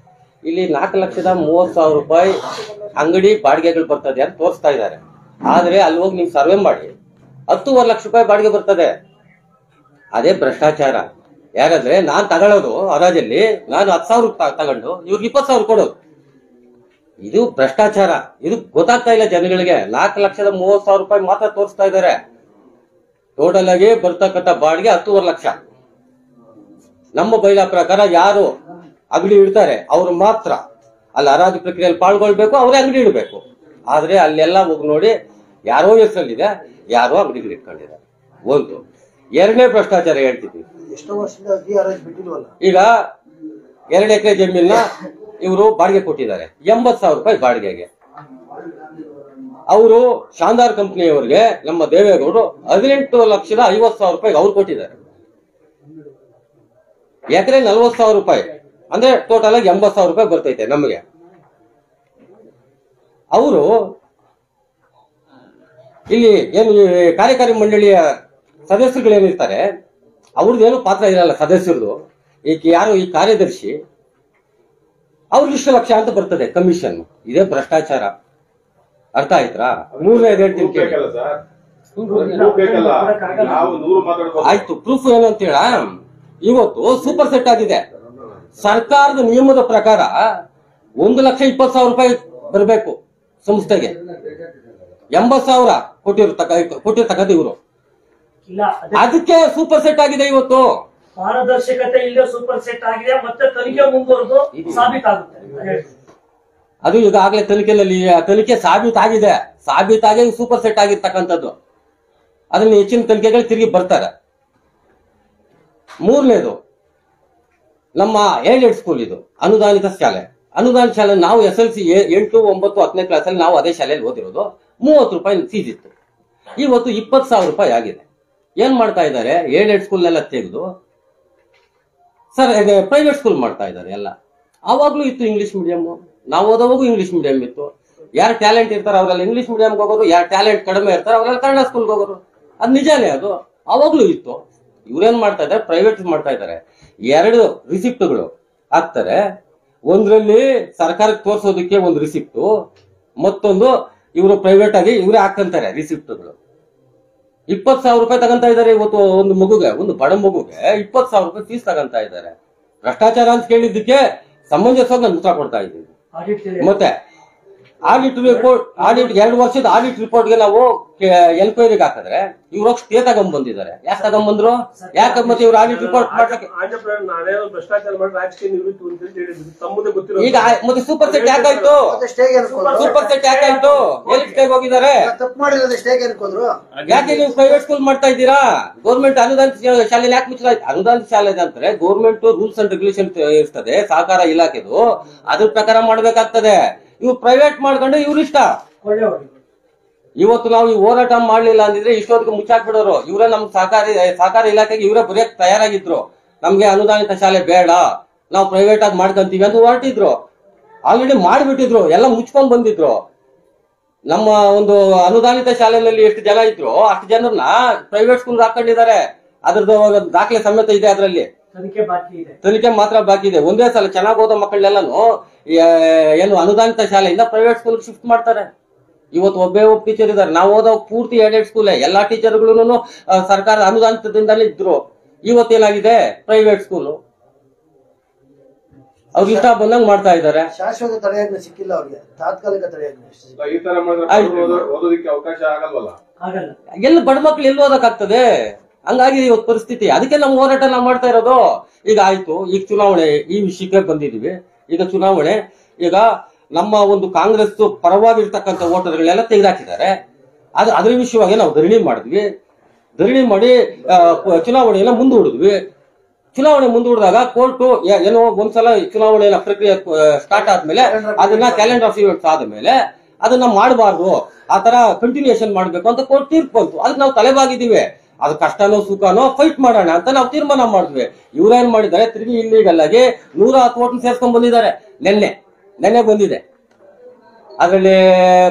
ಇಲ್ಲಿ 4,30,000 ರೂಪಾಯಿ ಅಂಗಡಿ ಬಾಡಿಗೆಗಳು ಬರ್ತದೆ ಅಂತ ತೋರಿಸ್ತಾ ಇದ್ದಾರೆ. ಆದ್ರೆ ಅಲ್ಲಿ ಹೋಗಿ ನೀವು ಸರ್ವೆ ಮಾಡಿ 10.5 ಲಕ್ಷ ರೂಪಾಯಿ ಬಾಡಿಗೆ ಬರ್ತದೆ. ಅದೇ ಭ್ರಷ್ಟಾಚಾರ. ಯಾಕಂದ್ರೆ ನಾನ್ ತಗೊಳ್ಳೋದು ಹರಾಜಲ್ಲಿ, ನಾನು 10,000 ತಗೊಂಡು ಇವ್ರಿಗೆ 20,000 ಕೊಡೋದು. ಇದು ಭ್ರಷ್ಟಾಚಾರ. ಇದು ಗೊತ್ತಾಗ್ತಾ ಇಲ್ಲ ಜನಗಳಿಗೆ. 4,30,000 ರೂಪಾಯಿ ಮಾತ್ರ ತೋರಿಸ್ತಾ ಇದ್ದಾರೆ. ಟೋಟಲ್ ಆಗಿ ಬರ್ತಕ್ಕಂಥ ಬಾಡಿಗೆ 10.5 ಲಕ್ಷ. ನಮ್ಮ ಬೈಲಾ ಪ್ರಕಾರ ಯಾರು ಅಂಗಡಿ ಇಡ್ತಾರೆ ಅವ್ರು ಮಾತ್ರ ಅಲ್ಲಿ ಹರಾಜು ಪ್ರಕ್ರಿಯೆಯಲ್ಲಿ ಪಾಲ್ಗೊಳ್ಬೇಕು, ಅವರೇ ಅಂಗಡಿ ಇಡಬೇಕು. ಆದ್ರೆ ಅಲ್ಲೆಲ್ಲ ಹೋಗಿ ನೋಡಿ ಯಾರೋ ಹೆಸರಲ್ಲಿದೆ, ಯಾರೋ ಅಂಗಡಿಗಳು ಇಟ್ಕೊಂಡಿದ್ದಾರೆ. ಒಂದು. ಎರಡನೇ ಭ್ರಷ್ಟಾಚಾರ ಹೇಳ್ತಿದ್ವಿ. ಈಗ 2 ಎಕರೆ ಜಮೀನ ಇವರು ಬಾಡಿಗೆ ಕೊಟ್ಟಿದ್ದಾರೆ, 80,000 ರೂಪಾಯಿ ಬಾಡಿಗೆಗೆ. ಅವರು ಶಾಂದಾರ್ ಕಂಪನಿಯವರಿಗೆ ನಮ್ಮ ದೇವೇಗೌಡರು 18,50,000 ರೂಪಾಯಿ ಅವ್ರು ಕೊಟ್ಟಿದ್ದಾರೆ. ಎಕರೆ 40,000 ರೂಪಾಯಿ ಅಂದ್ರೆ ಟೋಟಲ್ ಆಗಿ 80,000 ರೂಪಾಯಿ ಬರ್ತೈತೆ ನಮಗೆ. ಅವರು ಇಲ್ಲಿ ಏನು ಕಾರ್ಯಕಾರಿ ಮಂಡಳಿಯ ಸದಸ್ಯರುಗಳೇನಿರ್ತಾರೆ ಅವ್ರದ್ದೇನು ಪಾತ್ರ ಇರಲ್ಲ ಸದಸ್ಯರದು. ಈಗ ಯಾರು ಈ ಕಾರ್ಯದರ್ಶಿ ಅವ್ರಿಗೆ ಇಷ್ಟು ಲಕ್ಷ ಅಂತ ಬರ್ತದೆ ಕಮಿಷನ್. ಇದೇ ಭ್ರಷ್ಟಾಚಾರ. ಅರ್ಥ ಆಯ್ತಾ? ಮೂರನೇದು ಹೇಳ್ತೀನಿ ಕೇಳಿ. ಆಯ್ತು, ಪ್ರೂಫ್ ಏನು ಅಂತ ಹೇಳ. ಇವತ್ತು ಸೂಪರ್ ಸೆಟ್ ಆಗಿದೆ. ಸರ್ಕಾರದ ನಿಯಮದ ಪ್ರಕಾರ 1,20,000 ರೂಪಾಯಿ ಬರಬೇಕು ಸಂಸ್ಥೆಗೆ. 80,000 ಕೊಟ್ಟಿರ್ತಕ್ಕಂಥ ಇವರು. ಅದಕ್ಕೆ ಸೂಪರ್ ಸೆಟ್ ಆಗಿದೆ ಇವತ್ತು. ಪಾರದರ್ಶಕತೆ ಇಲ್ಲದೆ ಸೂಪರ್ ಸೆಟ್ ಆಗಿದೆ. ಮತ್ತೆ ತನಿಖೆ ಮುಂದುವರೆದು ಸಾಬೀತಾಗುತ್ತೆ. ಅದು ಈಗಾಗಲೇ ತನಿಖೆ ಸಾಬೀತಾಗಿದೆ. ಸಾಬೀತಾಗಿ ಸೂಪರ್ ಸೆಟ್ ಆಗಿರ್ತಕ್ಕಂಥದ್ದು. ಅದನ್ನ ಹೆಚ್ಚಿನ ತನಿಖೆಗಳು ತಿರುಗಿ ಬರ್ತಾರೆ. ಮೂರನೇದು, ನಮ್ಮ ಏಡೆಡ್ ಸ್ಕೂಲ್ ಇದು ಅನುದಾನಿತ ಶಾಲೆ. ಅನುದಾನಿತ ಶಾಲೆ ನಾವು SLC 8, 9, 10ನೇ ಕ್ಲಾಸಲ್ಲಿ ನಾವು ಅದೇ ಶಾಲೆಯಲ್ಲಿ ಓದಿರೋದು. 30 ರೂಪಾಯಿ ಫೀಸ್ ಇತ್ತು. ಇವತ್ತು 20,000 ರೂಪಾಯಿ ಆಗಿದೆ. ಏನ್ ಮಾಡ್ತಾ ಇದ್ದಾರೆ? ಏಡೆಡ್ ಸ್ಕೂಲ್ನೆಲ್ಲ ತೆಗೆದು ಸರ್ ಪ್ರೈವೇಟ್ ಸ್ಕೂಲ್ ಮಾಡ್ತಾ ಇದ್ದಾರೆ ಎಲ್ಲ. ಆವಾಗ್ಲೂ ಇತ್ತು ಇಂಗ್ಲಿಷ್ ಮೀಡಿಯಂ. ನಾವು ಓದೋವಾಗೂ ಇಂಗ್ಲಿಷ್ ಮೀಡಿಯಂ ಇತ್ತು. ಯಾರು ಟ್ಯಾಲೆಂಟ್ ಇರ್ತಾರೆ ಅವರೆಲ್ಲ ಇಂಗ್ಲಿಷ್ ಮೀಡಿಯಂಗೆ ಹೋಗೋರು, ಯಾರು ಟ್ಯಾಲೆಂಟ್ ಕಡಿಮೆ ಇರ್ತಾರೆ ಅವರೆಲ್ಲ ಕನ್ನಡ ಸ್ಕೂಲ್ಗೆ ಹೋಗೋರು. ಅದು ನಿಜಾನೇ. ಅದು ಆವಾಗ್ಲೂ ಇತ್ತು. ಇವ್ರೇನ್ ಮಾಡ್ತಾ ಇದ್ದಾರೆ? ಪ್ರೈವೇಟ್ ಮಾಡ್ತಾ ಇದ್ದಾರೆ. 2 ರಿಸಿಪ್ಟ್ಗಳು ಹಾಕ್ತಾರೆ. ಒಂದ್ರಲ್ಲಿ ಸರ್ಕಾರಕ್ಕೆ ತೋರಿಸೋದಕ್ಕೆ ಒಂದು ರಿಸಿಪ್ಟು, ಮತ್ತೊಂದು ಇವರು ಪ್ರೈವೇಟ್ ಆಗಿ ಇವರೇ ಹಾಕಂತಾರೆ ರಿಸಿಪ್ಟ್ಗಳು. 20,000 ರೂಪಾಯಿ ತಗೊಂತಾ ಇದ್ದಾರೆ ಇವತ್ತು. ಒಂದು ಮಗುಗೆ, ಒಂದು ಬಡ ಮಗುಗೆ 20,000 ರೂಪಾಯಿ ಫೀಸ್ ತಗೊಂತಾ ಇದ್ದಾರೆ. ಭ್ರಷ್ಟಾಚಾರ ಅಂತ ಕೇಳಿದ್ದಕ್ಕೆ ಸಮಂಜಸವಾಗಿ ನಾನು ಉತ್ತರ ಕೊಡ್ತಾ ಇದ್ದೀನಿ. ಮತ್ತೆ ಆಡಿಟ್ ರಿಪೋರ್ಟ್, 2 ವರ್ಷದ ಆಡಿಟ್ ರಿಪೋರ್ಟ್ಗೆ ನಾವು ಎನ್ಕ್ವೈರಿಗೆ ಹಾಕಿದ್ರೆ ಇವ್ರು ಸ್ಟೇ ತಗೊಂಡ್ಬಂದಿದ್ದಾರೆ. ಯಾಕೆ ತಗೊಂಡ್ಬಂದ್ರು? ಯಾಕೆ ಮತ್ತೆ ಇವ್ರು ಆಡಿಟ್ ರಿಪೋರ್ಟ್ ಮಾಡ್ಲಿಕ್ಕೆ ಈಗ ಮತ್ತೆ ಸೂಪರ್ ಸೆಟ್ ಯಾಕಾಯ್ತು? ಸೂಪರ್ ಸೆಟ್ ಯಾಕಾಯ್ತು? ಎಲ್ಲಿ ಸ್ಟೇಗೆ ಹೋಗಿದ್ದಾರೆ? ಯಾಕೆ ನೀವು ಪ್ರೈವೇಟ್ ಸ್ಕೂಲ್ ಮಾಡ್ತಾ ಇದ್ದೀರಾ? ಗೌರ್ಮೆಂಟ್ ಅನುದಾನಿತ ಶಾಲೆಯಲ್ಲಿ ಯಾಕೆ ಮುಚ್ಚಲಾಯ್ತು? ಅನುದಾನಿತ ಶಾಲೆ ಅಂದ್ರೆ ಗೌರ್ಮೆಂಟ್ ರೂಲ್ಸ್ ಅಂಡ್ ರೆಗ್ಯುಲೇಷನ್ ಇರ್ತದೆ, ಸಹಕಾರ ಇಲಾಖೆದು. ಅದ್ರ ಪ್ರಕಾರ ಮಾಡ್ಬೇಕಾಗ್ತದೆ. ಇವ್ರು ಪ್ರೈವೇಟ್ ಮಾಡ್ಕೊಂಡು ಇವ್ರ ಇಷ್ಟ. ಇವತ್ತು ನಾವು ಈ ಹೋರಾಟ ಮಾಡ್ಲಿಲ್ಲ ಅಂದಿದ್ರೆ ಇಷ್ಟೊತ್ತಿಗೆ ಮುಚ್ಚಾಕ್ಬಿಡೋರು. ಇವರೇ ನಮ್ ಸಹಕಾರ ಇಲಾಖೆಗೆ ಇವರೇ ಬರೆಯಕ್ ತಯಾರಾಗಿದ್ರು. ನಮ್ಗೆ ಅನುದಾನಿತ ಶಾಲೆ ಬೇಡ, ನಾವು ಪ್ರೈವೇಟ್ ಆಗಿ ಮಾಡ್ಕೊಂತೀವಿ ಅಂತ ಹೊರಟಿದ್ರು. ಆಲ್ರೆಡಿ ಮಾಡಿಬಿಟ್ಟಿದ್ರು, ಎಲ್ಲ ಮುಚ್ಕೊಂಡ್ ಬಂದಿದ್ರು. ನಮ್ಮ ಒಂದು ಅನುದಾನಿತ ಶಾಲೆಯಲ್ಲಿ ಎಷ್ಟು ಜನ ಇದ್ರು ಅಷ್ಟು ಜನರನ್ನ ಪ್ರೈವೇಟ್ ಸ್ಕೂಲ್ ಹಾಕೊಂಡಿದ್ದಾರೆ. ಅದ್ರದ್ದು ದಾಖಲೆ ಸಮೇತ ಇದೆ. ಅದರಲ್ಲಿ ತನಿಖೆ ಮಾತ್ರ ಬಾಕಿ ಇದೆ. ಒಂದೇ ಸಲ ಚೆನ್ನಾಗಿ ಓದೋ ಮಕ್ಕಳನ್ನೆಲ್ಲಾನು ಏನು ಅನುದಾನಿತ ಶಾಲೆಯಿಂದ ಪ್ರೈವೇಟ್ ಸ್ಕೂಲ್ ಶಿಫ್ಟ್ ಮಾಡ್ತಾರೆ. ಇವತ್ತು ಒಬ್ಬ ಟೀಚರ್ ಇದ್ದಾರೆ. ನಾವು ಓದೋ ಪೂರ್ತಿ ಏಡೆಡ್ ಸ್ಕೂಲೇ. ಎಲ್ಲಾ ಟೀಚರ್ಗಳು ಸರ್ಕಾರ ಅನುದಾನಿತದಿಂದಲೇ ಇದ್ರು. ಇವತ್ತೇನಾಗಿದೆ ಪ್ರೈವೇಟ್ ಸ್ಕೂಲು. ಅವ್ರಿಗೆ ಇಷ್ಟ ಬಂದಂಗ್ ಮಾಡ್ತಾ ಇದ್ದಾರೆ. ಶಾಶ್ವತ ತಡೆಯಾಜ್ಞೆ ಸಿಕ್ಕಿಲ್ಲ ಅವ್ರಿಗೆ, ತಾತ್ಕಾಲಿಕ ತಡೆಯಾಜ್ಞೆ. ಈ ತರ ಮಾಡಿದ್ರೆ ಓದೋದಕ್ಕೆ ಅವಕಾಶ ಆಗಲ್ವಲ್ಲ. ಎಲ್ಲ ಬಡ ಮಕ್ಳು ಎಲ್ಲಿ ಓದಕ್ಕಾಗ್ತದೆ? ಹಂಗಾಗಿ ಇವತ್ತು ಪರಿಸ್ಥಿತಿ. ಅದಕ್ಕೆ ನಮ್ಮ ಹೋರಾಟ ನಾವು ಮಾಡ್ತಾ ಇರೋದು. ಈಗ ಆಯ್ತು, ಈಗ ಚುನಾವಣೆ ಈ ವಿಷಯಕ್ಕೆ ಬಂದಿದೀವಿ. ಈಗ ಚುನಾವಣೆ, ಈಗ ನಮ್ಮ ಒಂದು ಕಾಂಗ್ರೆಸ್ ಪರವಾಗಿರ್ತಕ್ಕಂಥ ವೋಟರ್ಗಳೆಲ್ಲ ತೆಗೆದಾಕಿದ್ದಾರೆ. ಅದ್ರ ವಿಷಯವಾಗಿ ನಾವು ಧರಣಿ ಮಾಡಿದ್ವಿ. ಧರಣಿ ಮಾಡಿ ಚುನಾವಣೆಯನ್ನ ಮುಂದೂಡಿದ್ವಿ. ಚುನಾವಣೆ ಮುಂದೂಡಿದಾಗ ಕೋರ್ಟು ಏನೋ ಒಂದ್ಸಲ ಚುನಾವಣೆಯ ಪ್ರಕ್ರಿಯೆ ಸ್ಟಾರ್ಟ್ ಆದ್ಮೇಲೆ ಅದನ್ನ ಕ್ಯಾಲೆಂಡರ್ ಆಫ್ ಇವೆಂಟ್ಸ್ ಆದ್ಮೇಲೆ ಅದನ್ನ ಮಾಡಬಾರ್ದು, ಆ ತರ ಕಂಟಿನ್ಯೂಷನ್ ಮಾಡ್ಬೇಕು ಅಂತ ಕೋರ್ಟ್ ತೀರ್ಪು ಬಂತು. ಅದಕ್ಕೆ ನಾವು ತಲೆಬಾಗಿದ್ದೀವಿ. ಅದು ಕಷ್ಟನೋ ಸುಖನೋ ಫೈಟ್ ಮಾಡೋಣ ಅಂತ ನಾವು ತೀರ್ಮಾನ ಮಾಡಿದ್ವಿ. ಇವ್ರೇನ್ ಮಾಡಿದ್ದಾರೆ, ತಿರುಗಿ ಇಲ್ಲಿಗಲ್ ಆಗಿ 110 ವೋಟ್ ಸೇರ್ಸ್ಕೊಂಡ್ ಬಂದಿದ್ದಾರೆ. ನೆನ್ನೆ ಬಂದಿದೆ. ಅದ್ರಲ್ಲಿ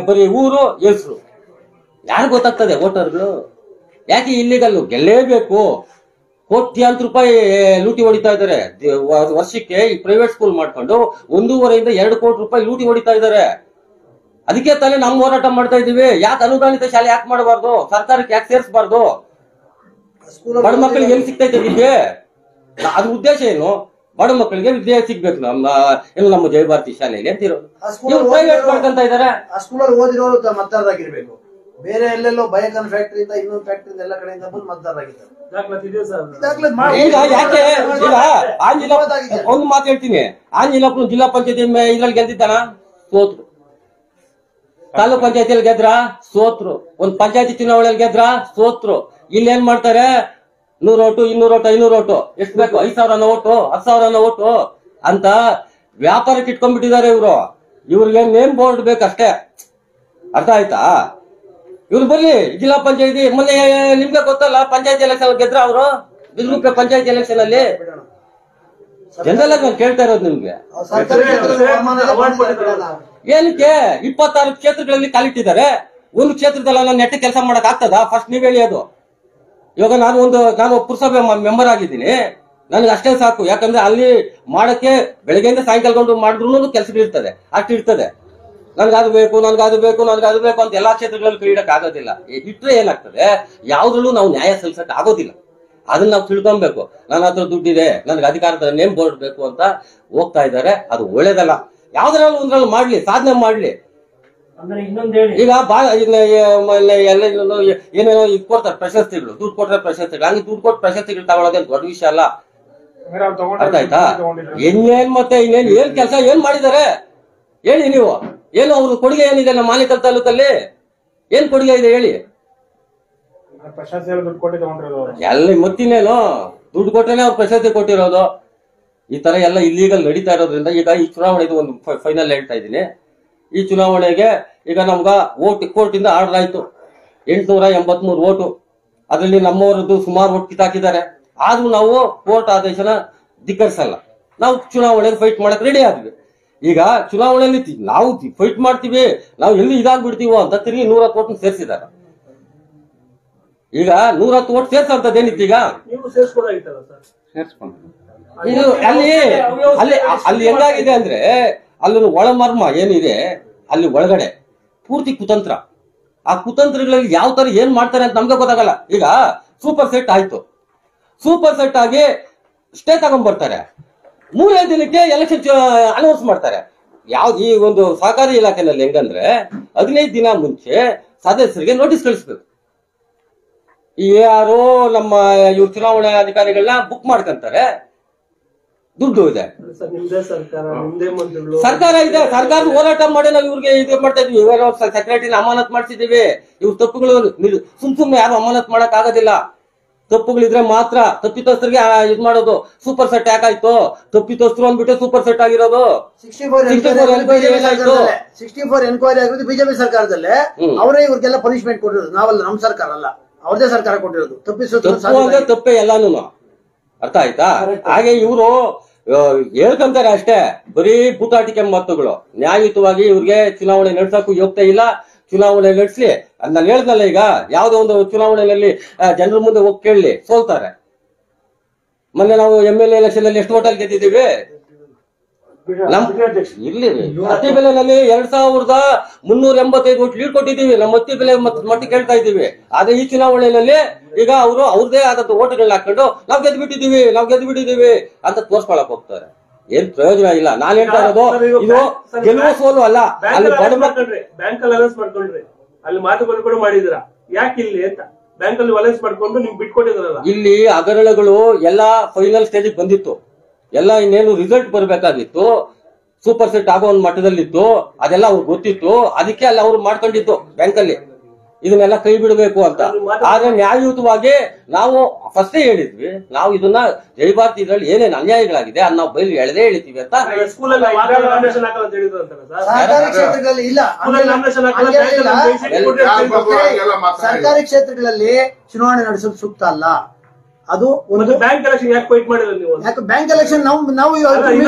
ಬರೀ ಊರು ಹೆಸರು ಯಾರು ಗೊತ್ತಾಗ್ತದೆ ವೋಟರ್ಗಳು? ಯಾಕೆ ಇಲ್ಲಿಗಲ್ಲು ಗೆಲ್ಲೇಬೇಕು? ಕೋಟ್ಯಾಂತರ ರೂಪಾಯಿ ಲೂಟಿ ಹೊಡಿತಾ ಇದ್ದಾರೆ ವರ್ಷಕ್ಕೆ. ಈ ಪ್ರೈವೇಟ್ ಸ್ಕೂಲ್ ಮಾಡ್ಕೊಂಡು 1.5 ಇಂದ 2 ಕೋಟಿ ರೂಪಾಯಿ ಲೂಟಿ ಹೊಡಿತಾ ಇದ್ದಾರೆ. ಅದಕ್ಕೆ ತಾನೇ ನಮ್ಮ ಹೋರಾಟ ಮಾಡ್ತಾ ಇದೀವಿ. ಯಾಕೆ ಅನುದಾನಿತ ಶಾಲೆ ಯಾಕೆ ಮಾಡಬಾರ್ದು? ಸರ್ಕಾರಕ್ಕೆ ಯಾಕೆ ಸೇರಿಸಬಾರ್ದು? ಬಡ ಮಕ್ಕಳಿಗೆ ಎಲ್ಲಿ ಸಿಗ್ತೈತೆ ವಿದ್ಯೆ? ಅದ್ರ ಉದ್ದೇಶ ಏನು? ಬಡ ಮಕ್ಕಳಿಗೆ ವಿದ್ಯೆ ಸಿಗ್ಬೇಕು ನಮ್ಮ ಜಯಭಾರತಿ ಶಾಲೆಯಲ್ಲಿ ಅಂತಿರೋದು. ಇವ್ರು ಪ್ರೈವೇಟ್ ಮಾಡ್ಕೊಂತ ಇದಾರೆ. ಆ ಸ್ಕೂಲಲ್ಲಿ ಓದಿರೋರು ಮತದಾರರಾಗಿರ್ಬೇಕು. ಬೇರೆ ಎಲ್ಲೆಲ್ಲೋ ಬಯಕನ್ ಫ್ಯಾಕ್ಟರಿಯಿಂದ ಇನ್ನೊಂದು ಫ್ಯಾಕ್ಟರಿಯಿಂದ ಎಲ್ಲ ಕಡೆಯಿಂದ ಬಂದು ಮತದಾರರಾಗಿದ್ದಾರೆ. ಈಗ ಯಾಕೆ ಈಗ ಆಂಜಿಲ ಒಂದು ಮಾತು ಹೇಳ್ತೀನಿ. ಆಂಜಿಲಪ್ಪನ ಜಿಲ್ಲಾ ಪಂಚಾಯತಿ ಇದ್ರಲ್ಲಿ ಗೆದ್ದಿದ್ದಾನ? ಸೋತ್ರು. ತಾಲೂಕ್ ಪಂಚಾಯತಿಯಲ್ಲಿ ಗೆದ್ರ? ಸೋತ್ರು. ಒಂದು ಪಂಚಾಯತಿ ಚುನಾವಣೆಯಲ್ಲಿ ಗೆದ್ರ? ಸೋತ್ರು. ಇಲ್ಲಿ ಏನ್ ಮಾಡ್ತಾರೆ? 100 ಓಟು, 200 ಓಟು, 500 ಓಟು, ಎಷ್ಟು ಬೇಕು? 5,000 ಓಟು, 10,000 ಓಟು ಅಂತ ವ್ಯಾಪಾರಕ್ಕೆ ಇಟ್ಕೊಂಡ್ಬಿಟ್ಟಿದ್ದಾರೆ ಇವರು. ಇವ್ರಿಗೆ ನೇಮ್ ಬೋರ್ಡ್ ಬೇಕಷ್ಟೇ. ಅರ್ಥ ಆಯ್ತಾ? ಇವ್ರು ಬರ್ಲಿ ಜಿಲ್ಲಾ ಪಂಚಾಯತಿ. ಮೊನ್ನೆ ನಿಮ್ಗೆ ಗೊತ್ತಲ್ಲ, ಪಂಚಾಯತಿ ಎಲೆಕ್ಷನ್ ಗೆದ್ರ ಅವರು ಬಿಲ್ಗುಪ್ಪೆ ಪಂಚಾಯತಿ ಎಲೆಕ್ಷನ್ ಅಲ್ಲಿ. ಜನರಲ್ ಆಗಿ ನಾನು ಕೇಳ್ತಾ ಇರೋದು ನಿಮ್ಗೆ, ಏನಕ್ಕೆ 26 ಕ್ಷೇತ್ರಗಳಲ್ಲಿ ಕಾಲಿಟ್ಟಿದ್ದಾರೆ? ಒಂದು ಕ್ಷೇತ್ರದಲ್ಲ ನೆಟ್ಟ ಕೆಲಸ ಮಾಡಕ್ ಆಗ್ತದ? ಫಸ್ಟ್ ನೀವ್ ಹೇಳಿ. ಅದು ಇವಾಗ ನಾನು ಪುರಸಭೆ ಮೆಂಬರ್ ಆಗಿದ್ದೀನಿ. ನನ್ಗೆ ಅಷ್ಟೇ ಸಾಕು. ಯಾಕಂದ್ರೆ ಅಲ್ಲಿ ಮಾಡಕ್ಕೆ ಬೆಳಗ್ಗೆಯಿಂದ ಸಾಯಂಕಾಲ ಮಾಡಿದ್ರು ಕೆಲಸಗಳು ಇರ್ತದೆ, ಅಷ್ಟು ಇರ್ತದೆ. ನನ್ಗದು ಬೇಕು, ನನ್ಗದು ಬೇಕು, ನನ್ಗದು ಬೇಕು ಅಂತ ಎಲ್ಲಾ ಕ್ಷೇತ್ರಗಳಲ್ಲಿ ಕೈಯಿಡಕ್ ಆಗೋದಿಲ್ಲ. ಇಟ್ರೆ ಏನಾಗ್ತದೆ, ಯಾವ್ದ್ರಲ್ಲೂ ನಾವು ನ್ಯಾಯ ಸಲ್ಲಿಸಕ್ ಆಗೋದಿಲ್ಲ. ಅದನ್ನ ನಾವು ತಿಳ್ಕೊಬೇಕು. ನನ್ನ ಹತ್ರ ದುಡ್ಡಿದೆ, ನನ್ಗೆ ಅಧಿಕಾರದ ನೇಮ್ ಬೋರ್ಡ್ ಬೇಕು ಅಂತ ಹೋಗ್ತಾ ಇದ್ದಾರೆ. ಅದು ಒಳ್ಳೇದಲ್ಲ. ಯಾವ್ದ್ರಲ್ಲೂ ಒಂದ್ರಲ್ಲಿ ಮಾಡ್ಲಿ, ಸಾಧನೆ ಮಾಡ್ಲಿ. ಈಗ ಎಲ್ಲ ಏನೇನೋ ಇದು ಕೊಡ್ತಾರೆ ಪ್ರಶಸ್ತಿಗಳು, ದುಡ್ಡು ಕೊಟ್ರೆ ಪ್ರಶಸ್ತಿಗಳು. ಹಂಗೆ ದುಡ್ಡು ಕೊಟ್ಟು ಪ್ರಶಸ್ತಿಗಳು ತಗೊಳ್ಳೋದೇನು ದೊಡ್ಡ ವಿಷಯ ಅಲ್ಲ. ಅರ್ಥ ಆಯ್ತಾ? ಇನ್ನೇನ್ ಮತ್ತೆ ಏನ್ ಕೆಲಸ ಏನ್ ಮಾಡಿದ್ದಾರೆ ಹೇಳಿ ನೀವು? ಏನು ಅವ್ರ ಕೊಡುಗೆ ಏನಿದೆ ನಮ್ಮ ಮಾಲಿಕಲ್ ತಾಲೂಕಲ್ಲಿ? ಏನ್ ಕೊಡುಗೆ ಇದೆ ಹೇಳಿ? ಎಲ್ಲ ಮತ್ತಿನೇನು ದುಡ್ಡು ಕೊಟ್ಟರೆ ಅವ್ರು ಪ್ರಶಸ್ತಿ ಕೊಟ್ಟಿರೋದು. ಈ ತರ ಎಲ್ಲ ಇಲ್ಲೀಗಲ್ ನಡೀತಾ ಇರೋದ್ರಿಂದ ಈಗ ಈ ಚುನಾವಣೆ ಇದು ಒಂದು ಫೈನಲ್ ಹೇಳ್ತಾ ಇದ್ದೀನಿ. ಈ ಚುನಾವಣೆಗೆ ಈಗ ನಮ್ಗ ಕೋರ್ಟ್ ಇಂದ ಆರ್ಡರ್ ಆಯ್ತು 883 ಓಟು. ಅದರಲ್ಲಿ ನಮ್ಮವರದ್ದು ಸುಮಾರು ಓಟ್ ಕಿತ್ತಾಕಿದ್ದಾರೆ. ಆದ್ರೂ ನಾವು ಕೋರ್ಟ್ ಆದೇಶನ ಧಿಕ್ಕರಿಸಲ್ಲ. ನಾವು ಚುನಾವಣೆಗೆ ಫೈಟ್ ಮಾಡಕ್ ರೆಡಿ ಆದ್ವಿ. ಈಗ ಚುನಾವಣೆಯಲ್ಲಿ ನಾವು ಫೈಟ್ ಮಾಡ್ತೀವಿ, ನಾವು ಎಲ್ಲಿ ಇದಾಗ್ಬಿಡ್ತೀವೋ ಅಂತ ತಿರುಗಿ 110 ಓಟ್ ಸೇರಿಸಿದಾರೆ. ಈಗ 110 ಓಟ್ ಸೇರ್ಸಂತದ್ದೇನಿತ್ತು? ಈಗ ಇದು ಅಲ್ಲಿ ಹೆಂಗಾಗಿದೆ ಅಂದ್ರೆ, ಅಲ್ಲಿ ಒಳಮರ್ಮ ಏನಿದೆ ಅಲ್ಲಿ ಒಳಗಡೆ ಪೂರ್ತಿ ಕುತಂತ್ರ. ಆ ಕುತಂತ್ರಗಳಲ್ಲಿ ಯಾವ ತರ ಏನ್ ಮಾಡ್ತಾರೆ ಅಂತ ನಮ್ಗೆ ಗೊತ್ತಾಗಲ್ಲ. ಈಗ ಸೂಪರ್ ಸೆಟ್ ಆಯ್ತು, ಸೂಪರ್ ಸೆಟ್ ಆಗಿ ಸ್ಟೇ ತಗೊಂಡ್ಬರ್ತಾರೆ. 3 ದಿನಕ್ಕೆ ಎಲೆಕ್ಷನ್ ಅನೌನ್ಸ್ ಮಾಡ್ತಾರೆ. ಯಾವ್ದು ಈ ಒಂದು ಸಹಕಾರಿ ಇಲಾಖೆನಲ್ಲಿ ಹೆಂಗಂದ್ರೆ 15 ದಿನ ಮುಂಚೆ ಸದಸ್ಯರಿಗೆ ನೋಟಿಸ್ ಕಳಿಸ್ಬೇಕು. ಈ ಯಾರು ನಮ್ಮ ಇವ್ರ ಚುನಾವಣಾ ಅಧಿಕಾರಿಗಳನ್ನ ಬುಕ್ ಮಾಡ್ಕೊಂತಾರೆ. ದುಡ್ಡು ಇದೆ, ಸರ್ಕಾರ ಇದೆ, ಸರ್ಕಾರ ಹೋರಾಟ ಮಾಡಿ ನಾವು ಇವ್ರಿಗೆ ಇದು ಮಾಡ್ತಾ ಇದ್ವಿ. ಇವಾಗ ಸೆಕ್ರೆಟರಿನ ಅಮಾನತ್ ಮಾಡಿಸಿದೀವಿ. ಇವ್ರ ತಪ್ಪುಗಳು ಸುಮ್ನೆ ಯಾರು ಅಮಾನತ್ ಮಾಡಕ್ ಆಗೋದಿಲ್ಲ. ತಪ್ಪುಗಳಿದ್ರೆ ಮಾತ್ರ ತಪ್ಪಿತಸ್ಥರಿಗೆ ಇದ್ ಮಾಡೋದು. ಸೂಪರ್ ಸೆಟ್ ಯಾಕಾಯ್ತು? ತಪ್ಪಿತಸ್ಥರು ಅಂದ್ಬಿಟ್ಟು ಸೂಪರ್ ಸೆಟ್ ಆಗಿರೋದು. 64 ಎನ್ಕ್ವೈರಿ ಆಗಿರೋದು ಬಿಜೆಪಿ ಸರ್ಕಾರದಲ್ಲೇ. ಅವರೇ ಇವ್ರಿಗೆಲ್ಲ ಪನಿಷ್ಮೆಂಟ್ ಕೊಟ್ಟಿರೋದು. ನಾವಲ್ಲ, ನಮ್ ಸರ್ಕಾರ ಅಲ್ಲ, ಅವ್ರದೇ ಸರ್ಕಾರ ಕೊಟ್ಟಿರೋದು. ತಪ್ಪೇ ಎಲ್ಲಾನು. ಅರ್ಥ ಆಯ್ತಾ? ಹಾಗೆ ಇವರು ಹೇಳ್ಕೊಂತಾರೆ ಅಷ್ಟೇ, ಬರೀ ಬೂಟಾಟಿಕೆ ಮಾತುಗಳು. ನ್ಯಾಯಯುತವಾಗಿ ಇವ್ರಿಗೆ ಚುನಾವಣೆ ನಡೆಸಕ್ಕೂ ಯೋಗ್ಯತೆ ಇಲ್ಲ. ಚುನಾವಣೆ ನಡೆಸ್ಲಿ, ನಾನು ಹೇಳ್ದಲ್ಲ, ಈಗ ಯಾವ್ದೋ ಒಂದು ಚುನಾವಣೆಯಲ್ಲಿ ಜನರ ಮುಂದೆ ಹೋಗಿ ಕೇಳಲಿ, ಸೋಲ್ತಾರೆ. ಮೊನ್ನೆ ನಾವು MLA ಎಲೆಕ್ಷನ್ ಅಲ್ಲಿ ಎಷ್ಟು ಹೋಟೆಲ್ ಗೆದ್ದಿದ್ದೀವಿ? ಇಲ್ಲಿ ಅತಿ ಬೆಲೆನಲ್ಲಿ 2385 ಲೀಡ್ ಕೊಟ್ಟಿದ್ದೀವಿ. ನಮ್ಮ ಅತಿ ಬೆಲೆ ಮಟ್ಟಿಗೆ ಕೇಳ್ತಾ ಇದ್ದೀವಿ. ಆದ್ರೆ ಈ ಚುನಾವಣೆಯಲ್ಲಿ ಈಗ ಅವರು ಅವ್ರದೇ ಆದದ್ದು ಓಟ್ಗಳನ್ನ ಹಾಕೊಂಡು ನಾವು ಗೆದ್ಬಿಟ್ಟಿದ್ದೀವಿ ಅಂತ ತೋರ್ಸ್ಕೊಳಕ್ ಹೋಗ್ತಾರೆ. ಏನ್ ಪ್ರಯೋಜನ ಇಲ್ಲ. ನಾನ್ ಹೇಳ್ತಾ ಇರೋದು ಇದು ಗೆಲುವು ಸೋಲು ಅಲ್ಲ. ಅಲ್ಲಿ ಬ್ಯಾಂಕ್ ಅಲ್ಲಿ ಅಲೌನ್ಸ್ ಮಾಡ್ಕೊಂಡ್ರಿ, ಅಲ್ಲಿ ಮಾತುಗಳು ಕೂಡ ಮಾಡಿದ್ರ, ಯಾಕೆ ಇಲ್ಲಿ ಅಂತ ಬ್ಯಾಂಕ್ ಅಲ್ಲಿ ಅಲೌನ್ಸ್ ಮಾಡ್ಕೊಂಡು ನಿಮ್ಗೆ ಬಿಟ್ಕೊಟ್ಟಿದ್ರಲ್ಲ. ಇಲ್ಲಿ ಹಗರಣಗಳು ಎಲ್ಲಾ ಫೈನಲ್ ಸ್ಟೇಜ್ ಬಂದಿತ್ತು. ಎಲ್ಲ ಇನ್ನೇನು ರಿಸಲ್ಟ್ ಬರ್ಬೇಕಾಗಿತ್ತು, ಸೂಪರ್ ಸೆಟ್ ಆಗೋ ಒಂದು ಮಟ್ಟದಲ್ಲಿತ್ತು. ಅದೆಲ್ಲ ಅವ್ರಿಗೆ ಗೊತ್ತಿತ್ತು. ಅದಕ್ಕೆ ಅಲ್ಲ ಅವ್ರು ಮಾಡ್ಕೊಂಡಿತ್ತು ಬ್ಯಾಂಕಲ್ಲಿ ಇದನ್ನೆಲ್ಲ ಕೈ ಬಿಡಬೇಕು ಅಂತ. ಆದ್ರೆ ನ್ಯಾಯಯುತವಾಗಿ ನಾವು ಫಸ್ಟೇ ಹೇಳಿದ್ವಿ, ನಾವು ಇದನ್ನ ಜೈಭಾರತಿ ಇದ್ರಲ್ಲಿ ಏನೇನು ಅನ್ಯಾಯಗಳಾಗಿದೆ ಅದು ನಾವು ಬಯಲು ಎಳೆದೇ ಹೇಳ್ತೀವಿ ಅಂತ. ಸರ್ಕಾರಿ ಕ್ಷೇತ್ರಗಳಲ್ಲಿ ಇಲ್ಲ, ಸರ್ಕಾರಿ ಕ್ಷೇತ್ರಗಳಲ್ಲಿ ಚುನಾವಣೆ ನಡೆಸೋದು ಸೂಕ್ತ ಅಲ್ಲ. ಅದು ಒಂದು ಬ್ಯಾಂಕ್ ಎಲೆಕ್ಷನ್ ಯಾಕೆ ಫೈಟ್ ಮಾಡಿಲ್ಲ ನೀವು? ಯಾಕೆ ಬ್ಯಾಂಕ್ ಎಲೆಕ್ಷನ್ ನಾವು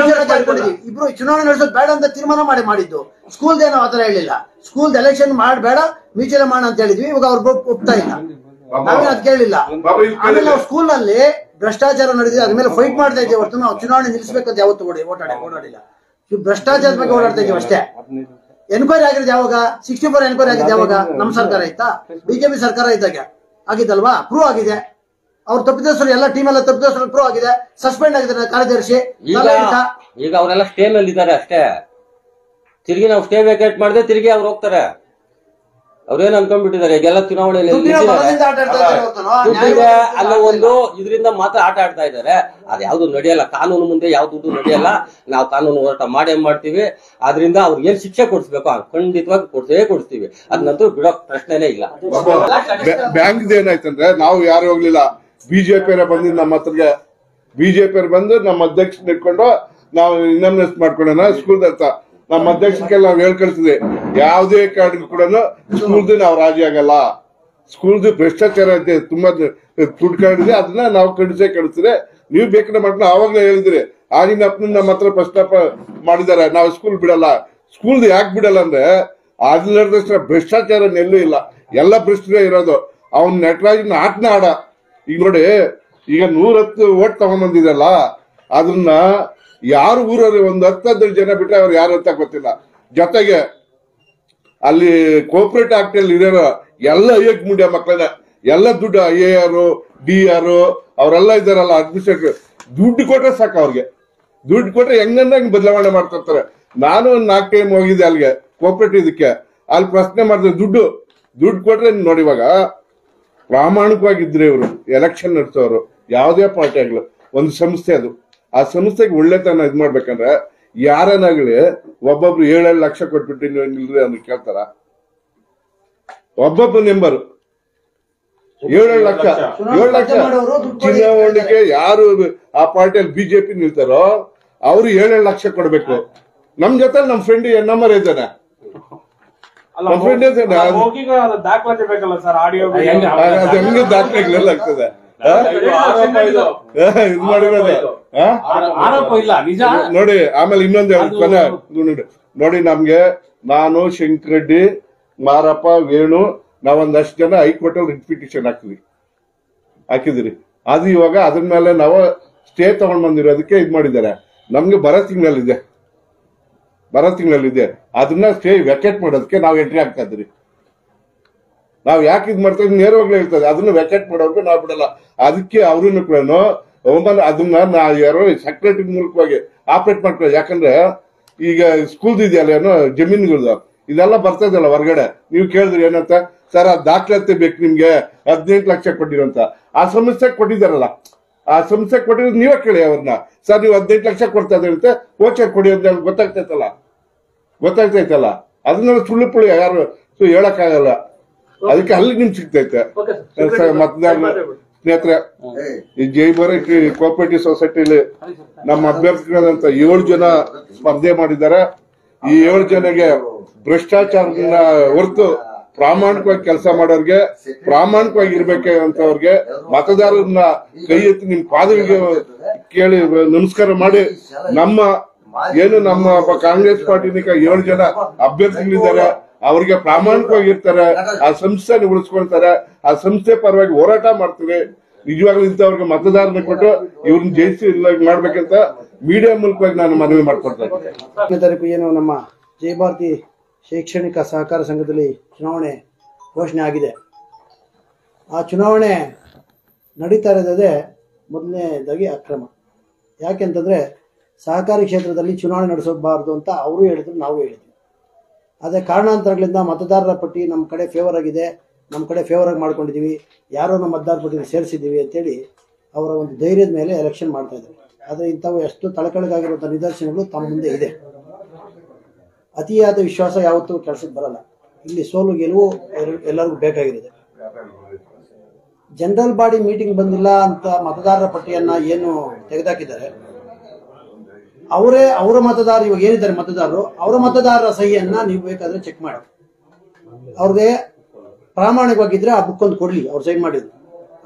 ಇಬ್ರು ಚುನಾವಣೆ ನಡೆಸೋದು ಬೇಡ ಅಂತ ತೀರ್ಮಾನ ಮಾಡಿದ್ದು. ಸ್ಕೂಲ್ದೇ ನಾವು ಆತರ ಹೇಳಿಲ್ಲ. ಸ್ಕೂಲ್ ಎಲೆಕ್ಷನ್ ಮಾಡಬೇಡ, ಮ್ಯೂಚುವಲ್ ಮಾಡ ಅಂತ ಹೇಳಿದ್ವಿ. ಇವಾಗ ಅವ್ರು ಒಪ್ತಾ ಇಲ್ಲ, ನಾವೇನು ಅದ್ ಕೇಳಿಲ್ಲ. ಆಮೇಲೆ ನಾವು ಸ್ಕೂಲ್ ನಲ್ಲಿ ಭ್ರಷ್ಟಾಚಾರ ನಡೆದಿದೆ, ಅದ್ರ ಮೇಲೆ ಫೈಟ್ ಮಾಡ್ತಾ ಇದ್ದೇವೆ ಹೊರತು ನಾವು ಚುನಾವಣೆ ನಿಲ್ಲಿಸಬೇಕಂತ ಯಾವತ್ತು ಓಡಾಡಿಲ್ಲ. ಭ್ರಷ್ಟಾಚಾರದ ಬಗ್ಗೆ ಓಡಾಡ್ತಾ ಇದ್ದೀವಿ ಅಷ್ಟೇ. ಎನ್ಕ್ವೈರಿ ಆಗಿರೋದು ಯಾವಾಗ? 64 ಎನ್ಕ್ವೈರಿ ಆಗಿದ್ದು ಯಾವಾಗ? ನಮ್ಮ ಸರ್ಕಾರ ಇತ್ತಾ? ಬಿಜೆಪಿ ಸರ್ಕಾರ ಇದ್ದಾಗ ಆಗಿದ್ದಲ್ವಾ? ಪ್ರೂವ್ ಆಗಿದೆ. ಅವ್ರು ತಪ್ಪಿದಸ್ಥರು ಎಲ್ಲ ಟೀಮ್ ಎಲ್ಲ ತಪ್ಪಿದಸ್ಥರು ಪ್ರೂವ್ ಆಗಿದೆ. ಸಸ್ಪೆಂಡ್ ಆಗಿದ್ದಾರೆ ಕಾರ್ಯದರ್ಶಿ. ಈಗ ಅವರೆಲ್ಲ ಸ್ಟೇ ಮೇಲೆ ಇದ್ದಾರೆ ಅಷ್ಟೇ. ತಿರುಗಿ ನಾವು ಸ್ಟೇ ವೇಕೇಟ್ ಮಾಡಿದ್ರೆ ತಿರುಗಿ ಅವ್ರು ಹೋಗ್ತಾರೆ. ಅವ್ರೇನ್ ಅನ್ಕೊಂಡ್ಬಿಟ್ಟಿದ್ದಾರೆ, ಈಗೆಲ್ಲ ಚುನಾವಣೆಯಲ್ಲಿ ಅಲ್ಲ ಒಂದು ಇದರಿಂದ ಮಾತ್ರ ಆಟ ಆಡ್ತಾ ಇದ್ದಾರೆ. ಅದ್ ಯಾವ್ದು ನಡೆಯಲ್ಲ. ಕಾನೂನು ಮುಂದೆ ಯಾವ್ದು ನಡೆಯಲ್ಲ. ನಾವು ಕಾನೂನು ಹೋರಾಟ ಮಾಡೇ ಮಾಡ್ತೀವಿ. ಆದ್ರಿಂದ ಅವ್ರಿಗೆ ಏನ್ ಶಿಕ್ಷೆ ಕೊಡಿಸ್ಬೇಕು ಖಂಡಿತವಾಗಿ ಕೊಡಿಸ್ತೀವಿ. ಅದನ್ನಂತೂ ಬಿಡೋ ಪ್ರಶ್ನೆನೇ ಇಲ್ಲ. ಬ್ಯಾಂಕ್ ಏನಾಯ್ತಂದ್ರೆ ನಾವು ಯಾರು ಹೋಗ್ಲಿಲ್ಲ, ಬಿಜೆಪಿ ಬಂದಿದ್ದು ನಮ್ಮ ಹತ್ರಗೆ. ಬಿಜೆಪಿ ಬಂದು ನಮ್ಮ ಅಧ್ಯಕ್ಷ ಇಟ್ಕೊಂಡು ನಾವು ಇನಾಮಿನೇಟ್ ಮಾಡ್ಕೊಳ್ಳೋಣ ಸ್ಕೂಲ್ ಅಂತ ನಮ್ಮ ಅಧ್ಯಕ್ಷಕ್ಕೆಲ್ಲ ನಾವು ಹೇಳ್ಕಳ್ತಿದ್ವಿ. ಯಾವುದೇ ಕಾರಣಕ್ಕೂ ಕೂಡ ಸ್ಕೂಲ್ದು ನಾವು ರಾಜಿ ಆಗಲ್ಲ. ಸ್ಕೂಲ್ದು ಭ್ರಷ್ಟಾಚಾರ ಐತೆ, ತುಂಬಾ ದುಡ್ಡು ಕಾಣಿದೆ, ಅದನ್ನ ನಾವು ಕಳಿಸ್ತೀವಿ. ನೀವು ಬೇಕಾದ್ರೆ ಮಾಡ್ಕೊಂಡು ಆವಾಗಲೇ ಹೇಳಿದ್ರಿ. ಆಗಿನ ಅಪ್ಪನ ನಮ್ಮ ಹತ್ರ ಪ್ರಸ್ತಾಪ ಮಾಡಿದಾರೆ, ನಾವು ಸ್ಕೂಲ್ ಬಿಡಲ್ಲ. ಸ್ಕೂಲ್ದು ಯಾಕೆ ಬಿಡಲ್ಲ ಅಂದ್ರೆ ಅಲ್ಲಿ ನಡೆದಷ್ಟು ಭ್ರಷ್ಟಾಚಾರ ಎಲ್ಲೂ ಇಲ್ಲ, ಎಲ್ಲ ಭ್ರಷ್ಟರೇ ಇರೋದು. ಅವ್ನ ನಟರಾಜನ ಆಟನ ಆಡ. ಈಗ ನೋಡಿ, ಈಗ 110 ಓಟ್ ತಗೊಂಡ್ಬಂದಿದಲ್ಲ, ಅದನ್ನ ಯಾರು ಊರವ್ರು ಒಂದು 10-15 ಜನ ಬಿಟ್ರೆ ಅವ್ರು ಯಾರು ಅಂತ ಗೊತ್ತಿಲ್ಲ. ಜೊತೆಗೆ ಅಲ್ಲಿ ಕೋಪರೇಟ್ ಆಕ್ಟ್ ಅಲ್ಲಿ ಇರೋ ಎಲ್ಲ ಐಎಕ್ ಮೀಡಿಯಾ ಮಕ್ಕಳನ್ನ ಎಲ್ಲ ದುಡ್ಡು IAR DR ಅವರೆಲ್ಲ ಇದಾರಲ್ಲ ಅಡ್ಮಿನಿಸ್ಟ್ರೇಟರ್, ದುಡ್ಡು ಕೊಟ್ರೆ ಸಾಕು. ಅವ್ರಿಗೆ ದುಡ್ಡು ಕೊಟ್ರೆ ಹೆಂಗಂದಂಗೆ ಬದಲಾವಣೆ ಮಾಡ್ತಿರ್ತಾರೆ. ನಾನು 4 ಟೈಮ್ ಹೋಗಿದ್ದೆ ಅಲ್ಲಿಗೆ ಕೋಪರೇಟ್ ಇದಕ್ಕೆ. ಅಲ್ಲಿ ಪ್ರಶ್ನೆ ಮಾಡಿದ್ರೆ ದುಡ್ಡು ಕೊಟ್ರೆ ನೋಡಿ. ಇವಾಗ ಪ್ರಾಮಾಣಿಕವಾಗಿದ್ರೆ ಇವರು ಎಲೆಕ್ಷನ್ ನಡೆಸೋರು ಯಾವುದೇ ಪಾರ್ಟಿ ಆಗ್ಲಿ, ಒಂದು ಸಂಸ್ಥೆ ಅದು, ಆ ಸಂಸ್ಥೆಗೆ ಒಳ್ಳೆತನ ಇದ್ ಮಾಡ್ಬೇಕಂದ್ರೆ ಯಾರನ್ನಾಗ್ಲಿ ಒಬ್ಬೊಬ್ರು 7 ಲಕ್ಷ ಕೊಟ್ಬಿಟ್ಟು ನಿಲ್ರಿ ಅಂತ ಕೇಳ್ತಾರ? ಒಬ್ಬೊಬ್ಬ ನೆಂಬರ್ 7 ಲಕ್ಷ ಚುನಾವಣೆಗೆ ಯಾರು ಆ ಪಾರ್ಟಿಯಲ್ಲಿ ಬಿಜೆಪಿ ನಿಲ್ತಾರೋ ಅವ್ರು 7 ಲಕ್ಷ ಕೊಡ್ಬೇಕು. ನಮ್ ಜೊತೆ ನಮ್ ಫ್ರೆಂಡ್ ನಂಬರ್ ಇದ್ದಾನೆ, ದಾಖಲಾತಿ ಬೇಕಲ್ಲ ಸರ್. ಆಡಿಯೋ ಹೆಂಗೆ ದಾಖಲೆಗಳೆಲ್ಲ ಆಗ್ತದೆ ಇದ್ ಮಾಡಿರೋದು ಆರೋಪ ಇಲ್ಲ, ನಿಜ ನೋಡಿ. ಆಮೇಲೆ ಇನ್ನೊಂದು ನೋಡಿ, ನಮ್ಗೆ ನಾನು ಶಂಕರೆಡ್ಡಿ, ಮಾರಪ್ಪ, ವೇಣು, ನಾವೊಂದಷ್ಟು ಜನ ಹೈಕೋರ್ಟ್ ಅಲ್ಲಿ ರಿಟ್ ಪಿಟಿಷನ್ ಹಾಕಿದಿರಿ. ಅದು ಇವಾಗ ಅದ್ರ ಮೇಲೆ ನಾವು ಸ್ಟೇ ತಗೊಂಡ್ ಬಂದಿರೋದಕ್ಕೆ ಇದ್ ಮಾಡಿದ್ದಾರೆ. ನಮ್ಗೆ ಬರೋ ತಿಂಗಳಲ್ಲಿ ಅದನ್ನ ಸ್ಟೇ ವೆಕೇಟ್ ಮಾಡೋದಕ್ಕೆ ನಾವು ಎಂಟ್ರಿ ಆಗ್ತಾ ಇದ್ರಿ. ನಾವ್ ಯಾಕೆ ಇದ್ ಮಾಡ್ತಾ ಇದ್ವಿ ನೇರವಾಗ್ಲೂ ಹೇಳ್ತದೆ, ಅದನ್ನ ವೆಕೇಟ್ ಮಾಡೋರ್ಗು ನಾವು ಬಿಡಲ್ಲ. ಅದಕ್ಕೆ ಅವ್ರನ್ನು ಕೂಡ ಅದನ್ನ ಯಾರೋ ಸೆಕ್ರೆಟರಿ ಮೂಲಕವಾಗಿ ಆಪರೇಟ್ ಮಾಡ್ಕೊಳ್ಳಿ. ಯಾಕಂದ್ರೆ ಈಗ ಸ್ಕೂಲ್ದು ಇದೆಯಲ್ಲ ಏನೋ ಜಮೀನುಗಳದು ಇದೆಲ್ಲ ಬರ್ತಾ ಇದಲ್ಲ ಹೊರಗಡೆ. ನೀವು ಕೇಳಿದ್ರಿ ಏನಂತ, ಸರ್ ಆ ದಾಖಲಾತಿ ಬೇಕು ನಿಮ್ಗೆ, 18 ಲಕ್ಷ ಕೊಟ್ಟಿರೋಂತ. ಆ ಸಂಸ್ಥೆಗೆ ಕೊಟ್ಟಿದಾರಲ್ಲ, ಆ ಸಂಸ್ಥೆಗೆ ಕೊಟ್ಟಿರೋದು ನೀವೇ ಕೇಳಿ ಅವ್ರನ್ನ. ಸರ್ ನೀವು 18 ಲಕ್ಷ ಕೊಡ್ತಾ ಇದ್ರಂತೆ, ವೋಚರ್ ಕೊಡಿ ಅಂತ ಗೊತ್ತಾಗ್ತೈತಲ್ಲ. ಅದನ್ನೆಲ್ಲ ಸುಳ್ಳು ಪುಳಿ ಯಾರು ಹೇಳಕ್ಕಾಗಲ್ಲ. ಅದಕ್ಕೆ ಅಲ್ಲಿ ನಿಮ್ಗೆ ಸಿಗ್ತೈತೆ. ಮತದಾರ ಸ್ನೇಹಿತರೆ, ಈ ಜೈಭಾರತ್ ಕೋಆಪರೇಟಿವ್ ಸೊಸೈಟಿಲಿ ನಮ್ಮ ಅಭ್ಯರ್ಥಿಗಳಂತ 7 ಜನ ಸ್ಪರ್ಧೆ ಮಾಡಿದ್ದಾರೆ. ಈ 7 ಜನಗೆ ಭ್ರಷ್ಟಾಚಾರನ ಹೊರತು ಪ್ರಾಮಾಣಿಕವಾಗಿ ಕೆಲಸ ಮಾಡೋರ್ಗೆ, ಪ್ರಾಮಾಣಿಕವಾಗಿ ಇರ್ಬೇಕಂತವ್ರಿಗೆ ಮತದಾರರನ್ನ ಕೈ ಎತ್ತಿ ನಿಮ್ ಪಾದವಿಗೆ ಕೇಳಿ ನಮಸ್ಕಾರ ಮಾಡಿ ನಮ್ಮ ಕಾಂಗ್ರೆಸ್ ಪಾರ್ಟಿನಿಕ 7 ಜನ ಅಭ್ಯರ್ಥಿಗಳಿದ್ದಾರೆ, ಅವ್ರಿಗೆ ಪ್ರಾಮಾಣಿಕವಾಗಿ ಇರ್ತಾರೆ, ಆ ಸಂಸ್ಥೆನ ಉಳಿಸ್ಕೊಳ್ತಾರೆ, ಆ ಸಂಸ್ಥೆ ಪರವಾಗಿ ಹೋರಾಟ ಮಾಡ್ತೀವಿ. ನಿಜವಾಗ್ಲೂ ಇಂಥವ್ರಿಗೆ ಮತದಾರನ ಕೊಟ್ಟು ಇವ್ರನ್ನ ಜಯಿಸಿ ಮಾಡ್ಬೇಕಂತ ಮೀಡಿಯಾ ಮೂಲಕವಾಗಿ ನಾನು ಮನವಿ ಮಾಡ್ಕೊಡ್ತಾ ಇದ್ದೀನಿ. ತಾರೀಕು ಏನು ನಮ್ಮ ಜಯಭಾರತಿ ಶೈಕ್ಷಣಿಕ ಸಹಕಾರ ಸಂಘದಲ್ಲಿ ಚುನಾವಣೆ ಘೋಷಣೆ ಆಗಿದೆ. ಆ ಚುನಾವಣೆ ನಡೀತಾ ಇರೋದೇ ಮೊದಲನೇದಾಗಿ ಅಕ್ರಮ. ಯಾಕೆಂತಂದರೆ ಸಹಕಾರಿ ಕ್ಷೇತ್ರದಲ್ಲಿ ಚುನಾವಣೆ ನಡೆಸಬಾರ್ದು ಅಂತ ಅವರು ಹೇಳಿದ್ರು, ನಾವು ಹೇಳಿದ್ವಿ. ಅದೇ ಕಾರಣಾಂತರಗಳಿಂದ ಮತದಾರರ ಪಟ್ಟಿ ನಮ್ಮ ಕಡೆ ಫೇವರ್ ಆಗಿದೆ, ನಮ್ಮ ಕಡೆ ಫೇವರ್ ಆಗಿ ಮಾಡ್ಕೊಂಡಿದ್ದೀವಿ, ಯಾರೋ ನಮ್ಮ ಮತದಾರ ಪಟ್ಟಿಗೆ ಸೇರಿಸಿದ್ದೀವಿ ಅಂತೇಳಿ ಅವರ ಒಂದು ಧೈರ್ಯದ ಮೇಲೆ ಎಲೆಕ್ಷನ್ ಮಾಡ್ತಾ ಇದ್ದಾರೆ. ಆದರೆ ಇಂಥವು ಎಷ್ಟು ತಳಕಳಗಾಗಿರುವಂಥ ನಿದರ್ಶನಗಳು ತಮ್ಮ ಮುಂದೆ ಇದೆ. ಅತಿಯಾದ ವಿಶ್ವಾಸ ಯಾವತ್ತೂ ಕೆಲಸಕ್ಕೆ ಬರಲ್ಲ. ಇಲ್ಲಿ ಸೋಲು ಗೆಲುವು ಎಲ್ಲರಿಗೂ ಬೇಕಾಗಿರುತ್ತೆ. ಜನರಲ್ ಬಾಡಿ ಮೀಟಿಂಗ್ ಬಂದಿಲ್ಲ ಅಂತ ಮತದಾರರ ಪಟ್ಟಿಯನ್ನ ಏನು ತೆಗೆದಾಕಿದ್ದಾರೆ, ಅವರ ಮತದಾರ ಇವಾಗ ಏನಿದ್ದಾರೆ ಮತದಾರರು, ಅವರ ಮತದಾರರ ಸಹಿಯನ್ನ ನೀವು ಬೇಕಾದ್ರೆ ಚೆಕ್ ಮಾಡಿ. ಅವ್ರಿಗೆ ಪ್ರಾಮಾಣಿಕವಾಗಿದ್ರೆ ಆ ಬುಕ್ ಒಂದು ಕೊಡ್ಲಿ, ಅವ್ರು ಸೈನ್ ಮಾಡಿದ್ರು.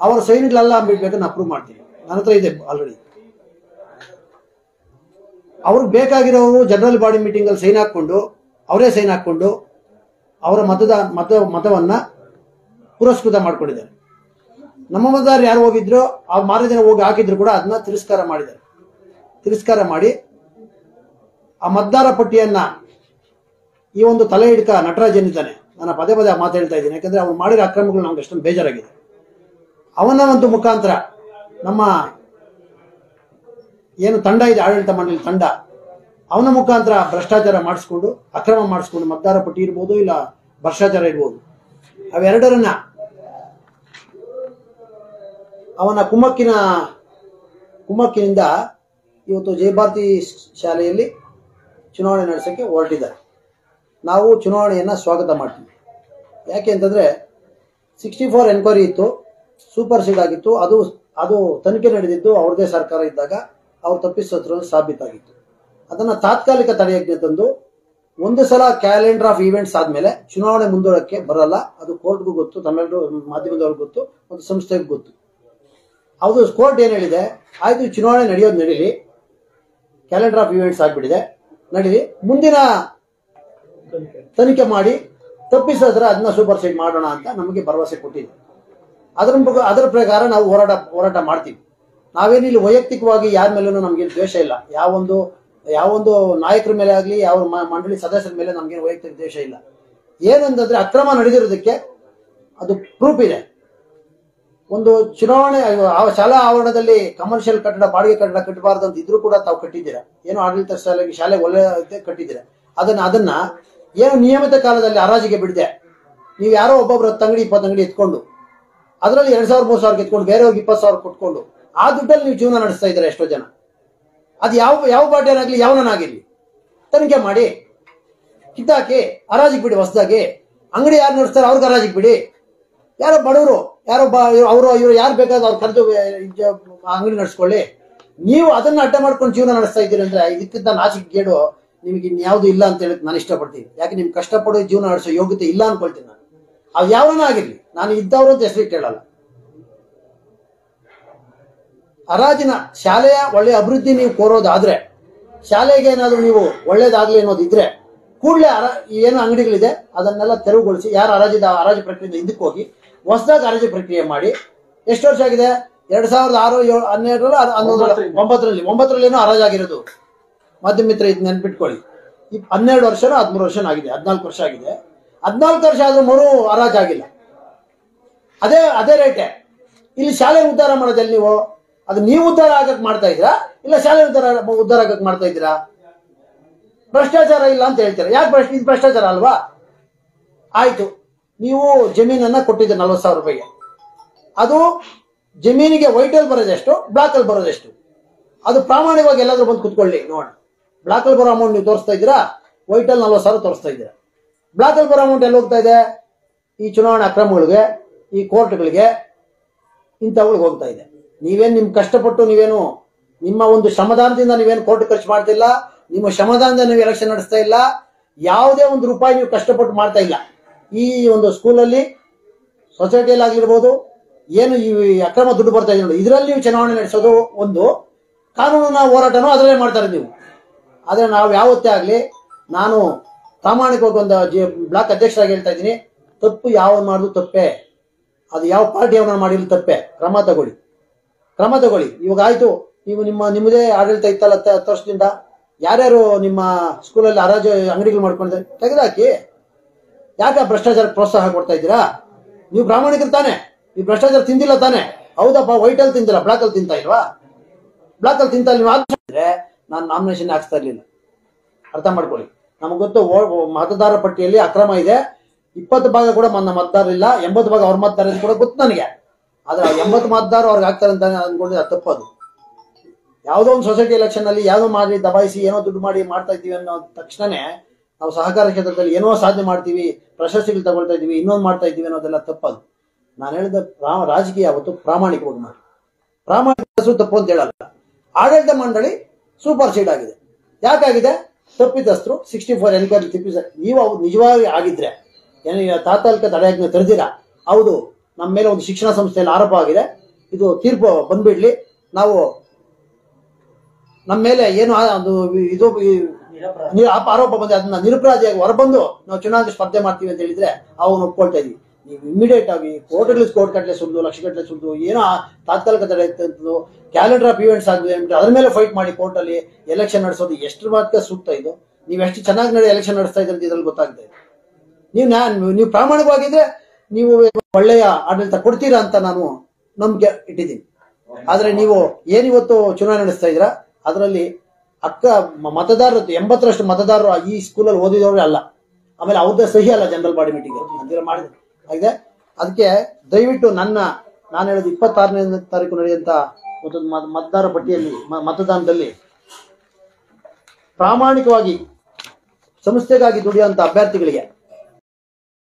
ಅವರ ಸೈನ್ಗಳಲ್ಲ ಬೇಕಾದ್ರೆ ನಾನು ಅಪ್ರೂವ್ ಮಾಡ್ತೀನಿ, ನನ್ನ ಹತ್ರ ಇದೆ ಆಲ್ರೆಡಿ. ಅವ್ರಿಗೆ ಬೇಕಾಗಿರೋರು ಜನರಲ್ ಬಾಡಿ ಮೀಟಿಂಗ್ ಅಲ್ಲಿ ಸೈನ್ ಹಾಕೊಂಡು, ಅವರೇ ಸೈನ್ ಹಾಕೊಂಡು ಅವರ ಮತವನ್ನ ಪುರಸ್ಕೃತ ಮಾಡ್ಕೊಂಡಿದ್ದಾರೆ. ನಮ್ಮ ಮತದಾರರು ಯಾರು ಹೋಗಿದ್ರು, ಅವ್ರು ಮಾರನೇ ದಿನ ಹೋಗಿ ಹಾಕಿದ್ರು ಕೂಡ ಅದನ್ನ ತಿರಸ್ಕಾರ ಮಾಡಿದ್ದಾರೆ. ತಿರಸ್ಕಾರ ಮಾಡಿ ಆ ಮತದಾರ ಪಟ್ಟಿಯನ್ನ ಈ ಒಂದು ತಲೆ ಹಿಡ್ಕ ನಟರಾಜ್ ಏನಿದ್ದಾನೆ, ನಾನು ಪದೇ ಪದೇ ಮಾತು ಹೇಳ್ತಾ ಇದ್ದೀನಿ, ಯಾಕಂದ್ರೆ ಅವ್ರು ಮಾಡಿರೋ ಅಕ್ರಮಗಳು ನಮ್ಗೆ ಅಷ್ಟೊಂದು ಬೇಜಾರಾಗಿದೆ. ಅವನ ಒಂದು ಮುಖಾಂತರ ನಮ್ಮ ಏನು ತಂಡ ಇದೆ, ಆಡಳಿತ ಮಂಡಳಿ ತಂಡ, ಅವನ ಮುಖಾಂತರ ಭ್ರಷ್ಟಾಚಾರ ಮಾಡಿಸ್ಕೊಂಡು, ಅಕ್ರಮ ಮಾಡಿಸ್ಕೊಂಡು, ಮತದಾರ ಪಟ್ಟಿ ಇರ್ಬೋದು, ಇಲ್ಲ ಭ್ರಷ್ಟಾಚಾರ ಇರ್ಬೋದು, ಅವೆರಡರನ್ನ ಅವನ ಕುಮ್ಮಕ್ಕಿನಿಂದ ಇವತ್ತು ಜಯಭಾರತಿ ಶಾಲೆಯಲ್ಲಿ ಚುನಾವಣೆ ನಡೆಸೋಕ್ಕೆ ಹೊರಟಿದ್ದಾರೆ. ನಾವು ಚುನಾವಣೆಯನ್ನು ಸ್ವಾಗತ ಮಾಡ್ತೀವಿ. ಯಾಕೆ ಅಂತಂದರೆ 64 ಎನ್ಕ್ವೈರಿ ಇತ್ತು, ಸೂಪರ್ ಸೀಡ್ ಆಗಿತ್ತು. ಅದು ತನಿಖೆ ನಡೆದಿದ್ದು ಅವ್ರದೇ ಸರ್ಕಾರ ಇದ್ದಾಗ ಅವ್ರು ತಪ್ಪಿಸೋದ್ರ ಸಾಬೀತಾಗಿತ್ತು. ಅದನ್ನು ತಾತ್ಕಾಲಿಕ ತಡೆಯಜ್ಞೆ ತಂದು ಒಂದು ಸಲ ಕ್ಯಾಲೆಂಡರ್ ಆಫ್ ಈವೆಂಟ್ಸ್ ಆದಮೇಲೆ ಚುನಾವಣೆ ಮುಂದೂಡಕ್ಕೆ ಬರಲ್ಲ. ಅದು ಕೋರ್ಟ್ಗೂ ಗೊತ್ತು, ತಮ್ಮೆಲ್ಲರೂ ಮಾಧ್ಯಮದವ್ರಿಗೂ ಗೊತ್ತು, ಒಂದು ಸಂಸ್ಥೆಗೂ ಗೊತ್ತು. ಅದು ಕೋರ್ಟ್ ಏನು ಹೇಳಿದೆ, ಆಯ್ತು ಚುನಾವಣೆ ನಡೆಯೋದು ನಡೀಲಿ, ಕ್ಯಾಲೆಂಡರ್ ಆಫ್ ಈವೆಂಟ್ಸ್ ಆಗಿಬಿಟ್ಟಿದೆ, ನಡೀಲಿ, ಮುಂದಿನ ತನಿಖೆ ಮಾಡಿ ತಪ್ಪಿಸಿದ್ರೆ ಅದನ್ನ ಸೂಪರ್ ಸೀಡ್ ಮಾಡೋಣ ಅಂತ ನಮಗೆ ಭರವಸೆ ಕೊಟ್ಟಿದೆ. ಅದರ ಪ್ರಕಾರ ನಾವು ಹೋರಾಟ ಮಾಡ್ತೀವಿ. ನಾವೇನಿಲ್ಲಿ ವೈಯಕ್ತಿಕವಾಗಿ ಯಾರ ಮೇಲೂ ನಮ್ಗೆ ದ್ವೇಷ ಇಲ್ಲ. ಯಾವೊಂದು ನಾಯಕರ ಮೇಲೆ ಆಗಲಿ, ಯಾವ ಮಂಡಳಿ ಸದಸ್ಯರ ಮೇಲೆ ನಮ್ಗೇನು ವೈಯಕ್ತಿಕ ದ್ವೇಷ ಇಲ್ಲ. ಏನಂತಂದ್ರೆ ಅಕ್ರಮ ನಡೆದಿರೋದಕ್ಕೆ ಅದು ಪ್ರೂಫ್ ಇದೆ. ಒಂದು ಚುನಾವಣೆ ಶಾಲಾ ಆವರಣದಲ್ಲಿ ಕಮರ್ಷಿಯಲ್ ಕಟ್ಟಡ, ಬಾಡಿಗೆ ಕಟ್ಟಡ ಕಟ್ಟಬಾರ್ದು ಅಂತ ಇದ್ರೂ ಕೂಡ ತಾವು ಕಟ್ಟಿದ್ದೀರಾ. ಏನೋ ಆಡಳಿತ ಶಾಲೆ ಒಳ್ಳೆ ಕಟ್ಟಿದ್ದೀರಾ. ಅದನ್ನ ಏನು ನಿಯಮಿತ ಕಾಲದಲ್ಲಿ ಹರಾಜಿಗೆ ಬಿಡದೆ ನೀವು ಯಾರೋ ಒಬ್ಬೊಬ್ರು 10 ಅಂಗಡಿ 20 ಅಂಗಡಿ ಎತ್ಕೊಂಡು ಅದರಲ್ಲಿ 2,000-3,000 ಎತ್ಕೊಂಡು ಬೇರೆಯವ್ರಿಗೆ 20,000 ಕೊಟ್ಕೊಂಡು ಆ ದುಡ್ಡಲ್ಲಿ ನೀವು ಜೀವನ ನಡೆಸ್ತಾ ಇದ್ದಾರೆ ಎಷ್ಟೋ ಜನ. ಅದು ಯಾವ ಪಾರ್ಟಿಯನ್ನಾಗಲಿ ಯಾವನಾಗಿರ್ಲಿ ತನಿಖೆ ಮಾಡಿ ಕಿತ್ತಾಕಿ ಹರಾಜಿಗೆ ಬಿಡಿ. ಹೊಸದಾಗಿ ಅಂಗಡಿ ಯಾರು ನಡೆಸ್ತಾರೆ ಅವ್ರಿಗೆ ಹರಾಜಿಗೆ ಬಿಡಿ. ಯಾರೋ ಬಡವರು, ಯಾರೋ ಇವರು ಯಾರು ಬೇಕಾದ್ರೆ ಅವ್ರು ಕರೆದು ಅಂಗಡಿ ನಡೆಸ್ಕೊಳ್ಳಿ. ನೀವು ಅದನ್ನ ಅಡ್ಡ ಮಾಡ್ಕೊಂಡು ಜೀವನ ನಡೆಸ್ತಾ ಇದ್ದೀರಿ ಅಂದ್ರೆ ಇದಕ್ಕಿಂತ ನಾಚಿಕೆ ಗೇಡು ನಿಮಗೆ ಇನ್ಯಾವುದು ಇಲ್ಲ ಅಂತ ಹೇಳಕ್ ನಾನು ಇಷ್ಟಪಡ್ತೀನಿ. ಯಾಕೆ ನಿಮ್ಗೆ ಕಷ್ಟಪಡೋ ಜೀವನ ನಡೆಸೋ ಯೋಗ್ಯತೆ ಇಲ್ಲ ಅನ್ಕೊಳ್ತೀನಿ ನಾನು. ಅವು ಯಾವನ ಆಗಿರ್ಲಿ, ನಾನು ಇದ್ದವರು ಅಂತ ಹೆಸರಿಗೆ ಕೇಳಲ್ಲ. ಹರಾಜಿನ ಶಾಲೆಯ ಒಳ್ಳೆ ಅಭಿವೃದ್ಧಿ ನೀವು ಕೋರೋದಾದ್ರೆ, ಶಾಲೆಗೆ ಏನಾದ್ರು ನೀವು ಒಳ್ಳೇದಾಗ್ಲಿ ಅನ್ನೋದಿದ್ರೆ ಕೂಡಲೇ ಏನು ಅಂಗಡಿಗಳಿದೆ ಅದನ್ನೆಲ್ಲ ತೆರವುಗೊಳಿಸಿ, ಯಾರು ಹರಾಜು ಪ್ರಕ್ರಿಯೆಯಿಂದ ಹಿಂದಕ್ಕೆ ಹೋಗಿ ಹೊಸದಾಗಿ ಹರಾಜು ಪ್ರಕ್ರಿಯೆ ಮಾಡಿ. ಎಷ್ಟು ವರ್ಷ ಆಗಿದೆ? 2006, 2012, 2011 ಹರಾಜಾಗಿರೋದು. ಮಾಧ್ಯಮ ಮಿತ್ರ ಇದು ನೆನ್ಪಿಟ್ಕೊಳ್ಳಿ. 12 ವರ್ಷನೋ 13 ವರ್ಷನೋ ಆಗಿದೆ, 14 ವರ್ಷ ಆಗಿದೆ. 14 ವರ್ಷ ಆದ್ರೂ ಮರು ಹರಾಜಾಗಿಲ್ಲ. ಅದೇ ರೇಟೆ. ಇಲ್ಲಿ ಶಾಲೆ ಉದ್ಧಾರ ಮಾಡೋದಲ್ಲಿ ನೀವು ಉದ್ಧಾರ ಆಗಕ್ಕೆ ಮಾಡ್ತಾ ಇದ್ದೀರಾ, ಇಲ್ಲ ಶಾಲೆ ಉದ್ಧಾರ ಆಗಕ್ಕೆ ಮಾಡ್ತಾ ಇದ್ದೀರಾ? ಭ್ರಷ್ಟಾಚಾರ ಇಲ್ಲ ಅಂತ ಹೇಳ್ತೀರಾ. ಯಾಕೆ ಇದು ಭ್ರಷ್ಟಾಚಾರ ಅಲ್ವಾ? ಆಯ್ತು, ನೀವು ಜಮೀನನ್ನ ಕೊಟ್ಟಿದ್ದೆ 40,000 ರೂಪಾಯಿಗೆ. ಅದು ಜಮೀನಿಗೆ ವೈಟಲ್ಲಿ ಬರೋದೆಷ್ಟು, ಬ್ಲಾಕಲ್ಲಿ ಬರೋದೆಷ್ಟು? ಅದು ಪ್ರಾಮಾಣಿಕವಾಗಿ ಎಲ್ಲಾದ್ರೂ ಬಂದು ಕುತ್ಕೊಳ್ಳಿ ನೋಡೋಣ. ಬ್ಲಾಕಲ್ಲಿ ಬರೋ ಅಮೌಂಟ್ ನೀವು ತೋರಿಸ್ತಾ ಇದ್ದೀರಾ, ವೈಟಲ್ಲಿ 40,000 ತೋರಿಸ್ತಾ ಇದ್ದೀರಾ. ಬ್ಲಾಕಲ್ಲಿ ಬರೋ ಅಮೌಂಟ್ ಎಲ್ಲಿ ಹೋಗ್ತಾ ಇದೆ? ಈ ಚುನಾವಣಾ ಅಕ್ರಮಗಳಿಗೆ, ಈ ಕೋರ್ಟ್ಗಳಿಗೆ, ಇಂಥವುಗಳಿಗೆ ಹೋಗ್ತಾ ಇದೆ. ನೀವೇನು ನಿಮ್ ಕಷ್ಟಪಟ್ಟು ನೀವೇನು ನಿಮ್ಮ ಒಂದು ಶ್ರಮದಾನದಿಂದ ನೀವೇನು ಕೋರ್ಟ್ ಖರ್ಚು ಮಾಡ್ತಿಲ್ಲ, ನಿಮ್ಮ ಶ್ರಮದಾನದಿಂದ ನೀವು ಎಲೆಕ್ಷನ್ ನಡೆಸ್ತಾ ಇಲ್ಲ, ಯಾವುದೇ ಒಂದು ರೂಪಾಯಿ ನೀವು ಕಷ್ಟಪಟ್ಟು ಮಾಡ್ತಾ ಇಲ್ಲ. ಈ ಒಂದು ಸ್ಕೂಲಲ್ಲಿ ಸೊಸೈಟಿಯಲ್ಲಿ ಆಗಿರ್ಬೋದು, ಏನು ಈ ಅಕ್ರಮ ದುಡ್ಡು ಬರ್ತಾ ಇದೆ ನೋಡಿ, ಇದರಲ್ಲಿ ನೀವು ಚುನಾವಣೆ ನಡೆಸೋದು ಒಂದು, ಕಾನೂನಿನ ಹೋರಾಟನೂ ಅದರಲ್ಲೇ ಮಾಡ್ತಾರೆ ನೀವು. ಆದರೆ ನಾವು ಯಾವತ್ತೇ ಆಗಲಿ, ನಾನು ಪ್ರಾಮಾಣಿಕವಾಗಿ ಒಂದು ಬ್ಲಾಕ್ ಅಧ್ಯಕ್ಷರಾಗಿ ಹೇಳ್ತಾ ಇದ್ದೀನಿ, ತಪ್ಪು ಯಾವ ಮಾಡೋದು ತಪ್ಪೇ, ಅದು ಯಾವ ಪಾರ್ಟಿಯವನ್ನ ಮಾಡಿಲ್ಲ ತಪ್ಪೇ, ಕ್ರಮ ತಗೊಳ್ಳಿ. ಇವಾಗ ಆಯ್ತು, ನೀವು ನಿಮ್ಮದೇ ಆಡಳಿತ ಇತ್ತಲ್ಲ 10 ವರ್ಷದಿಂದ, ಯಾರ್ಯಾರು ನಿಮ್ಮ ಸ್ಕೂಲಲ್ಲಿ ಹರಾಜು ಅಂಗಡಿಗಳು ಮಾಡ್ಕೊಂಡಿದ್ದಾರೆ ತೆಗೆದಾಕಿ. ಯಾಕೆ ಭ್ರಷ್ಟಾಚಾರ ಪ್ರೋತ್ಸಾಹ ಕೊಡ್ತಾ ಇದ್ದೀರಾ? ನೀವು ಪ್ರಾಮಾಣಿಕರು ತಾನೆ, ನೀವು ಭ್ರಷ್ಟಾಚಾರ ತಿಂದಿಲ್ಲ ತಾನೆ? ಹೌದಪ್ಪ, ವೈಟಲ್ಲಿ ತಿಂದಿಲ್ಲ, ಬ್ಲಾಕಲ್ಲಿ ತಿಂತಾ ಇಲ್ವಾ? ಬ್ಲಾಕಲ್ಲಿ ತಿಂತ ನೀವು ಹಾಕಿದ್ರೆ ನಾನು ನಾಮಿನೇಷನ್ ಹಾಕ್ಸ್ತಾ ಇರ್ಲಿಲ್ಲ. ಅರ್ಥ ಮಾಡ್ಕೊಳ್ಳಿ. ನಮ್ಗೆ ಗೊತ್ತು ಮತದಾರ ಪಟ್ಟಿಯಲ್ಲಿ ಅಕ್ರಮ ಇದೆ, 20 ಭಾಗ ಕೂಡ ನನ್ನ ಮತದಾರ ಇಲ್ಲ, 80 ಭಾಗ ಅವ್ರ ಮತದಾರ ಕೂಡ ಗೊತ್ತು ನನಗೆ. ಆದ್ರೆ 80 ಮತದಾರ ಅವ್ರಿಗೆ ಆಗ್ತಾರೆ ಅಂತ ಅನ್ಕೊಂಡಿದ್ರೆ ತಪ್ಪದು. ಯಾವುದೋ ಒಂದು ಸೊಸೈಟಿ ಎಲೆಕ್ಷನ್ ಅಲ್ಲಿ ಯಾವುದೋ ಮಾಡಿ ದಬಾಯಿಸಿ ಏನೋ ದುಡ್ಡು ಮಾಡಿ ಮಾಡ್ತಾ ಇದ್ದೀವಿ ಅನ್ನೋ ತಕ್ಷಣನೇ ನಾವು ಸಹಕಾರ ಕ್ಷೇತ್ರದಲ್ಲಿ ಏನೋ ಸಾಧನೆ ಮಾಡ್ತೀವಿ, ಪ್ರಶಸ್ತಿಗಳು ತಗೊಳ್ತಾ ಇದೀವಿ, ಇನ್ನೊಂದು ಮಾಡ್ತಾ ಇದ್ದೀವಿ ಅನ್ನೋದೆಲ್ಲ ತಪ್ಪದು. ನಾನು ಹೇಳಿದ ರಾಜಕೀಯ ಯಾವತ್ತು ಪ್ರಾಮಾಣಿಕವಾಗಿ ಮಾಡಿ, ಪ್ರಾಮಾಣಿಕ ತಪ್ಪು ಅಂತ ಹೇಳಲ್ಲ. ಆಡಳಿತ ಮಂಡಳಿ ಸೂಪರ್ ಸೀಡ್ ಆಗಿದೆ. ಯಾಕಾಗಿದೆ? ತಪ್ಪಿತಸ್ಥರು 64 ಎನ್ಕ್ವೈರಿ ನೀವು ನಿಜವಾಗಿ ಆಗಿದ್ರೆ ಏನು ತಾತ್ಕಾಲಿಕ ತಡೆಯಾಜ್ಞೆ ತಡೆದಿರಾ, ಹೌದು ನಮ್ಮ ಮೇಲೆ ಒಂದು ಶಿಕ್ಷಣ ಸಂಸ್ಥೆಯಲ್ಲಿ ಆರೋಪ ಆಗಿದೆ, ಇದು ತೀರ್ಪು ಬಂದ್ಬಿಡ್ಲಿ, ನಾವು ನಮ್ಮ ಮೇಲೆ ಏನು ಅದು ಇದು ಆರೋಪ ಬಂದ್ರೆ ಅದನ್ನ ನಿರಪರಾಧಿಯಾಗಿ ಹೊರಬಂದು ನಾವು ಚುನಾವಣೆ ಸ್ಪರ್ಧೆ ಮಾಡ್ತೀವಿ ಅಂತ ಹೇಳಿದ್ರೆ ಅವನು ಒಪ್ಕೊಳ್ತಾ ಇದೀವಿ. ನೀವು ಇಮಿಡಿಯೇಟ್ ಆಗಿ ಕೋರ್ಟ್ ಗಟ್ಟಲೆ ಸುರಿದು, ಲಕ್ಷ ಗಟ್ಟಲೆ ಸುರಿದು, ಏನೋ ತಾತ್ಕಾಲಿಕ ತಡೆ ಇತ್ತು, ಕ್ಯಾಲೆಂಡರ್ ಆಫ್ ಇವೆಂಟ್ಸ್ ಆಗಿದೆ ಅಂತ ಅದ್ರ ಮೇಲೆ ಫೈಟ್ ಮಾಡಿ ಕೋರ್ಟಲ್ಲಿ ಎಲೆಕ್ಷನ್ ನಡೆಸೋದು ಎಷ್ಟು ಮಾತ್ರ ಸೂಕ್ತ ಇದು? ನೀವು ಎಷ್ಟು ಚೆನ್ನಾಗಿ ನಡೆಯ ಎಲೆಕ್ಷನ್ ನಡೆಸ್ತಾ ಇದ್ರೆ ಇದ್ರಲ್ಲಿ ಗೊತ್ತಾಗ್ತಾ ಇದೆ. ನೀವು ಪ್ರಾಮಾಣಿಕವಾಗಿದ್ರೆ ನೀವು ಒಳ್ಳೆಯ ಆಡಳಿತ ಕೊಡ್ತೀರಾ ಅಂತ ನಾನು ನಂಬಿಕೆ ಇಟ್ಟಿದ್ದೀನಿ. ಆದ್ರೆ ನೀವು ಏನಿವತ್ತು ಚುನಾವಣೆ ನಡೆಸ್ತಾ ಇದ್ದೀರಾ ಅದರಲ್ಲಿ ಮತದಾರರು 80% ಮತದಾರರು ಈ ಸ್ಕೂಲಲ್ಲಿ ಓದಿದವ್ರೆ ಅಲ್ಲ, ಆಮೇಲೆ ಅವ್ರದ್ದೇ ಸಹಿ ಅಲ್ಲ ಜನರಲ್ ಬಾಡಿ ಮೀಟಿಂಗ್ ಅಂತೆಲ್ಲ ಮಾಡಿದ್ರು ಆಗಿದೆ. ಅದಕ್ಕೆ ದಯವಿಟ್ಟು ನಾನು ಹೇಳೋದು 26ನೇ ತಾರೀಕು ನಡೆಯುವಂತ ಮತದಾರ ಪಟ್ಟಿಯಲ್ಲಿ ಮತದಾನದಲ್ಲಿ ಪ್ರಾಮಾಣಿಕವಾಗಿ ಸಂಸ್ಥೆಗಾಗಿ ದುಡಿಯುವಂತ ಅಭ್ಯರ್ಥಿಗಳಿಗೆ